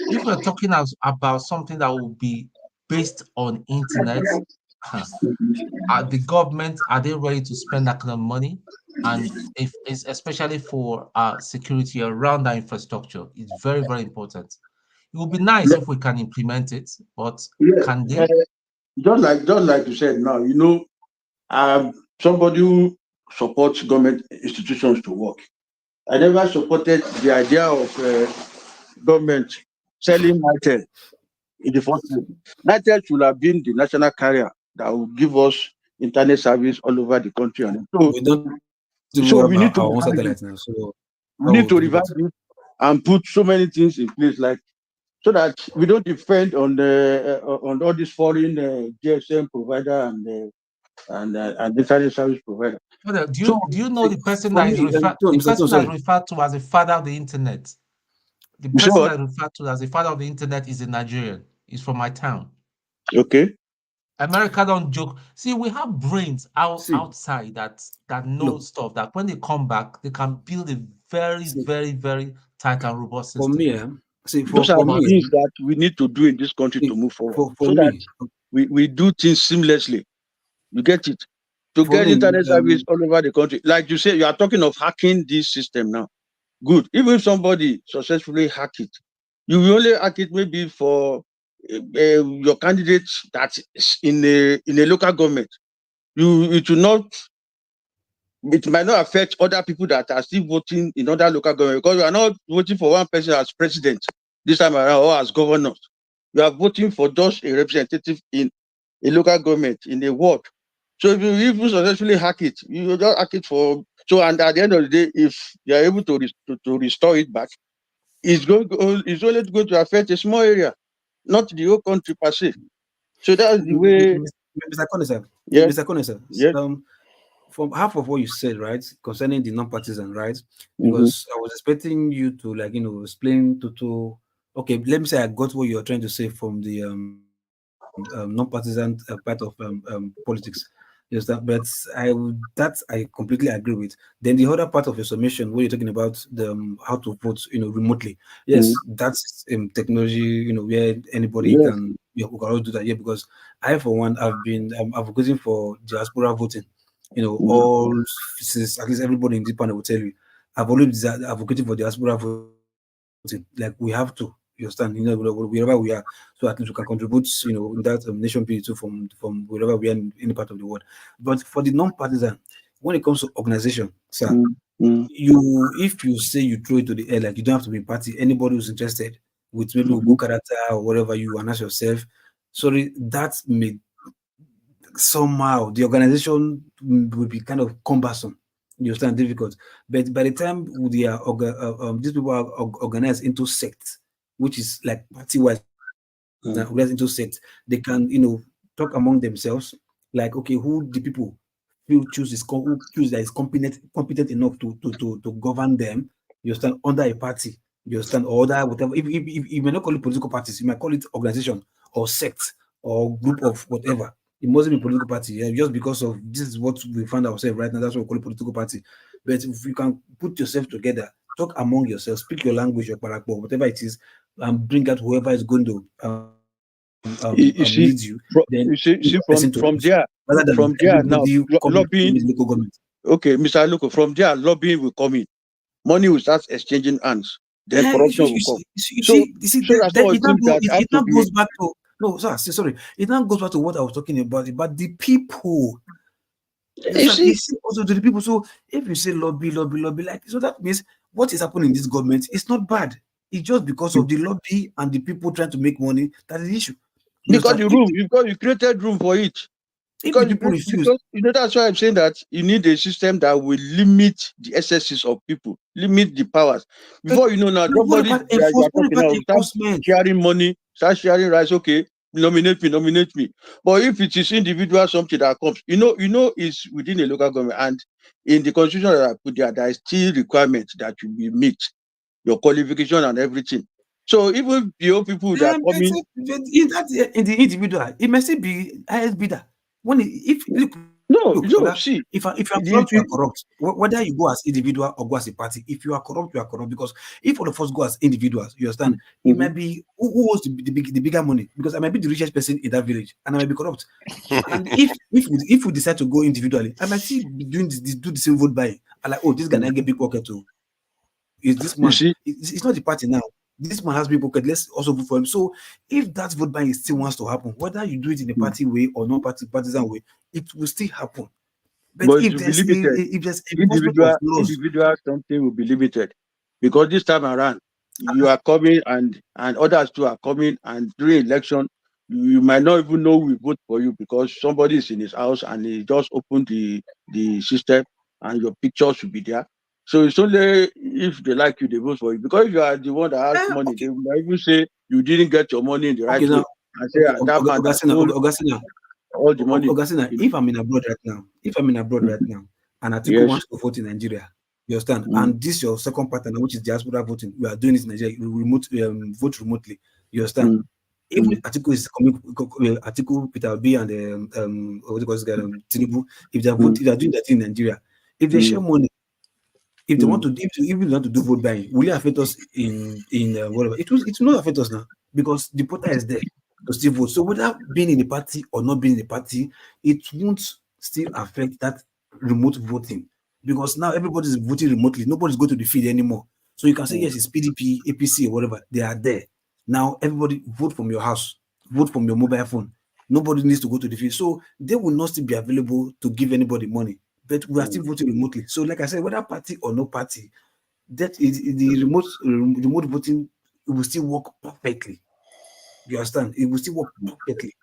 if we're talking about something that will be based on internet, are the government, are they ready to spend that kind of money? And if it's especially for security around that infrastructure, it's very very important. It would be nice if we can implement it, but can they? Just like you said now, somebody who supports government institutions to work. I never supported the idea of government selling Nitel in the first place. Nitel should have been the national carrier that would give us internet service all over the country. And so we need to satellite now. So we need to revise it and put so many things in place, like so that we don't depend on the on all these foreign GSM provider and internet service provider. Do you know the person that is referred to as the father of the internet? The person that is referred to as the father of the internet is a Nigerian. He's from my town. Okay. America don't joke. See, we have brains outside that know stuff that when they come back, they can build a very, very, very tight and robust system. For me, those are the things that we need to do in this country to move forward, so that we do things seamlessly. You get it? To get internet service all over the country. Like you say, you are talking of hacking this system now. Good. Even if somebody successfully hack it, you will only hack it maybe for your candidate that is in a local government. It might not affect other people that are still voting in other local government, because you are not voting for one person as president this time around or as governor. You are voting for just a representative in a local government in a ward. So if you successfully hack it, you just hack it for and at the end of the day, if you are able to restore it back, it's only going to affect a small area, not the whole country per se. So that's the way. Mr. Konesa. Yes. Mr. Konesa. Yes. From half of what you said, right, concerning the non-partisan, right? Because I was expecting you to explain to okay, let me say I got what you're trying to say from the non-partisan part of politics. Yes, but I completely agree with. Then the other part of your submission, where you're talking about the how to vote, remotely. Yes, that's technology, where anybody can also do that. Yeah, because I, for one, I've been advocating for diaspora voting. All since at least everybody in the panel will tell you, I've always advocated for diaspora voting. Like we have to. You understand? Wherever we are, so at least we can contribute, in that nation building too from wherever we are in any part of the world. But for the non-partisan, when it comes to organization, sir, if you say you throw it to the air, like you don't have to be party. Anybody who's interested with maybe a good character or whatever, you announce yourself. Sorry, that may somehow the organization will be kind of cumbersome. You understand? Difficult. But by the time they are these people are organized into sects, which is like party-wise, organized into sects, they can talk among themselves, like, okay, who the people who choose that is competent enough to govern them, You stand under a party. You stand or other whatever. If you may not call it political parties, you might call it organization or sect or group of whatever. It mustn't be political party. Yeah, just because of this is what we find ourselves right now. That's what we call it political party. But if you can put yourself together, talk among yourselves, speak your language, your parakbo, whatever it is, and bring out whoever is going to You see, lead you, then from there, rather than from there now, everybody coming lobbying. with local government. Okay, Mr. Aluko, from there, lobbying will come in. Money will start exchanging hands. Then Yeah, corruption will come. So that's all it now things that have to be. goes back to no, sorry. It now goes back to what I was talking about the people. You see, Also to the people. So if you say lobby, like so, that means what is happening in this government is not bad. It's just because of the lobby and the people trying to make money that is the issue. because you created room for it. If the people refuse, Because that's why I'm saying that you need a system that will limit the excesses of people, limit the powers. Before you know now, what somebody about you are talking now, start enforcement? sharing money, start sharing rights. Okay, nominate me. But if it is individual something that comes, is within a local government, and in the constitution that I put there is still requirements that you be meet, your qualification and everything. So even the old people that are coming, In the individual, it may still be highest bidder. See, if you are corrupt, you are corrupt. Whether you go as individual or go as a party, if you are corrupt, you are corrupt. Because if all of us go as individuals, you understand, it might be who owes the bigger money. Because I might be the richest person in that village, and I might be corrupt. And if we decide to go individually, I might still be do the same vote buying. I'm like, oh, this guy I get big pocket too. Is this man? It's not the party now. This man has big pocket. Let's also vote for him. So if that vote buying still wants to happen, whether you do it in a party way or non-partisan way, it will still happen. But if there's individual something will be limited, because this time around you are coming and others too are coming, and during election you might not even know who will vote for you because somebody is in his house and he just opened the system and your picture should be there. So it's only if they like you, they vote for you. Because if you are the one that has money, they will even say you didn't get your money in the right way. And say that man that stole all the money. Augustina, if I'm in abroad right now, and Atiku wants to vote in Nigeria, you understand? And this your second partner, which is diaspora voting, we are doing this in Nigeria, we vote remotely. You understand? If Atiku is coming, Atiku, Peter Obi, and what do you call this guy, Tinubu, if they are doing that in Nigeria, if they share money, if they want to, if they want to do vote buying, will it affect us in whatever? It will not affect us now because the portal is there to still vote. So whether being in a party or not being in a party, it won't still affect that remote voting because now everybody's voting remotely. Nobody's going to the field anymore. So you can say yes, it's PDP, APC, or whatever. They are there. Now everybody vote from your house, vote from your mobile phone. Nobody needs to go to the field. So they will not still be available to give anybody money. But we are still voting remotely. So, like I said, whether party or no party, that is the remote voting, it will still work perfectly. You understand? It will still work perfectly.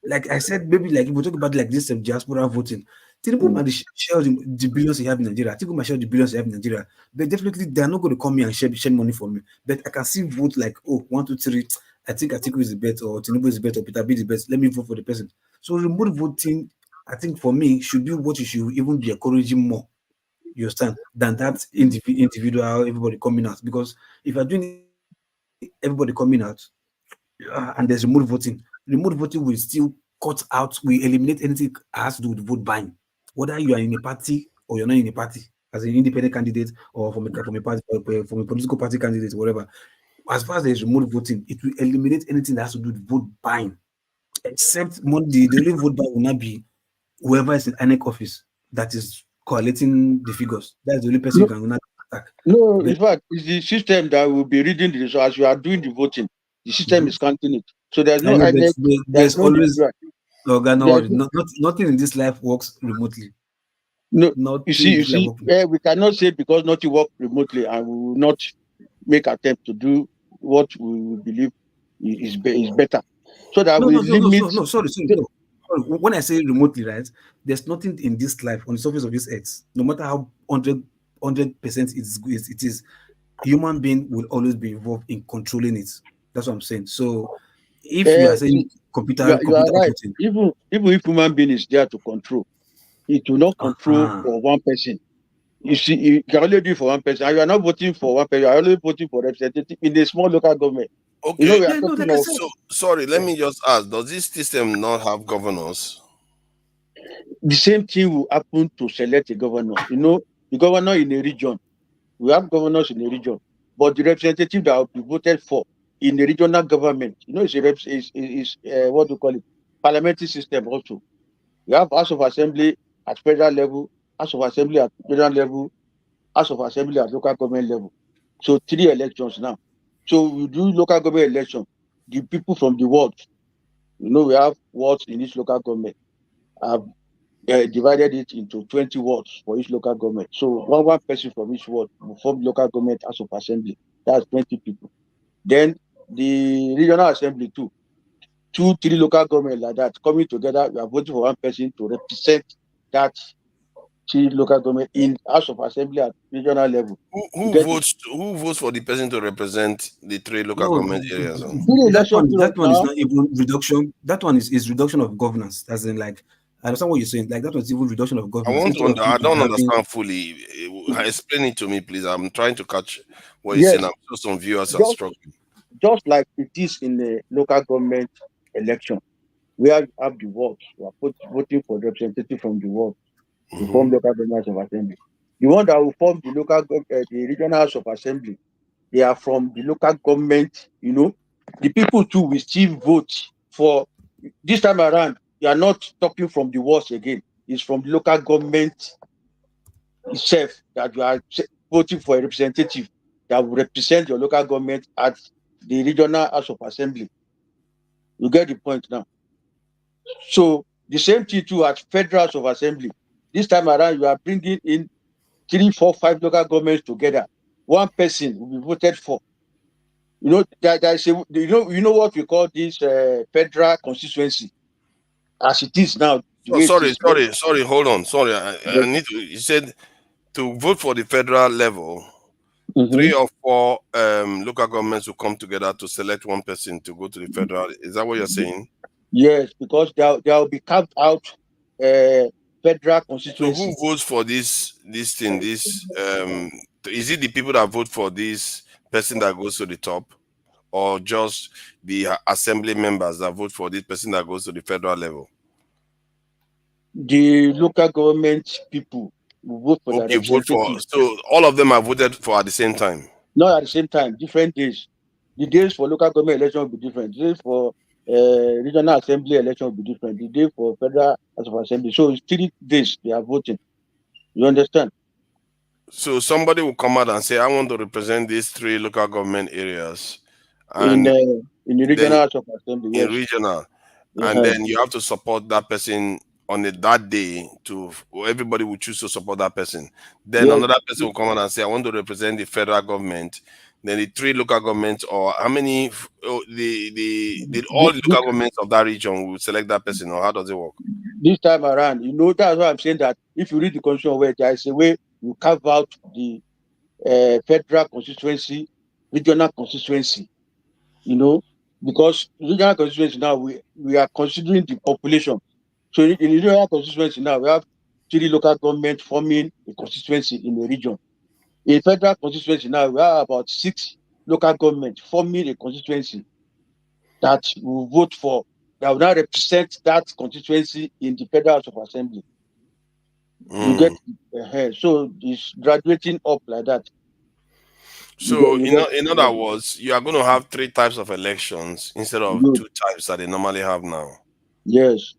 Like I said, maybe like if we talk about like this diaspora voting, Tinubu might share the billions he have in Nigeria. Tinubu might share the billions he have in Nigeria, but definitely they are not going to come here and share money for me. But I can see vote like 1, 2, 3. I think Atiku is the best, or Tinubu is the best, or Peter B is the best. Let me vote for the person. So remote voting, I think for me, should be what you should even be encouraging more. You understand? Than that individual, everybody coming out. Because if you're doing everybody coming out and there's remote voting will still cut out, we eliminate anything that has to do with vote buying. Whether you are in a party or you're not in a party, as an independent candidate or from a party, from a political party candidate, whatever. As far as there's remote voting, it will eliminate anything that has to do with vote buying. Except the only vote buy will not be whoever is in INEC office that is collating the figures. That's the only person you can not attack. No, in fact, it's the system that will be reading the results. As you are doing the voting, the system is counting it. So there's no INEC. There's always nothing in this life works remotely. No, you see, we cannot say because nothing works remotely and we will not make attempt to do what we believe is better. So that we limit. No, sorry. When I say remotely, right, there's nothing in this life on the surface of this earth, no matter how 100% it is, human being will always be involved in controlling it. That's what I'm saying. So if you are saying computer right. Voting, even if human being is there to control, it will not control for one person. You see, you can only do it for one person, and you are not voting for one person. You are only voting for representative in a small local government. You know, Okay. we are Yeah, no, talking like I of said, So sorry, let me just ask: does this system not have governors? the same thing will happen to select a governor. You know, the governor in a region, we have governors in a region, but the representative that will be voted for in the regional government, you know, is what do you call it, parliamentary system also. We have House of Assembly at federal level, House of Assembly at regional level, House of Assembly at local government level. So 3 elections now. So we do local government election. The people from the wards, you know, we have wards in each local government. Have divided it into 20 wards for each local government. So one person from each ward will form local government House of Assembly. That's 20 people. Then the regional assembly too, 2, 3 local government like that coming together. We are voting for one person to represent that 3 local government in House of Assembly at regional level. Who votes? Who votes for the person to represent the 3 local no, government areas? that one is now. not even reduction. That one is reduction of governance, as in like I understand what you're saying. Like that was even reduction of I governance. want to. Instead of you I don't having understand fully. Explain it to me, please. I'm trying to catch what you're Yes, saying. I'm sure some viewers are just struggling. just like it is in the local government election, where you have the wards, you are voting for the representative from the ward to form local government of assembly. The one that will form the the regional house of assembly, they are from the local government. You know, the people too will still vote for this time around. You are not talking from the wards again. It's from the local government itself that you are voting for a representative that will represent your local government at the regional house of assembly. You get the point now. So the same thing too at federal house of assembly. This time around, you are bringing in 3, 4, 5 local governments together. One person will be voted for. You know, you know what we call this federal constituency as it is now. The Oh, way it is. sorry. Hold on. Sorry, I Yes. need to. You said to vote for the federal level, Mm-hmm. 3 or 4 local governments will come together to select one person to go to the federal. Is that what you're saying? Yes, because there will be carved out federal So constituency. who votes for this thing? Is it the people that vote for this person that goes to the top, or just the assembly members that vote for this person that goes to the federal level? The local government people will vote for their Okay, vote for. representative. So all of them are voted for at the same time. Not at the same time, different days. The days for local government election will be different. The days for regional assembly election will be different. The day for federal House of Assembly. So it's 3 days they are voting. You understand? So somebody will come out and say, "I want to represent these 3 local government areas," In and the regional then House of Assembly, in yes. regional, and Uh-huh. then you have to support that person on that day. Everybody will choose to support that person. Then Yes. another person will come out and say, "I want to represent the federal government." Then the 3 local governments, or how many, all the local governments of that region will select that person, or how does it work? This time around, you know, that's why I'm saying that if you read the constitution where there is a way you carve out the federal constituency, regional constituency, you know, because regional constituency now we are considering the population. So in the regional constituency now we have 3 local government forming a constituency in the region. In federal constituency now we have about 6 local government forming a constituency that will vote for, that will now represent that constituency in the federal House of Assembly. You get so it's graduating up like that. So in other words, you are going to have 3 types of elections instead of 2 types that they normally have now. Yes.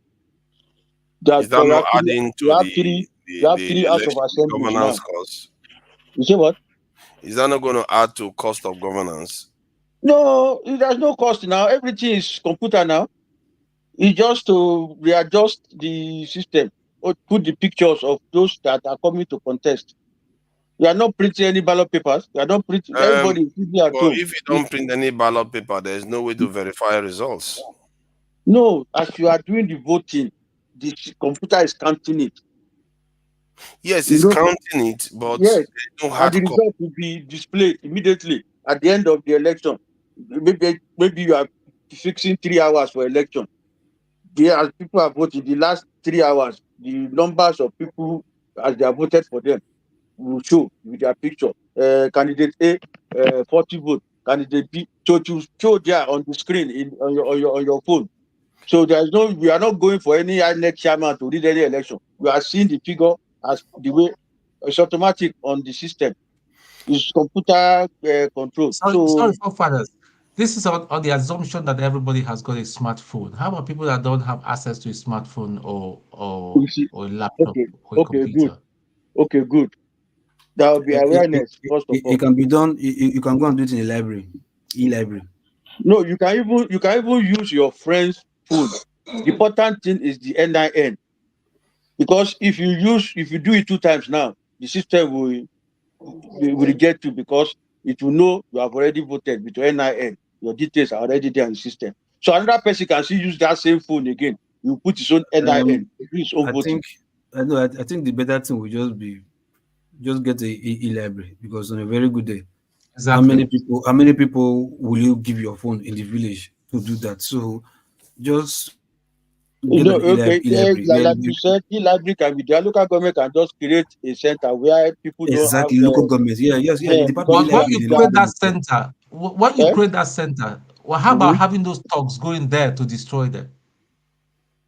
Is that not adding to you have 3 House of Assembly governance now. cost? You say what? Is that not going to add to cost of governance? No, there's no cost now. Everything is computer now. It's just to readjust the system or put the pictures of those that are coming to contest. You are not printing any ballot papers. You are not printing. Everybody is sitting at Well, home. if you don't print any ballot paper, there's no way to verify results. No, as you are doing the voting, the computer is counting it. Yes, it's counting it, but yes, no and hard the copy. result will be displayed immediately at the end of the election. Maybe you are fixing 3 hours for election. As people are voting, the last 3 hours, the numbers of people as they are voted for them will show with their picture. Candidate A, 40 votes. Candidate B, so to show there on the screen on your phone. So we are not going for any INEC chairman to read any election. We are seeing the figure as the way it's automatic on the system. It's computer controlled. Sorry, forefathers. This is on the assumption that everybody has got a smartphone. How about people that don't have access to a smartphone or a laptop or a computer? Okay, good. There will be awareness, first of all. It can be done. You can go and do it in a library, e-library. No, you can even use your friend's phone. The important thing is the NIN. Because if you do it 2 times now, the system will reject you because it will know you have already voted with your NIN. Your details are already there in the system. So another person can still use that same phone again. You put his own NIN, his own voting. I think the better thing will just get a e-library, because on a very good day, exactly. How many people will you give your phone in the village to do that? So just like you said, e-library can be there. Local government can just create a center where people don't have local government. Yes. But when you create that center, well, how about having those thugs going there to destroy them?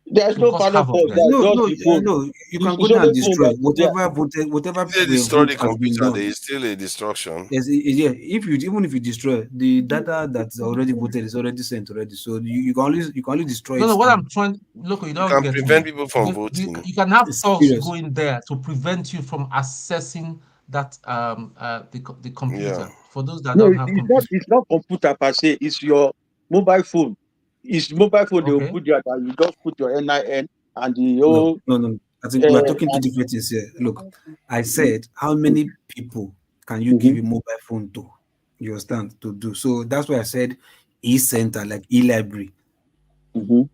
There's no ballot box. No. You can go there and destroy whatever voted, whatever. They destroy the computer. There is still a destruction. Yes, yeah. Even if you destroy the data that's already voted, is already sent already. So you can only destroy. No, what I'm trying. Look, you don't can prevent people from voting. You can have thugs going there to prevent you from accessing that the computer. Yeah. For those that don't have computer. It's not computer per se. It's your mobile phone. It's mobile phone. They will put there that you just put your NIN and the whole. No. I think we're talking two different things here. Look, I said, how many people can you give a mobile phone to? You understand, to do so? That's why I said e-center, like e-library.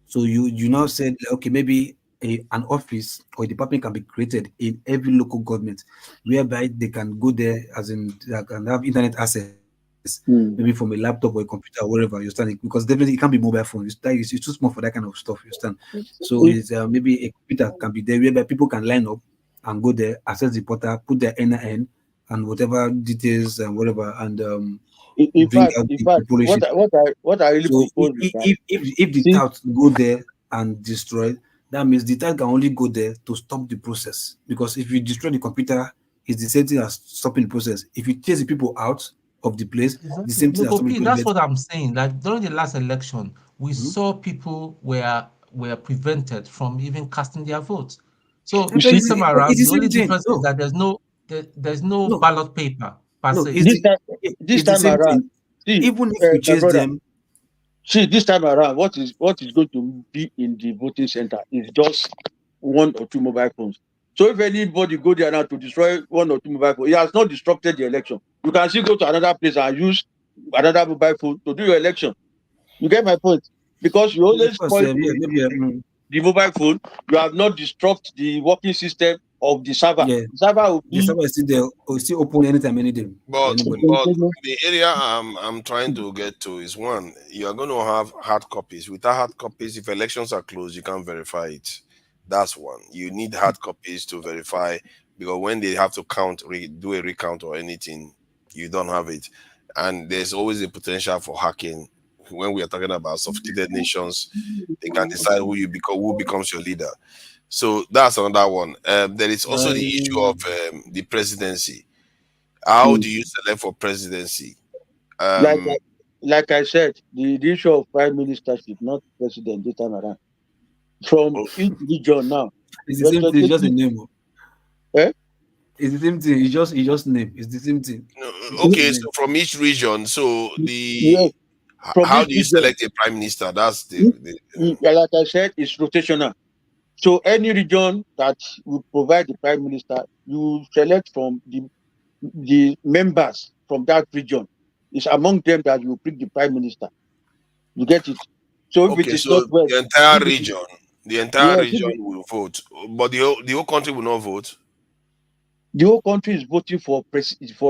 So you now said, okay, maybe an office or a department can be created in every local government, whereby they can go there, as in they can have internet access, maybe from a laptop or a computer or wherever, you understand? Because definitely it can't be mobile phone. It's too small for that kind of stuff, you understand? So it's maybe a computer can be there whereby people can line up and go there, access the portal, put their NIN and whatever details and whatever, and in fact, what I really propose if the touts go there and destroy, that means the tout can only go there to stop the process. Because if you destroy the computer, it's the same thing as stopping the process. If you chase the people out of the place, the same thing. That's what I'm saying. Like during the last election, we saw people were prevented from even casting their votes. So this time around, the only difference is that there's no ballot paper per se. This time around, even if you chase them. See, this time around, what is going to be in the voting center is just 1 or 2 mobile phones. So if anybody go there now to destroy 1 or 2 mobile phones, it has not disrupted the election. You can still go to another place and use another mobile phone to do your election. You get my point? Because you always spoil the mobile phone, you have not disrupted the working system of the server. Yeah. The server is still there, or still open anytime, any day. But the area I'm trying to get to is, one, you are going to have hard copies. Without hard copies, if elections are closed, you can't verify it. That's one. You need hard copies to verify, because when they have to do a recount or anything, you don't have it. And there's always a potential for hacking. When we are talking about sophisticated nations, they can decide who becomes your leader. So that's another one. There is also the issue of the presidency. How do you select for presidency? Like I said, the issue of prime ministership, not president, this time around. From each region now. It's the same thing, it's just a name. It's the same thing. It's just name. It's the same thing. Okay, so from each region, so how do you select a prime minister? That's like I said, it's rotational. So any region that will provide the prime minister, you select from the members from that region. It's among them that you pick the prime minister. You get it? So if it is not well, the entire region will vote, but the whole country will not vote. The whole country is voting for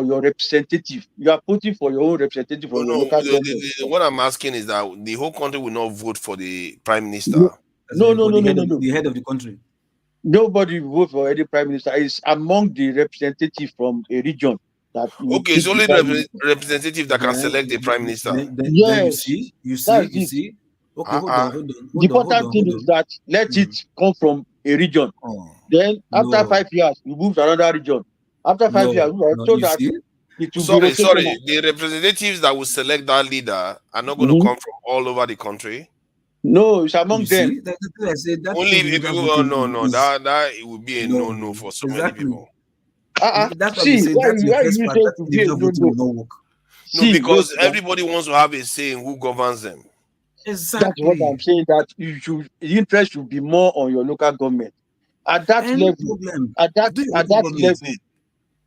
your representative. You are voting for your own representative from your local government. What I'm asking is that the whole country will not vote for the prime minister. No. The head of the country. Nobody vote for any prime minister. It's among the representatives from a region that will Okay, it's pick the only prime minister. representative that can select the prime minister. Then you Yes, see, that's it. Okay, hold Uh-uh. on, hold on, The hold on, hold important on, thing hold is on. that let it come from a region. Oh, Then after no, 5 years, you move to another region. After 5 years, no, so you that see? it will be Sorry, rotational. the representatives that will select that leader are not going to Mhm. come from all over the country. No, it's You among them. see? That's the thing I said, that Only if individual people. Oh, voting no, is that it would be a no for so many exactly. people. That's what we See, say. That's your why first you part. say That to be a individual voting no? will not work. No, See, wait because now. everybody wants to have a say in who governs them. That's what Exactly. I'm saying. That the interest should be more on your local government. At that And no level, problem. at that Do your at local that government. level,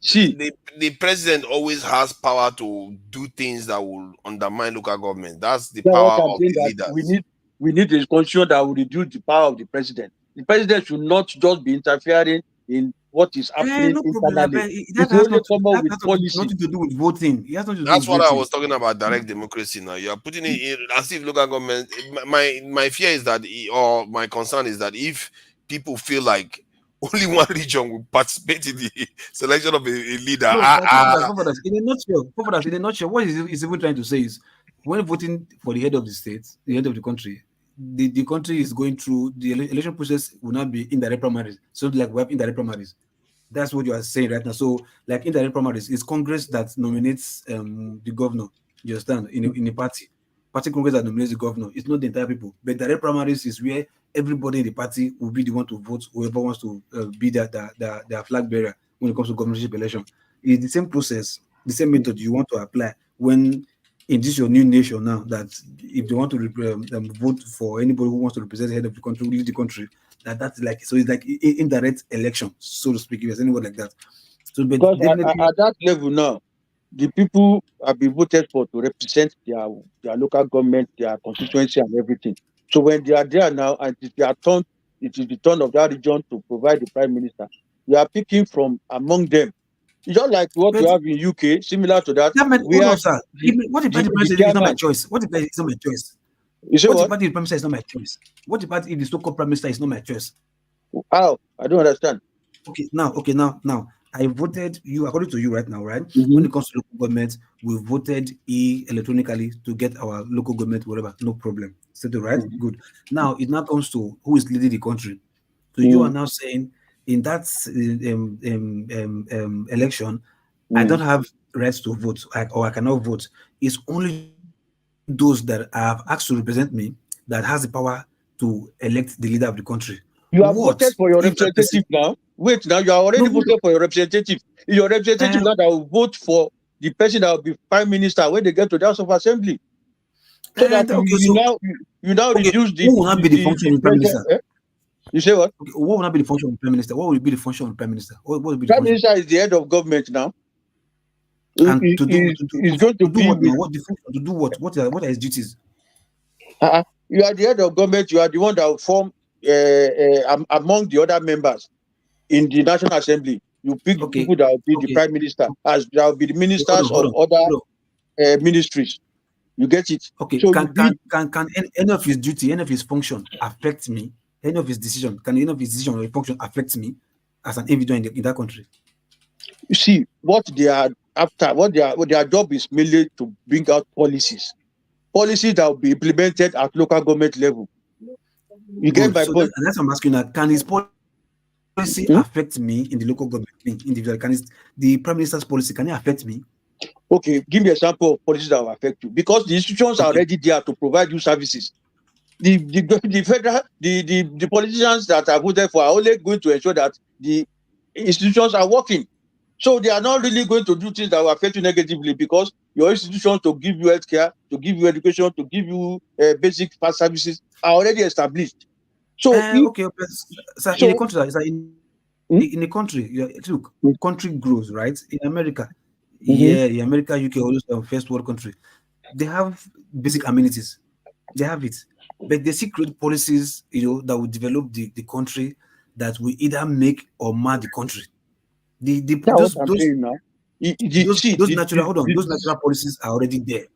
see, The president always has power to do things that will undermine local government. That's the that's what power I'm of saying. the That leaders. we need a constitution that will reduce the power of the president. The president should not just be interfering in what is happening No problem. internally. That It will has only come up that with has policy. nothing to do with voting. It has nothing to do That's with what I voting. was talking about, direct democracy. Now you are putting it in as if local government. My fear is that, or my concern is that if people feel like only one region will participate in the selection of a leader, No, forefathers, in a nutshell, what is even trying to say is when voting for the head of the state, the head of the country, the country is going through the election process will not be indirect primaries. So like we have indirect primaries. That's what you are saying right now. So like indirect primaries, it's Congress that nominates the governor. You understand? In a party Congress that nominates the governor. It's not the entire people. But direct primaries is where everybody in the party will be the one to vote whoever wants to be their flag bearer when it comes to governorship election. It's the same process, the same method you want to apply when in this your new nation now that if they want to vote for anybody who wants to represent the head of the country, lead the country, that's like so it's like indirect election, so to speak, if there's anyone like that. So, but Because definitely, at that level now, the people have been voted for to represent their local government, their constituency, and everything. So when they are there now, and it is their turn, it is the turn of that region to provide the prime minister. You are picking from among them. It's just like what you but have in UK, similar to that, that meant, hold where on, sir. What if the the president is not my chairman. choice? What if it's not my choice? You say What if what? the prime minister is not my choice? What if the so-called prime minister is not my choice? How? I don't understand. Okay, now, I voted you according to you right now, right? Mm-hmm. When it comes to local government, we voted electronically to get our local government, whatever, no problem. Settled, right? Mm-hmm. Good. Now it now comes to who is leading the country. So you are now saying in that election, I don't have rights to vote, or I cannot vote. It's only those that I have asked to represent me that has the power to elect the leader of the country. You have What voted for your if that person? representative now. Wait, now you are already No, voted for your representative. Your representative now that will vote for the person that will be prime minister when they get to the House of Assembly. So that okay, you now okay, reduce what will not be the function of the prime pressure. minister? You say what? Okay, what will not be the function of the prime minister? What will be the function of the prime minister? What will be the Prime function? minister is the head of government now. And to do going to be what with, now? What the function? To do what? What are his duties? You are the head of government. You are the one that will form among the other members in the National Assembly. You pick the people that will be the prime minister, as there will be the ministers of other ministries. You get it? Okay. So Can any of his duty, any of his function affect me? Any of his decision? Can any of his decision or function affect me as an individual in that country? You see, what their job is mainly to bring out policies that will be implemented at local government level. You get my point? That's what I'm asking now. Can his policy affect me in the local government, individual? Can the prime minister's policy, can it affect me? Okay, give me an example of policies that will affect you, because the institutions are already there to provide you services. The federal the politicians that are voted for are only going to ensure that the institutions are working. So they are not really going to do things that will affect you negatively, because your institutions to give you healthcare, to give you education, to give you basic services are already established. So in a country, in a country, look, country grows, right? In America, in America, UK, all those first world country, they have basic amenities. They have it, but they secret policies, that will develop the country, that will either make or mar the country. Those natural policies are already there.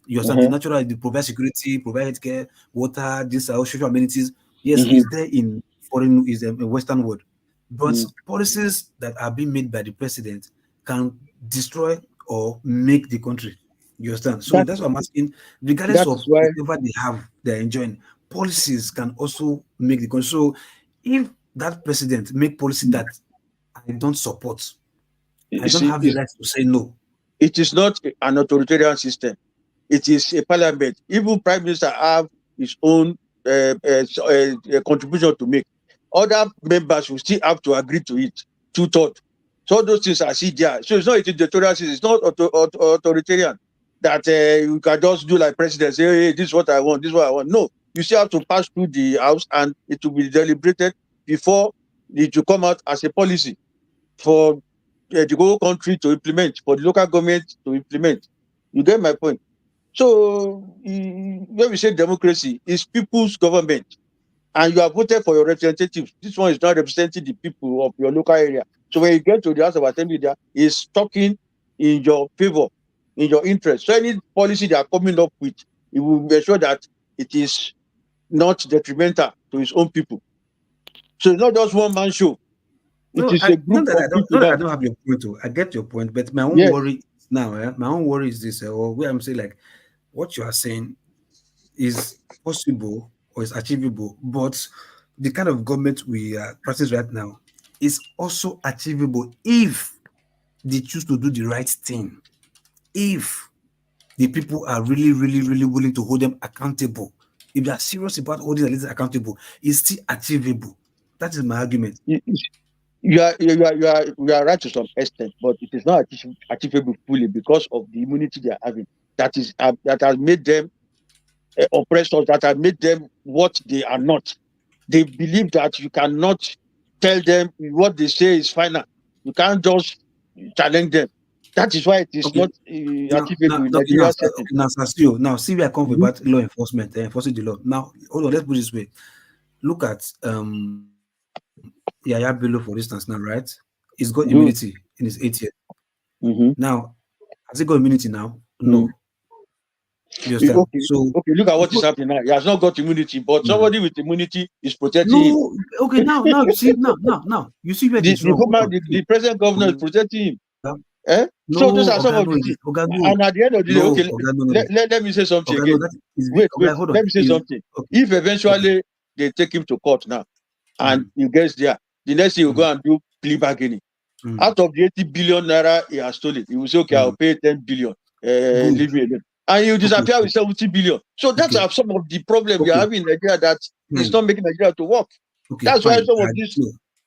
You understand? The provide security, provide healthcare, water, social amenities. Yes, it's there in foreign, is a Western world. But policies that are being made by the president can destroy or make the country. You understand? So that's what I'm asking. Regardless of whatever they have, they're enjoying. Policies can also make the country. So if that president make policy that I don't support, I don't have the right to say no. It is not an authoritarian system. It is a parliament. Even prime minister have his own contribution to make. Other members will still have to agree to it, 2/3. So all those things are still there. So it's not a dictatorial system. It's not authoritarian that you can just do like president, say, hey, this is what I want, this is what I want. No, you still have to pass through the house and it will be deliberated before it will come out as a policy for the whole country to implement, for the local government to implement. You get my point? So when we say democracy, it's people's government. And you have voted for your representatives. This one is not representing the people of your local area. So when you get to the House of Assembly, there is talking in your favor, in your interest. So any policy they are coming up with, it will make sure that it is not detrimental to his own people. So it's not just one man show. No, it is a group of people. I don't have your point. I get your point, but my own worry now, my own worry is this, or where I'm saying, like, what you are saying is possible or is achievable, but the kind of government we practice right now is also achievable if they choose to do the right thing. If the people are really, really, really willing to hold them accountable, if they are serious about holding the leaders accountable, it's still achievable. That is my argument. You are right to some extent, but it is not achievable fully because of the immunity they are having. That has made them oppressors, that have made them what they are not. They believe that you cannot tell them what they say is final. You can't just challenge them. That is why it is not achievable in Nigeria. Now, see where I come about law enforcement, enforcing the law. Now, hold on, let's put it this way. Look at Yaya Bello, for instance, now, right? He's got immunity in his 8th year. Now, has he got immunity now? No. Okay, look at what is happening now. He has not got immunity, but somebody with immunity is protecting him. Okay, now you see, now you see where the present governor is protecting him. So those are some of the things. And at the end of the day, let me say something again. Wait, let me say something. If eventually they take him to court now, and he gets there, the next thing he will go and do plea bargaining. Out of the 80 billion naira he has stolen, he will say, okay, I'll pay 10 billion. Leave me alone. And you disappear with 70 billion. So that's some of the problems we are having in Nigeria that is not making Nigeria to work. That's why some of these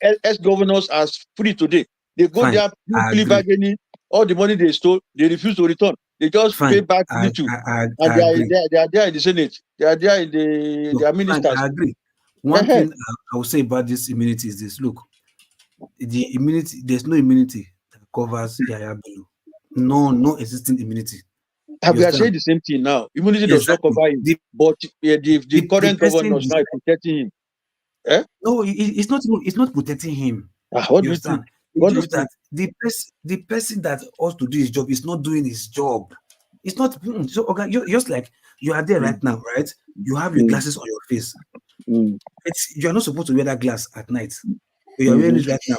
ex-governors are free today. They go there, do plea bargaining, all the money they stole, they refuse to return. They just pay back little. And they are there in the Senate. They are there in their ministers. I agree. One thing I will say about this immunity is this. Look, the immunity, there's no immunity that covers Yaya Bello. No existing immunity. We are saying the same thing now. Immunity does not cover him, but the current governor is now protecting him. No, it's not protecting him. What do you think? That the person that ought to do his job is not doing his job. It's not so. Okay, you're just like you are there right now, right? You have your glasses on your face. You are not supposed to wear that glass at night. You are wearing it right now.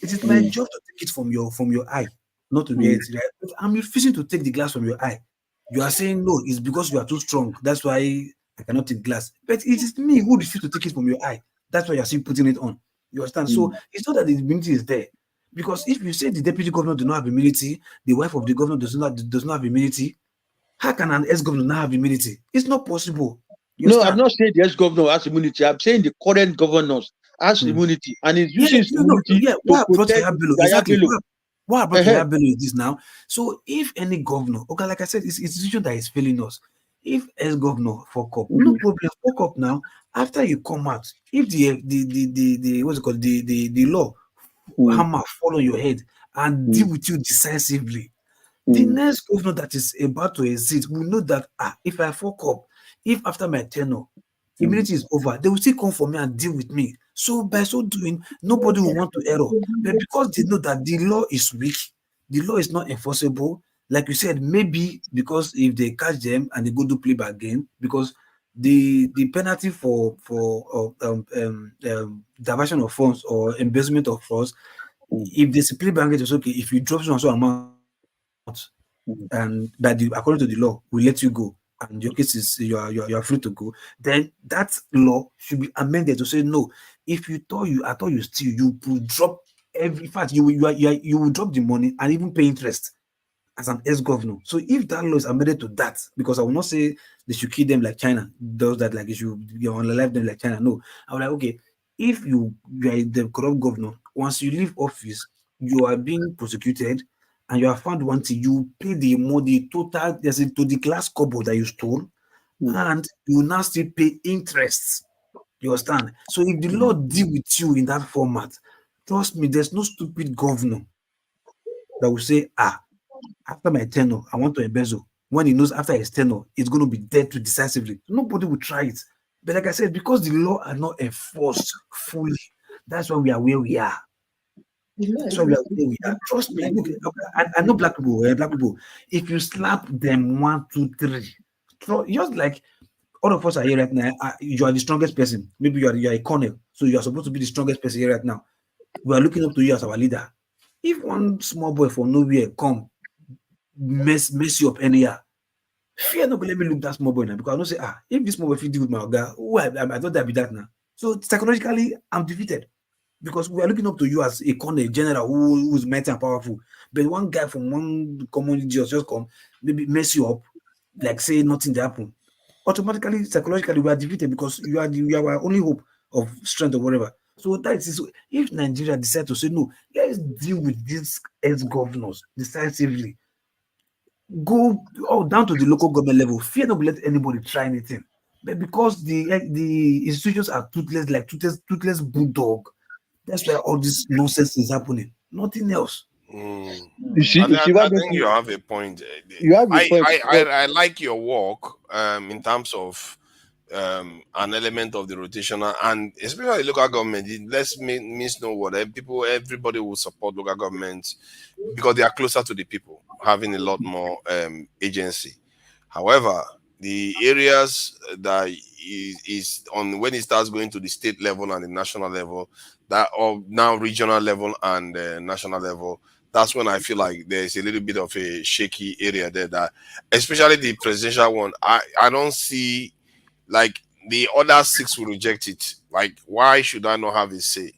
It is my job to take it from your eye, not to wear it. Right? But I'm refusing to take the glass from your eye. You are saying no, it's because you are too strong. That's why I cannot take glass. But it is me who refuse to take it from your eye. That's why you are still putting it on. You understand? So it's not that the immunity is there. Because if you say the deputy governor does not have immunity, the wife of the governor does not have immunity, how can an ex-governor not have immunity? It's not possible. No, I'm not saying the ex-governor has immunity. I'm saying the current governors has immunity. And it's using immunity to protect Yaya Bello. What about Yaya Bello is this now? So if any governor, okay, like I said, it's institution that is failing us. If ex-governor fuck up, no problem, fuck up now. After you come out, if the what's it called, the law hammer fall on your head and deal with you decisively, the next governor that is about to exit will know that if I fuck up, if after my tenure immunity is over, they will still come for me and deal with me. So by so doing, nobody will want to error. But because they know that the law is weak, the law is not enforceable. Like you said, maybe because if they catch them and they go do plea bargain, because the penalty for diversion of funds or embezzlement of funds, if the split blanket is okay, if you drop so and so amount, and that according to the law, we let you go, and your case is you are free to go, then that law should be amended to say no. If you thought you steal, you will drop every fact. You will drop the money and even pay interest as an ex-governor. So if that law is amended to that, because I will not say they should kill them like China does that, like you should unalive them like China. No, I was like, okay, if you are the corrupt governor, once you leave office, you are being prosecuted and you are found wanting, you pay the total, to the glass kobo that you stole, and you now still pay interest. You understand? So if the law deal with you in that format, trust me, there's no stupid governor that will say, after my tenure, I want to embezzle. When he knows after his tenure, it's going to be dead too decisively. Nobody will try it. But like I said, because the law are not enforced fully, that's why we are where we are. That's why we are where we are. Trust me. Look, I know black people. If you slap them 1, 2, 3, just like all of us are here right now, you are the strongest person. Maybe you are a colonel, so you are supposed to be the strongest person here right now. We are looking up to you as our leader. If one small boy from nowhere come mess you up anyhow, fear not let me look that small boy now, because I don't say, if this small boy fit deal with my guy, I thought that be that now. So psychologically, I'm defeated because we are looking up to you as a colonel general who's mighty and powerful. But one guy from one community just come, maybe mess you up, like say nothing happened. Automatically, psychologically, we are defeated because you are our only hope of strength or whatever. So that is, if Nigeria decide to say no, let's deal with these ex-governors decisively. Go down to the local government level. Fear not let anybody try anything. But because the institutions are toothless, like toothless bulldog, that's why all this nonsense is happening. Nothing else. You see, I think you have a point. You have a point. I like your work in terms of an element of the rotational, and especially local government. It lets means know what everybody will support local governments because they are closer to the people, having a lot more agency. However, the areas that is on when it starts going to the state level and the national level, that or now regional level and national level, that's when I feel like there's a little bit of a shaky area there. That especially the presidential one, I don't see, like, the other 6 will reject it. Like, why should I not have a say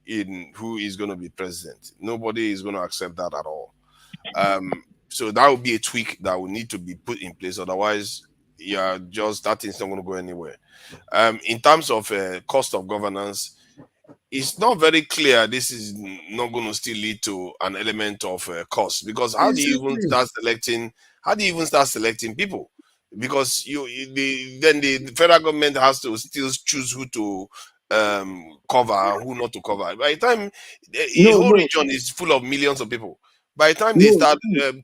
in who is going to be president? Nobody is going to accept that at all. So that would be a tweak that will need to be put in place. Otherwise, that thing's not going to go anywhere. In terms of cost of governance, it's not very clear. This is not going to still lead to an element of cost, because how do you even start selecting people? Because then the federal government has to still choose who to cover and who not to cover. By the time the whole region is full of millions of people, by the time they start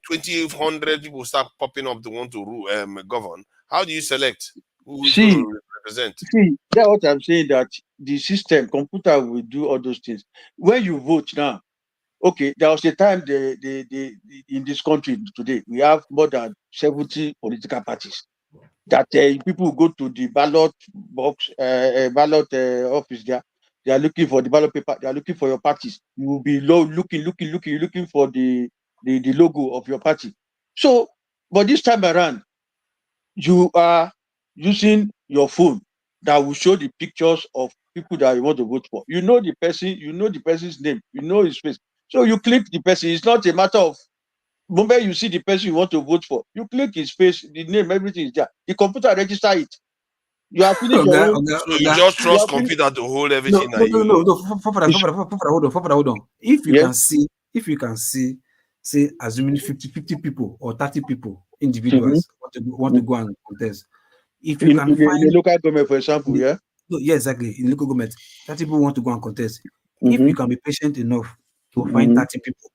2,100 people start popping up to want to govern, how do you select who is going to represent? See, that's what I'm saying, that the system, computer will do all those things. When you vote now, okay, there was a time in this country today, we have more than 70 political parties. That people will go to the ballot box, ballot office there. They are looking for the ballot paper. They are looking for your parties. You will be looking for the logo of your party. So, but this time around, you are using your phone that will show the pictures of people that you want to vote for. You know the person, you know the person's name, you know his face. So you click the person. It's not a matter of moment you see the person you want to vote for. You click his face, the name, everything is there. The computer register it. You are finished your own. So you just trust computer to hold everything. No. Hold on. If you can see, say, assuming 50 people or 30 people, individuals want to go and contest. If you can find the local government, for example, yeah. No, yeah, exactly. In local government, 30 people want to go and contest. If you can be patient enough to find 30 people,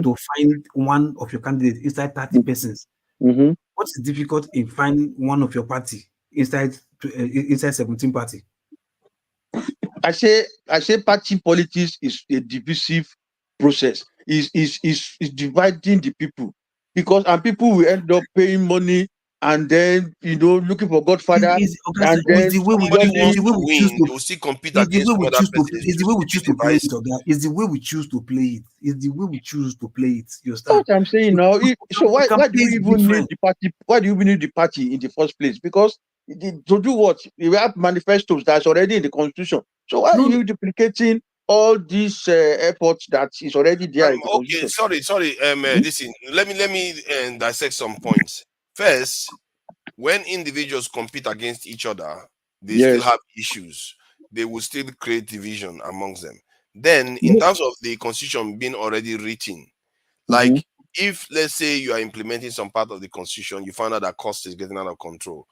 to find one of your candidates inside 30 persons, what is difficult in finding one of your party inside 17 party? I say party politics is a divisive process. Is dividing the people, because people will end up paying money and then looking for Godfather, Okay, and then the way we Somebody just wants the way to we choose win, to they will still compete it's the against way we other choose to persons it's to the way we still choose be to play it, divisive. okay? It's the way we choose to play it. It's the way we choose to play it. You That's understand? what I'm saying So now. So we why can do play you it even need different. the party? Why do you even need the party in the first place? Because to do what? We have manifestos that's already in the constitution. So why are No, you duplicating all these efforts that is already there in the Okay, constitution? sorry. Listen, let me dissect some points. First, when individuals compete against each other, they still Yes. have issues. They will still create division amongst them. Then, in Mhm. terms of the constitution being already written, Mhm. like if let's say you are implementing some part of the constitution, you find out that cost is getting out of control.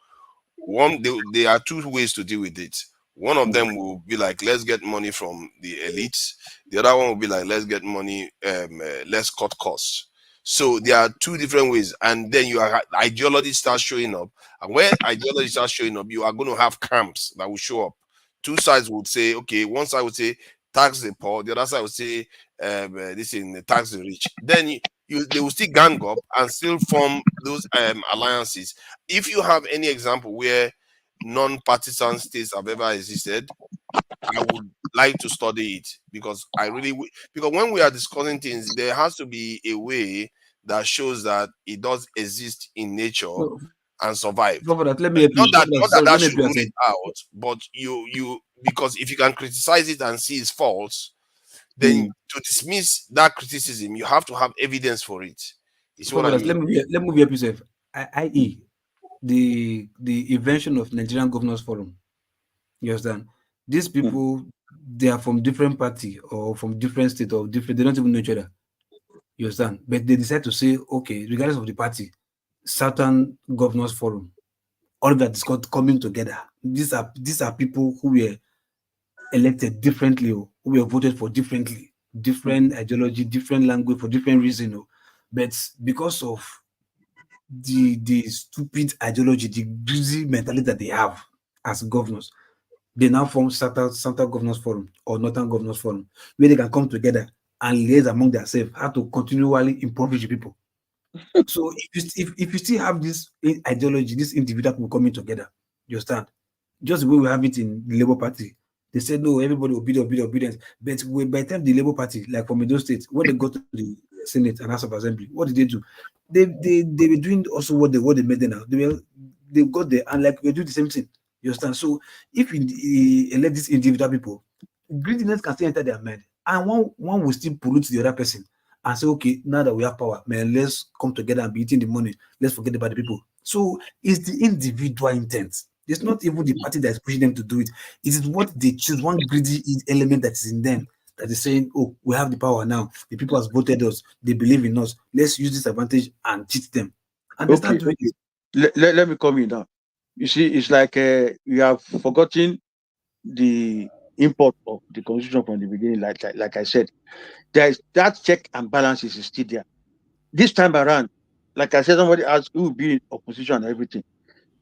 There are two ways to deal with it. One of them will be like, let's get money from the elites. The other one will be like, let's get money, let's cut costs. So there are two different ways, and then ideology starts showing up. And when ideology starts showing up, you are going to have camps that will show up. Two sides would say, okay, one side would say tax the poor, the other side would say this in the tax the rich. Then they will still gang up and still form those alliances. If you have any example where non-partisan states have ever existed, I would like to study it because because when we are discussing things, there has to be a way that shows that it does exist in nature no, and survive. for that, let me help you. Not that Sorry, that let me help should you. I rule said, it out, but because if you can criticize it and see its faults, then Mm. to dismiss that criticism, you have to have evidence for it. You see what for I that, mean? let me help you. Say, i.e., the invention of Nigerian Governors Forum. You understand? These Mm. people, they are from different party or from different state or different. They don't even know each other. You understand? But they decide to say, okay, regardless of the party, Southern Governors Forum, all of that is called coming together. These are people who were elected differently, or who were voted for differently, different ideology, different language for different reason. But because of the stupid ideology, the greasy mentality that they have as governors, they now form Central Governors Forum or Northern Governors Forum, where they can come together and liaise among themselves how to continually impoverish people. So if you still have this ideology, this individual people coming together, you understand? Just the way we have it in the Labour Party. They said no, everybody obedience. But by the time the Labour Party, like from Edo State, when they got to the Senate and House of Assembly, what did they do? They were doing also what they made them now. They got there and like we do the same thing. You understand? So if you elect these individual people, greediness can still enter their mind, and one will still pollute the other person and say, okay, now that we have power, man, let's come together and be eating the money. Let's forget about the people. So it's the individual intent. It's not even the party that is pushing them to do it. It is what they choose, one greedy element that is in them that is saying, oh, we have the power now. The people has voted us. They believe in us. Let's use this advantage and cheat them. And they start Okay. doing it. Let me come in now. You see, it's like you have forgotten the import of the constitution from the beginning. Like I said, there is that check and balances is still there. This time around, like I said, somebody asked who will be in opposition and everything.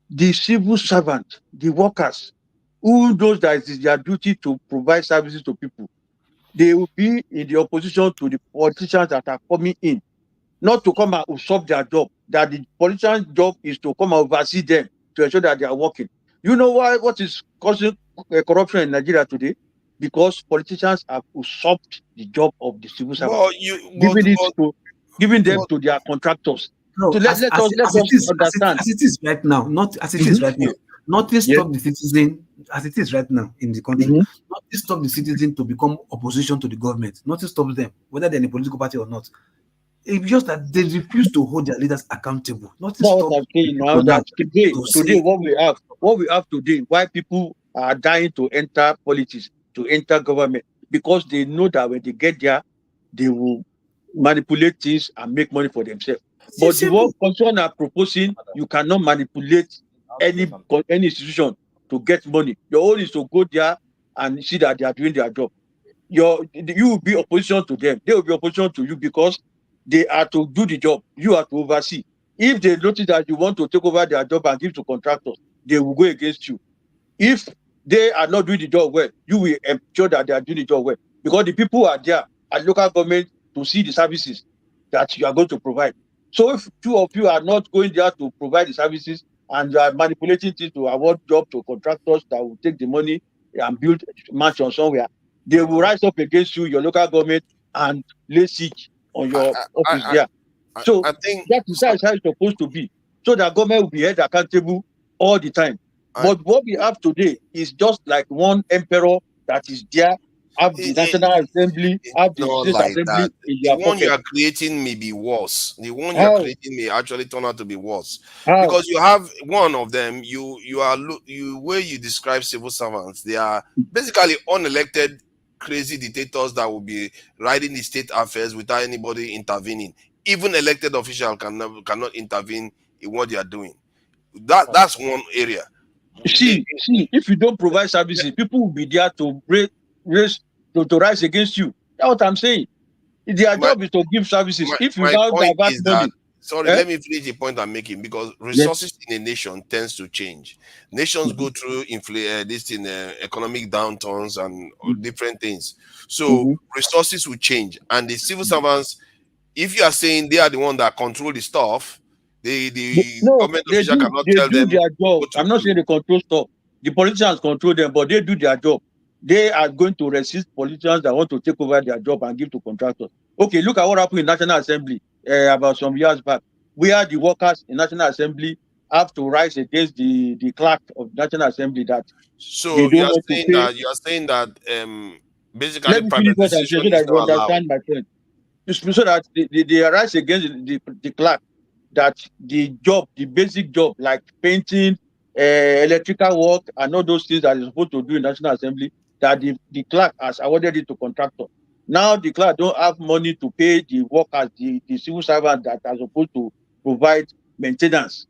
The civil servant, the workers, who knows that it is their duty to provide services to people, they will be in the opposition to the politicians that are coming in, not to come and usurp their job. That the politician's job is to come and oversee them to ensure that they are working. You know why? What is causing corruption in Nigeria today? Because politicians have usurped the job of the civil servant, giving them but to their contractors. No, So let us understand. as it is right now, not as it is Mhm. right now. Nothing Yes. stop the citizen as it is right now in the country. Mhm. Nothing stop the citizen to become opposition to the government. Nothing stops them, whether they're in a political party or not. It's just that they refuse to hold their leaders accountable. Nothing That's what stops I'm the saying now. people now That today, to today, say, what we have today, why people are dying to enter politics, to enter government, because they know that when they get there, they will manipulate things and make money for themselves. it's But the simple. work concern are proposing, you cannot manipulate any institution to get money. Your own is to go there and see that they are doing their job. You will be opposition to them. They will be opposition to you because they are to do the job. You are to oversee. If they notice that you want to take over their job and give to contractors, they will go against you. If they are not doing the job well, you will ensure that they are doing the job well. Because the people are there at local government to see the services that you are going to provide. So if two of you are not going there to provide the services and you are manipulating things to award job to contractors that will take the money and build mansion somewhere, they will rise up against you, your local government, and lay siege on your office there. So I think that is how it's supposed to be. So that government will be held accountable all the time. But what we have today is just like one emperor that is there, have the National Assembly, have the not State like Assembly that. in The their one you pocket. are creating may be worse. The one you are How? creating may actually turn out to be worse. How? Because you have one of them, where you describe civil servants, they are basically unelected crazy dictators that will be riding the state affairs without anybody intervening. Even elected officials cannot intervene in what they are doing. That's one area. See, if you don't provide services, people will be there to rise against you. That's what I'm saying. Their job is to give services. If you My now point divert is money, that let me finish the point I'm making, because resources in a nation tends to change. Nations go through economic downturns and different things. So resources will change, and the civil servants, if you are saying they are the one that control the stuff, the government they official do cannot tell them their job. what to I'm not do. saying they control stuff. The politicians control them, but they do their job. They are going to resist politicians that want to take over their job and give to contractors. Okay, look at what happened in National Assembly about some years back, where the workers in National Assembly have to rise against the clerk of National Assembly that So they you don't are want to saying pay. that basically Let me finish what I'm saying so privatization is that you not allowed. understand my point. So that they rise against the clerk, that the basic job like painting, electrical work, and all those things that is supposed to do in National Assembly, that the clerk has awarded it to contractor. Now the clerk don't have money to pay the workers, the civil servants that are supposed to provide maintenance.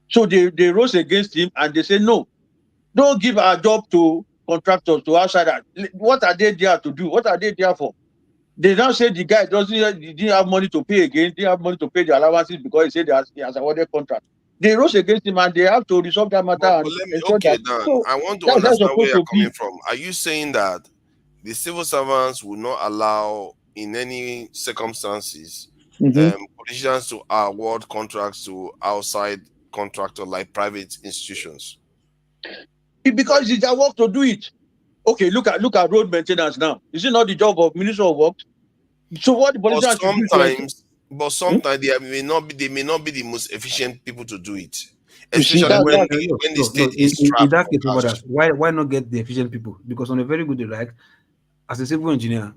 So they rose against him and they say, no, don't give our job to contractors, to outsiders. What are they there to do? What are they there for? They now say the guy didn't have money to pay again, didn't have money to pay the allowances because he said he has awarded contract. They rose against him and they have to resolve that matter and ensure that. Dan, So I want to that's how it's understand where supposed you're to coming be. from. Are you saying that the civil servants will not allow, in any circumstances, politicians to award contracts to outside contractors like private institutions? Because it's their work to do it. Okay, look at road maintenance now. Is it not the job of Minister of Works? So what the politicians should do? Sometimes they may not be the most efficient people to do it, You see, especially when the state is strapped. In that case, why not get the efficient people? Because on a very good day, like as a civil engineer,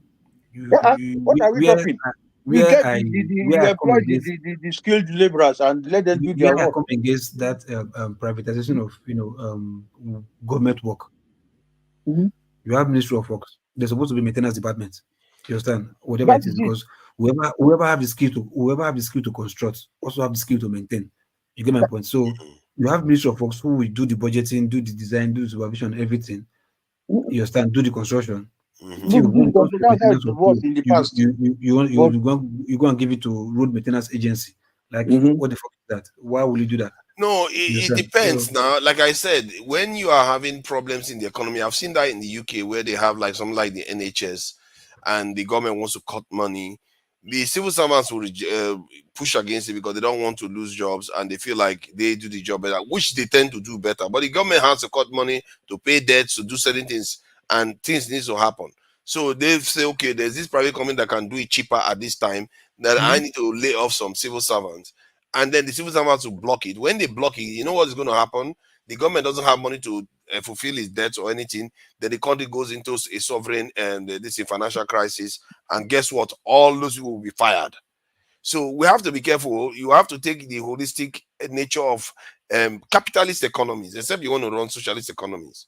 what are we talking? You employ the skilled laborers and let them do their work. Come against that privatization of government work. You have Ministry of Works. There's supposed to be maintenance department. You understand? Whatever it is, because whoever have the skill to construct also have the skill to maintain. You get my point? So you have Ministry of Works who will do the budgeting, do the design, do the supervision, everything. You understand? Do the construction. You go and give it to road maintenance agency. Like what the fuck is that? Why will you do that? No, it depends now. Like I said, when you are having problems in the economy, I've seen that in the UK where they have like something like the NHS and the government wants to cut money. The civil servants will push against it because they don't want to lose jobs and they feel like they do the job better, which they tend to do better. But the government has to cut money to pay debts, to do certain things, and things need to happen. So they say, okay, there's this private company that can do it cheaper at this time, that I need to lay off some civil servants. And then the civil servants will block it. When they block it, you know what is going to happen? The government doesn't have money to fulfill its debts or anything. Then the country goes into a sovereign and this financial crisis. And guess what? All those people will be fired. So we have to be careful. You have to take the holistic nature of capitalist economies, except you want to run socialist economies.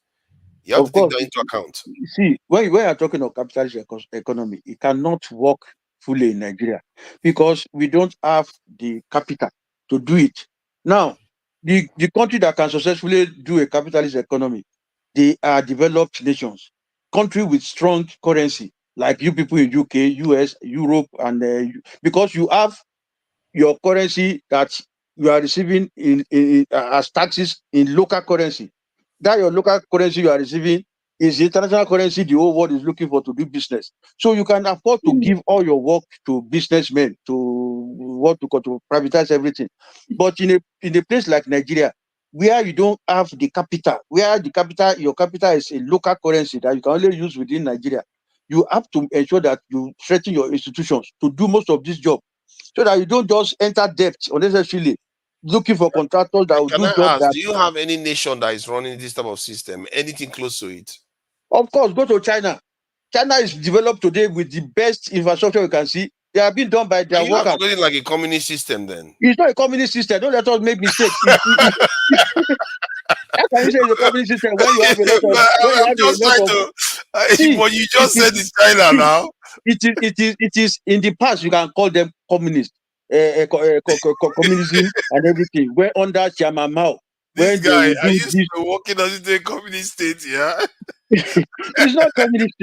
You have to take that into account. See, when you're talking of capitalist economy, it cannot work fully in Nigeria because we don't have the capital to do it. Now, the country that can successfully do a capitalist economy, they are developed nations, country with strong currency, like you people in UK, US, Europe, and because you have your currency that you are receiving in as taxes in local currency. That your local currency you are receiving Is the international currency the whole world is looking for to do business. So you can afford to give all your work to businessmen to privatize everything. But in a place like Nigeria, where you don't have the capital, where your capital is a local currency that you can only use within Nigeria, you have to ensure that you strengthen your institutions to do most of this job, so that you don't just enter debt unnecessarily, looking for contractors that will Can do I jobs ask, that. do you have any nation that is running this type of system? Anything close to it? Of course, go to China. China is developed today with the best infrastructure you can see. They have been done by their Are you workers. calculating like a communist system then? It's not a communist system. Don't let us make mistakes. How can you say it's a communist system when you have a lot of I'm just trying to. See, But you just said it's China now. It is in the past you can call them communist, communism and everything. Where under Chairman Mao, This when they guy, will are do you this, still working as a communist state? Yeah. it's not communist.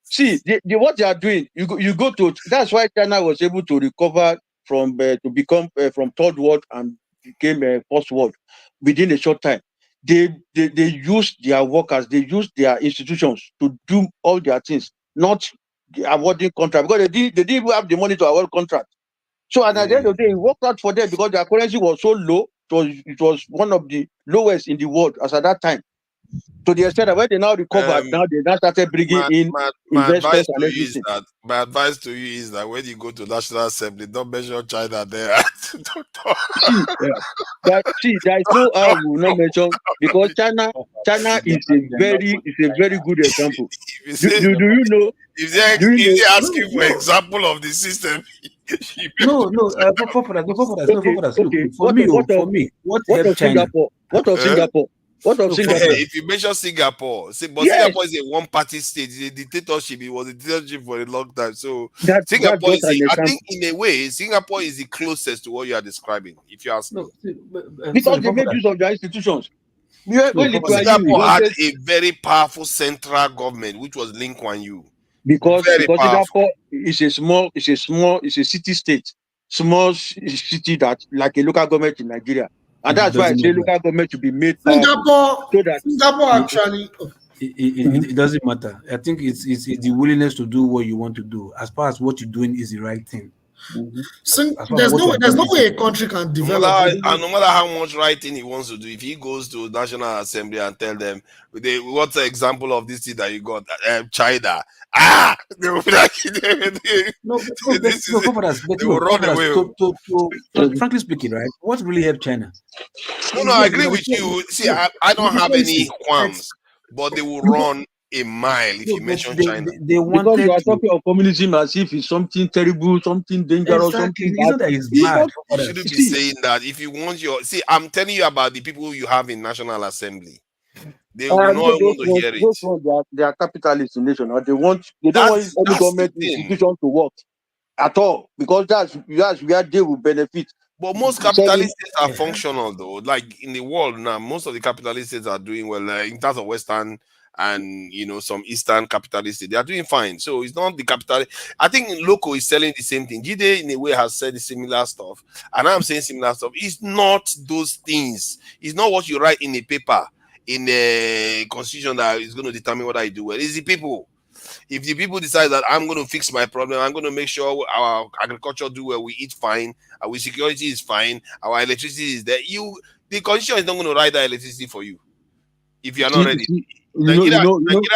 See, what they are doing, you go to. That's why China was able to recover from to become from third world and became first world within a short time. They use their workers, they use their institutions to do all their things, not awarding contract, because they didn't even have the money to award contract. So at the end of the day, it worked out for them because their currency was so low. It was one of the lowest in the world as at that time. To the extent that when they now recovered, now they now started bringing in my advice investors and to you is everything. that when you go to National Assembly, don't mention China there. See, there is no how we will not mention, because China is a very good example. Do you know? If they ask you for example of the system, no, for me, what helped China? What of Singapore? What of Singapore? If you mention Singapore, but Singapore is a one-party state, it's a dictatorship. It was a dictatorship for a long time. So Singapore is, I think, in a way, Singapore is the closest to what you are describing. If you ask me, because they made use of their institutions. Singapore had a very powerful central government, which was Lee Kuan Yew. Because Singapore is a city state, small city that like a local government in Nigeria. And that's why I say local government should be made Singapore actually. It doesn't matter. I think it's the willingness to do what you want to do. As far as what you're doing is the right thing. There's no way a country can develop. No matter how much right thing he wants to do, if he goes to National Assembly and tell them, what's the example of this thing that you got? China. They will be like, they will run away. Frankly speaking, right? What really helped China? No, I agree with you. See, I don't have any qualms, but they will run a mile if you mention China. Because you are talking of communism as if it's something terrible, something dangerous, something bad. That is bad. You shouldn't be saying that. If you want I'm telling you about the people you have in National Assembly. They will not want to hear it. They are capitalist in nation, or they don't want any government institution to work at all, because that's where they will benefit. But most capitalist states are functional, though. Like in the world now, most of the capitalist states are doing well in terms of Western and some Eastern capitalist states. They are doing fine. So it's not the capital. I think Loco is selling the same thing. Jide, in a way, has said the similar stuff, and I'm saying similar stuff. It's not those things. It's not what you write in a paper in a constitution that is going to determine what I do well. It's the people. If the people decide that I'm going to fix my problem, I'm going to make sure our agriculture do well, we eat fine, our security is fine, our electricity is there. The constitution is not going to write that electricity for you if you are not ready. Nigeria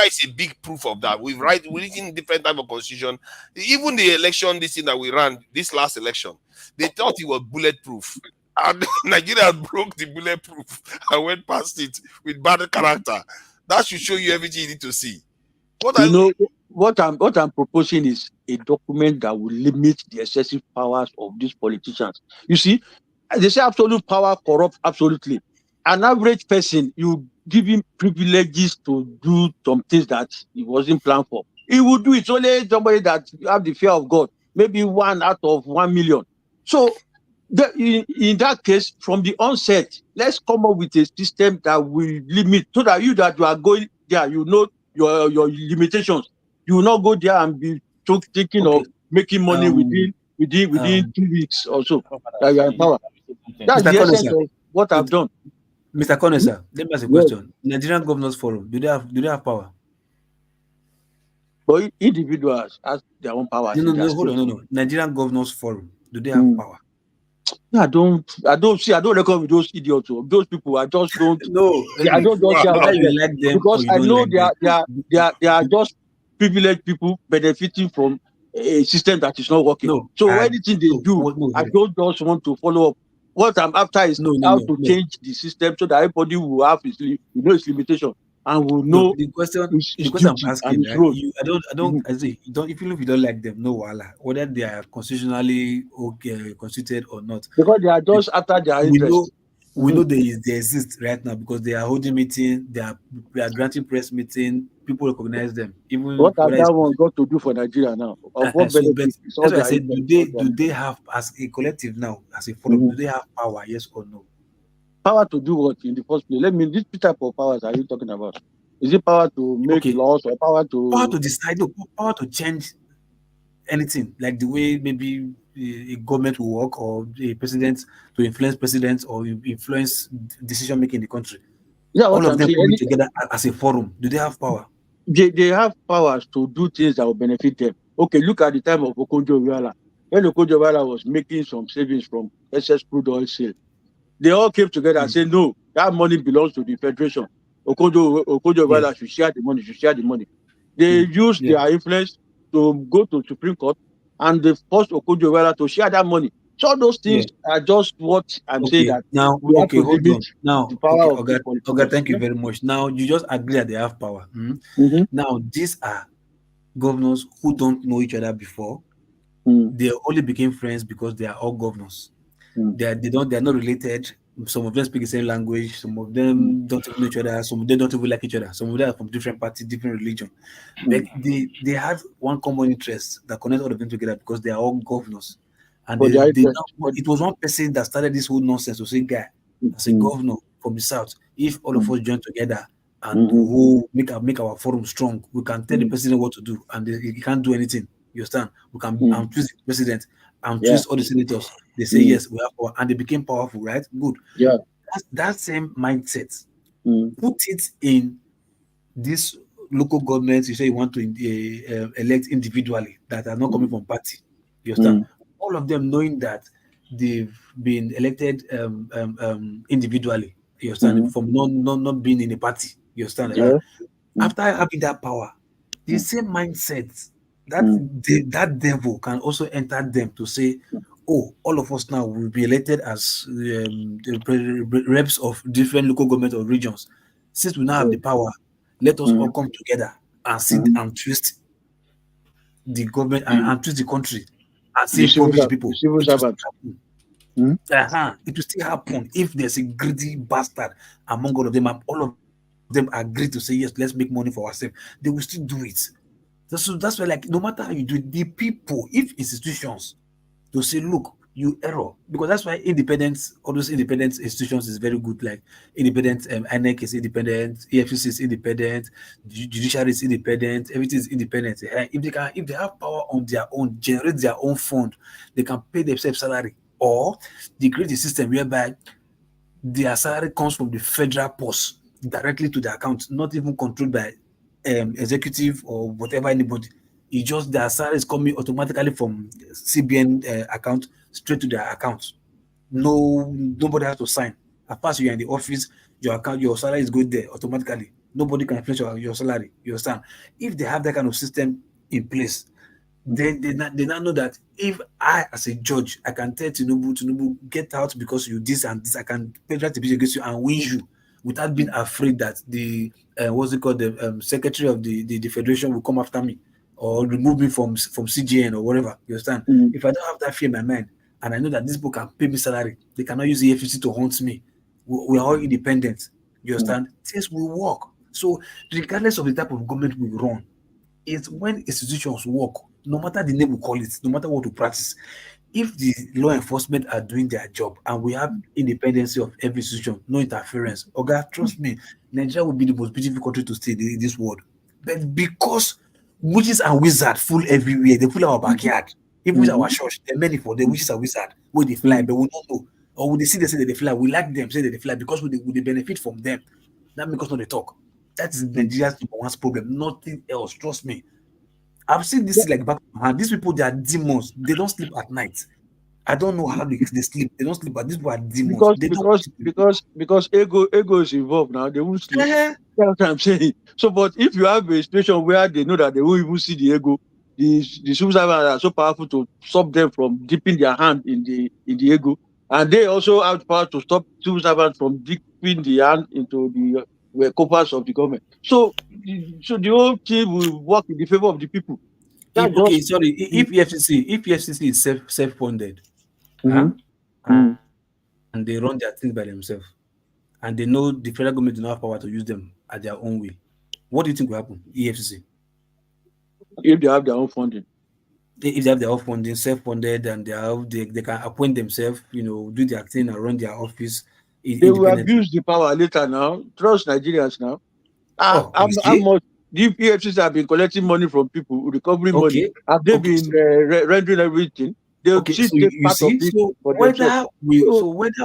is a big proof of that. We've written different type of constitution. Even the election, this thing that we ran, this last election, they thought it was bulletproof. And Nigeria broke the bulletproof and went past it with bad character. That should show you everything you need to see. What I'm proposing is a document that will limit the excessive powers of these politicians. You see, they say absolute power corrupts absolutely. An average person, you give him privileges to do some things that he wasn't planned for. He will do it. It's only somebody that have the fear of God, maybe 1 out of 1 million. So in that case, from the onset, let's come up with a system that will limit, so that you are going there, your limitations. You will not go there and be thinking of making money within 2 weeks or so. That you are in power. That's the essence of what I've done. Mr. Conesa, let me ask a question. Nigerian Governors Forum, do they have power? But individuals have their own powers. No, hold on, no. Nigerian Governors Forum, do they have power? No, I don't reckon with those idiots. Those people, I just don't. No, I don't see how you like them because I know they are just privileged people benefiting from a system that is not working. No, so anything they do, I don't just want to follow up. What I'm after is how to change the system so that everybody will have his limitation and will know the question his I'm asking, right? Even if you don't like them, no wala, whether they are constitutionally okay constituted or not, because they are just after their interest. We know they exist right now because they are holding meeting, they are granting press meeting, people recognize them. Even what has that one got to do for Nigeria now? Of what benefit? That's why I said, do they have, as a collective now, as a forum, do they have power, yes or no? Power to do what in the first place? This type of powers are you talking about? Is it power to make laws or power to decide? No, power to change anything, like the way maybe a government will work, or a president to influence presidents or influence decision making in the country. Yeah, all of them coming together as a forum. Do they have power? They have powers to do things that will benefit them. Okay, look at the time of Okonjo-Iweala. When Okonjo-Iweala was making some savings from excess crude oil sale, they all came together and said, no, that money belongs to the federation. Okonjo-Iweala should share the money. They used their influence to go to Supreme Court and they forced Okonjo-Iweala to share that money. So those things are just what I'm saying that now. Hold on. Now, the power of okay, thank you very much. Now you just agree that they have power. Now these are governors who don't know each other before. They only became friends because they are all governors. They are not related. Some of them speak the same language. Some of them don't even know each other. Some of them don't even like each other. Some of them are from different parties, different religion. But they have one common interest that connects all of them together because they are all governors. And it was one person that started this whole nonsense to say, guy, as a governor from the south, if all of us join together and who make our forum strong, we can tell the president what to do, and he can't do anything. You understand? We can choose the president and choose all the senators. They say yes, we have power, and they became powerful, right? Good. Yeah. That same mindset. Put it in this local governments. You say you want to elect individually that are not coming from party. You understand? All of them knowing that they've been elected individually. You understand? From not being in a party. You understand? Yeah. After having that power, the same mindset that devil can also enter them to say, oh, all of us now will be elected as the reps of different local government or regions. Since we now have the power, let us all come together and sit and twist the government and twist the country and see privileged people. It will still happen if there's a greedy bastard among all of them, and all of them agree to say yes, let's make money for ourselves. They will still do it. So that's why, like, no matter how you do it, the people, if institutions, to say, look, you error, because that's why independence, all those independent institutions is very good. Like independent, INEC is independent, EFCC is independent, judiciary is independent, everything is independent. If they have power on their own, generate their own fund, they can pay themselves salary, or they create a system whereby their salary comes from the federal post directly to their account, not even controlled by executive or whatever anybody. It's just their salary is coming automatically from CBN account straight to their account. Nobody has to sign. As far as you're in the office, your salary is going there automatically. Nobody can influence your salary. You understand? If they have that kind of system in place, then they now know that if I, as a judge, I can tell Tinubu, get out because you this and this, I can pay that against you and win you without being afraid that the the secretary of the federation will come after me or remove me from CGN or whatever. You understand? If I don't have that fear in my mind, and I know that these people can pay me salary, they cannot use the EFCC to hunt me. We are all independent. You understand? Things will work. So regardless of the type of government we run, it's when institutions work, no matter the name we call it, no matter what we practice, if the law enforcement are doing their job and we have independence of every institution, no interference, okay, trust me, Nigeria will be the most beautiful country to stay in this world. But because witches and wizards fool everywhere, they fool our backyard. Even with our church, there are many for the witches and wizards where they fly, but we don't know. Or when they see they say that they fly, we like them, say that they fly because we benefit from them. That because not they talk. That is Nigeria's number one problem, nothing else. Trust me. I've seen this like back of my hand. These people, they are demons. They don't sleep at night. I don't know how they sleep. They don't sleep, but these people are demons. They Because ego is involved now. They won't sleep. don't. That's what I'm saying. So, but if you have a situation where they know that they won't even see the ego, the civil servants are so powerful to stop them from dipping their hand in the ego, and they also have the power to stop civil servants from dipping the hand into the coffers of the government. So the whole thing will work in the favor of the people. Okay, sorry. If EFCC is self-funded, Mhm. and they run their things by themselves, and they know the federal government do not have power to use them at their own will, what do you think will happen? EFCC, if they have their own funding. If they have their own funding, self-funded, and they can appoint themselves, do their thing and run their office They will abuse the power later now. Trust Nigerians now. How much the EFCC have been collecting money from people, recovering money? Have they been rendering everything? They'll so whether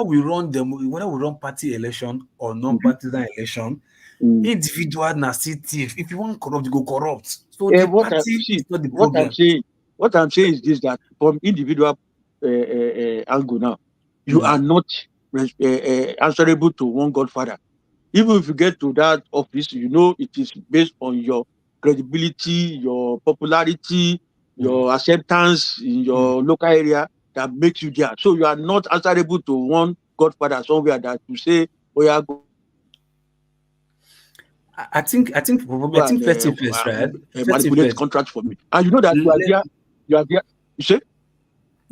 we run party election or non-partisan election, individual na still thief. If you want corrupt, you go corrupt. So the party is not the problem. What I'm saying is this: that from individual angle now, you are not answerable to one Godfather. Even if you get to that office, it is based on your credibility, your popularity, your acceptance in your local area that makes you there. So you are not answerable to one Godfather somewhere that you say, "Oh yeah." I think first thing first, right? Manipulate contracts for me, and you know that you are there. You say.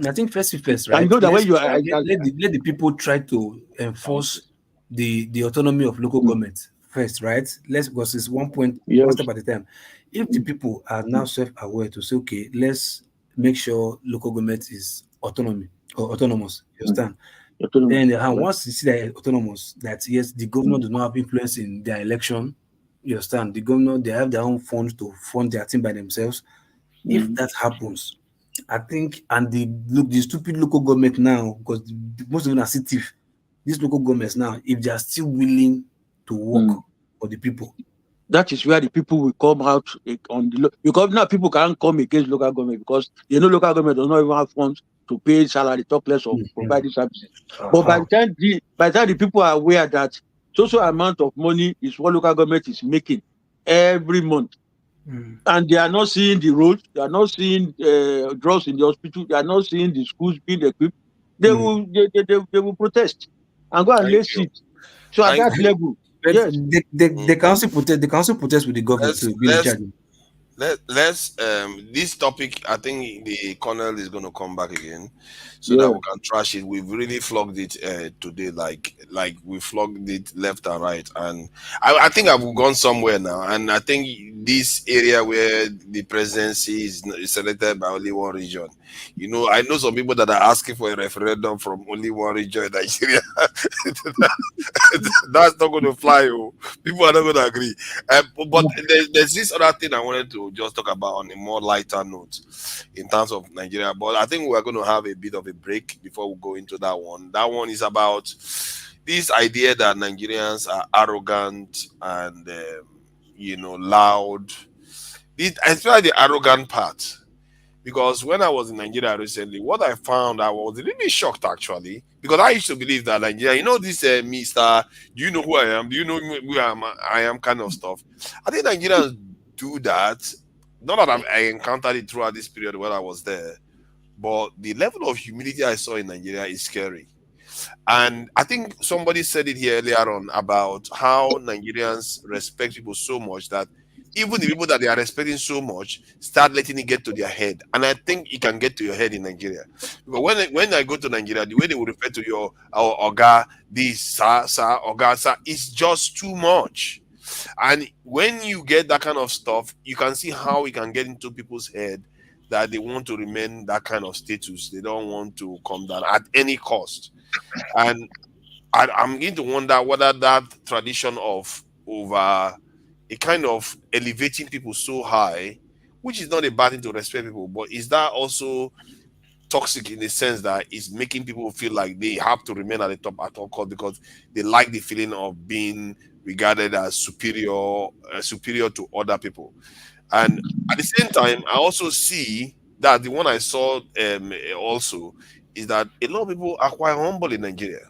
I think first thing first, right? And you know that when you are, let the people try to enforce the autonomy of local government first, right? Because it's one step at a time. If the people are now self-aware to say, okay, let's make sure local government is autonomous, you understand? Then once you see that autonomous, that yes, the governor does not have influence in their election, you understand? The governor, they have their own funds to fund their team by themselves. If that happens, I think, and the stupid local government now, because most of them are city, these local governments now, if they are still willing to work for the people, that is where the people will come out on because now people can't come against local government because local government does not even have funds to pay salary, talk less of providing services. But by the time the people are aware that social amount of money is what local government is making every month, and they are not seeing the roads, they are not seeing drugs in the hospital, they are not seeing the schools being equipped, they will protest and go and lay seat. So at that level, yes, the council protest with the government too. Let's this topic, I think the colonel is going to come back again so that we can trash it. We've really flogged it today, like we flogged it left and right, and I think I've gone somewhere now, and I think this area where the presidency is selected by only one region. I know some people that are asking for a referendum from only one region in Nigeria. That's not going to fly. People are not going to agree. But there's this other thing I wanted to just talk about on a more lighter note in terms of Nigeria. But I think we're going to have a bit of a break before we go into that one. That one is about this idea that Nigerians are arrogant and loud. Especially the arrogant part. Because when I was in Nigeria recently, what I found, I was really shocked actually. Because I used to believe that Nigeria, this Mr. Do you know who I am? Do you know who I am kind of stuff. I think Nigerians do that. Not that I encountered it throughout this period when I was there. But the level of humility I saw in Nigeria is scary. And I think somebody said it here earlier on about how Nigerians respect people so much that even the people that they are respecting so much start letting it get to their head. And I think it can get to your head in Nigeria. Because when I go to Nigeria, the way they will refer to our Oga, this, sir, Oga, sir, it's just too much. And when you get that kind of stuff, you can see how it can get into people's head that they want to remain that kind of status. They don't want to come down at any cost. And I'm beginning to wonder whether that tradition of over a kind of elevating people so high, which is not a bad thing to respect people, but is that also toxic in the sense that it's making people feel like they have to remain at the top at all costs because they like the feeling of being regarded as superior to other people. And at the same time, I also see that the one I saw also is that a lot of people are quite humble in Nigeria.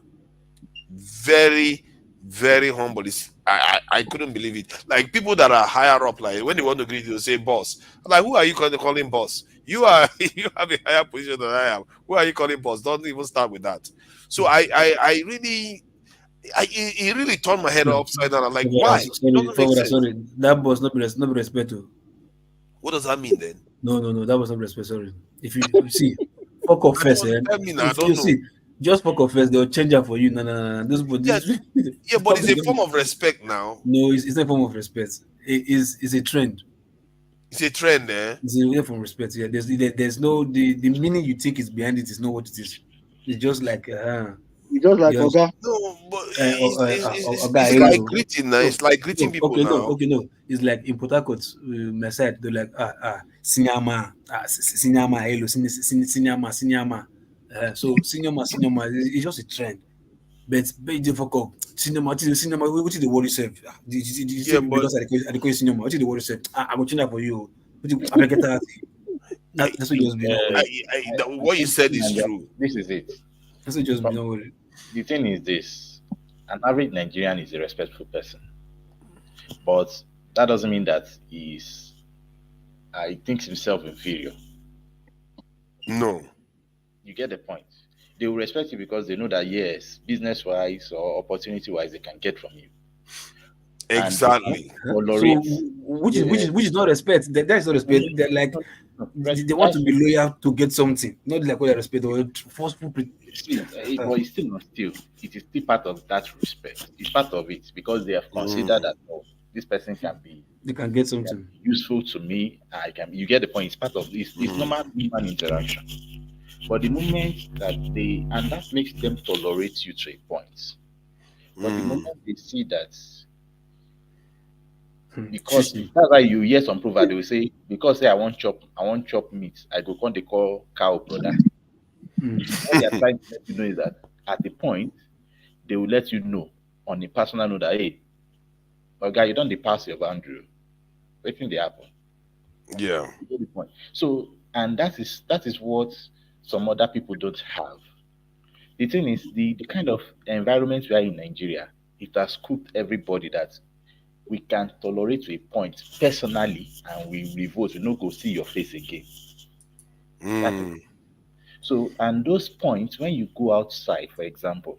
Very, very humble. I couldn't believe it. Like people that are higher up, like when they want to greet you, they say boss. I'm like, who are you calling boss? You are you have a higher position than I am. Who are you calling boss? Don't even start with that. So I really it really turned my head upside down. I'm like, why? It doesn't make sense. Sorry, that was not respect. What does that mean then? No, that was not respect. Sorry. If you see, fuck off first, I don't know. See, just fuck off first, they'll change that for you. No. This, yeah, but it's a form of respect now. No, it's not a form of respect. It's a trend. It's a trend, eh? It's a form of respect. Yeah, there's no the meaning you think is behind it is not what it is. It's just like it's just like Oga. No, but it's like greeting now. It's like greeting people now. No. It's like in Port Harcourt, my side, they're like Sinyama, hello, Sinyama. So Sinyama, it's just a trend. But you fuck up. Cinema, what is the word you say? Yeah, but because I call cinema. What is the word you say? I will change that for you. That's what just be. What you said is true. This is it. That's what just be. The thing is this: an average Nigerian is a respectful person, but that doesn't mean that he thinks himself inferior. No, you get the point. They will respect you because they know that yes, business-wise or opportunity-wise, they can get from you. Exactly. So, which is not respect. That is not respect. They're like they want to be loyal to get something, not like what they respect or forceful. But it's still not still. It is still part of that respect. It's part of it because they have considered that this person can be. They can get something useful to me. I can. You get the point. It's part of this. It's normal human interaction. But the moment that and that makes them tolerate you to a point. But the moment they see that, because that's why you hear some proverb, they will say, because I want chop meat, I go come they call cow brother. What they are trying to let you know is that at the point, they will let you know on a personal note that, hey, but guy, you don't pass your boundary. What think they happen? Yeah. You get the point. So, and that is what some other people don't have. The thing is, the kind of environment we are in Nigeria, it has cooked everybody that we can tolerate to a point personally, and we revolt, we not go see your face again. So, and those points, when you go outside, for example,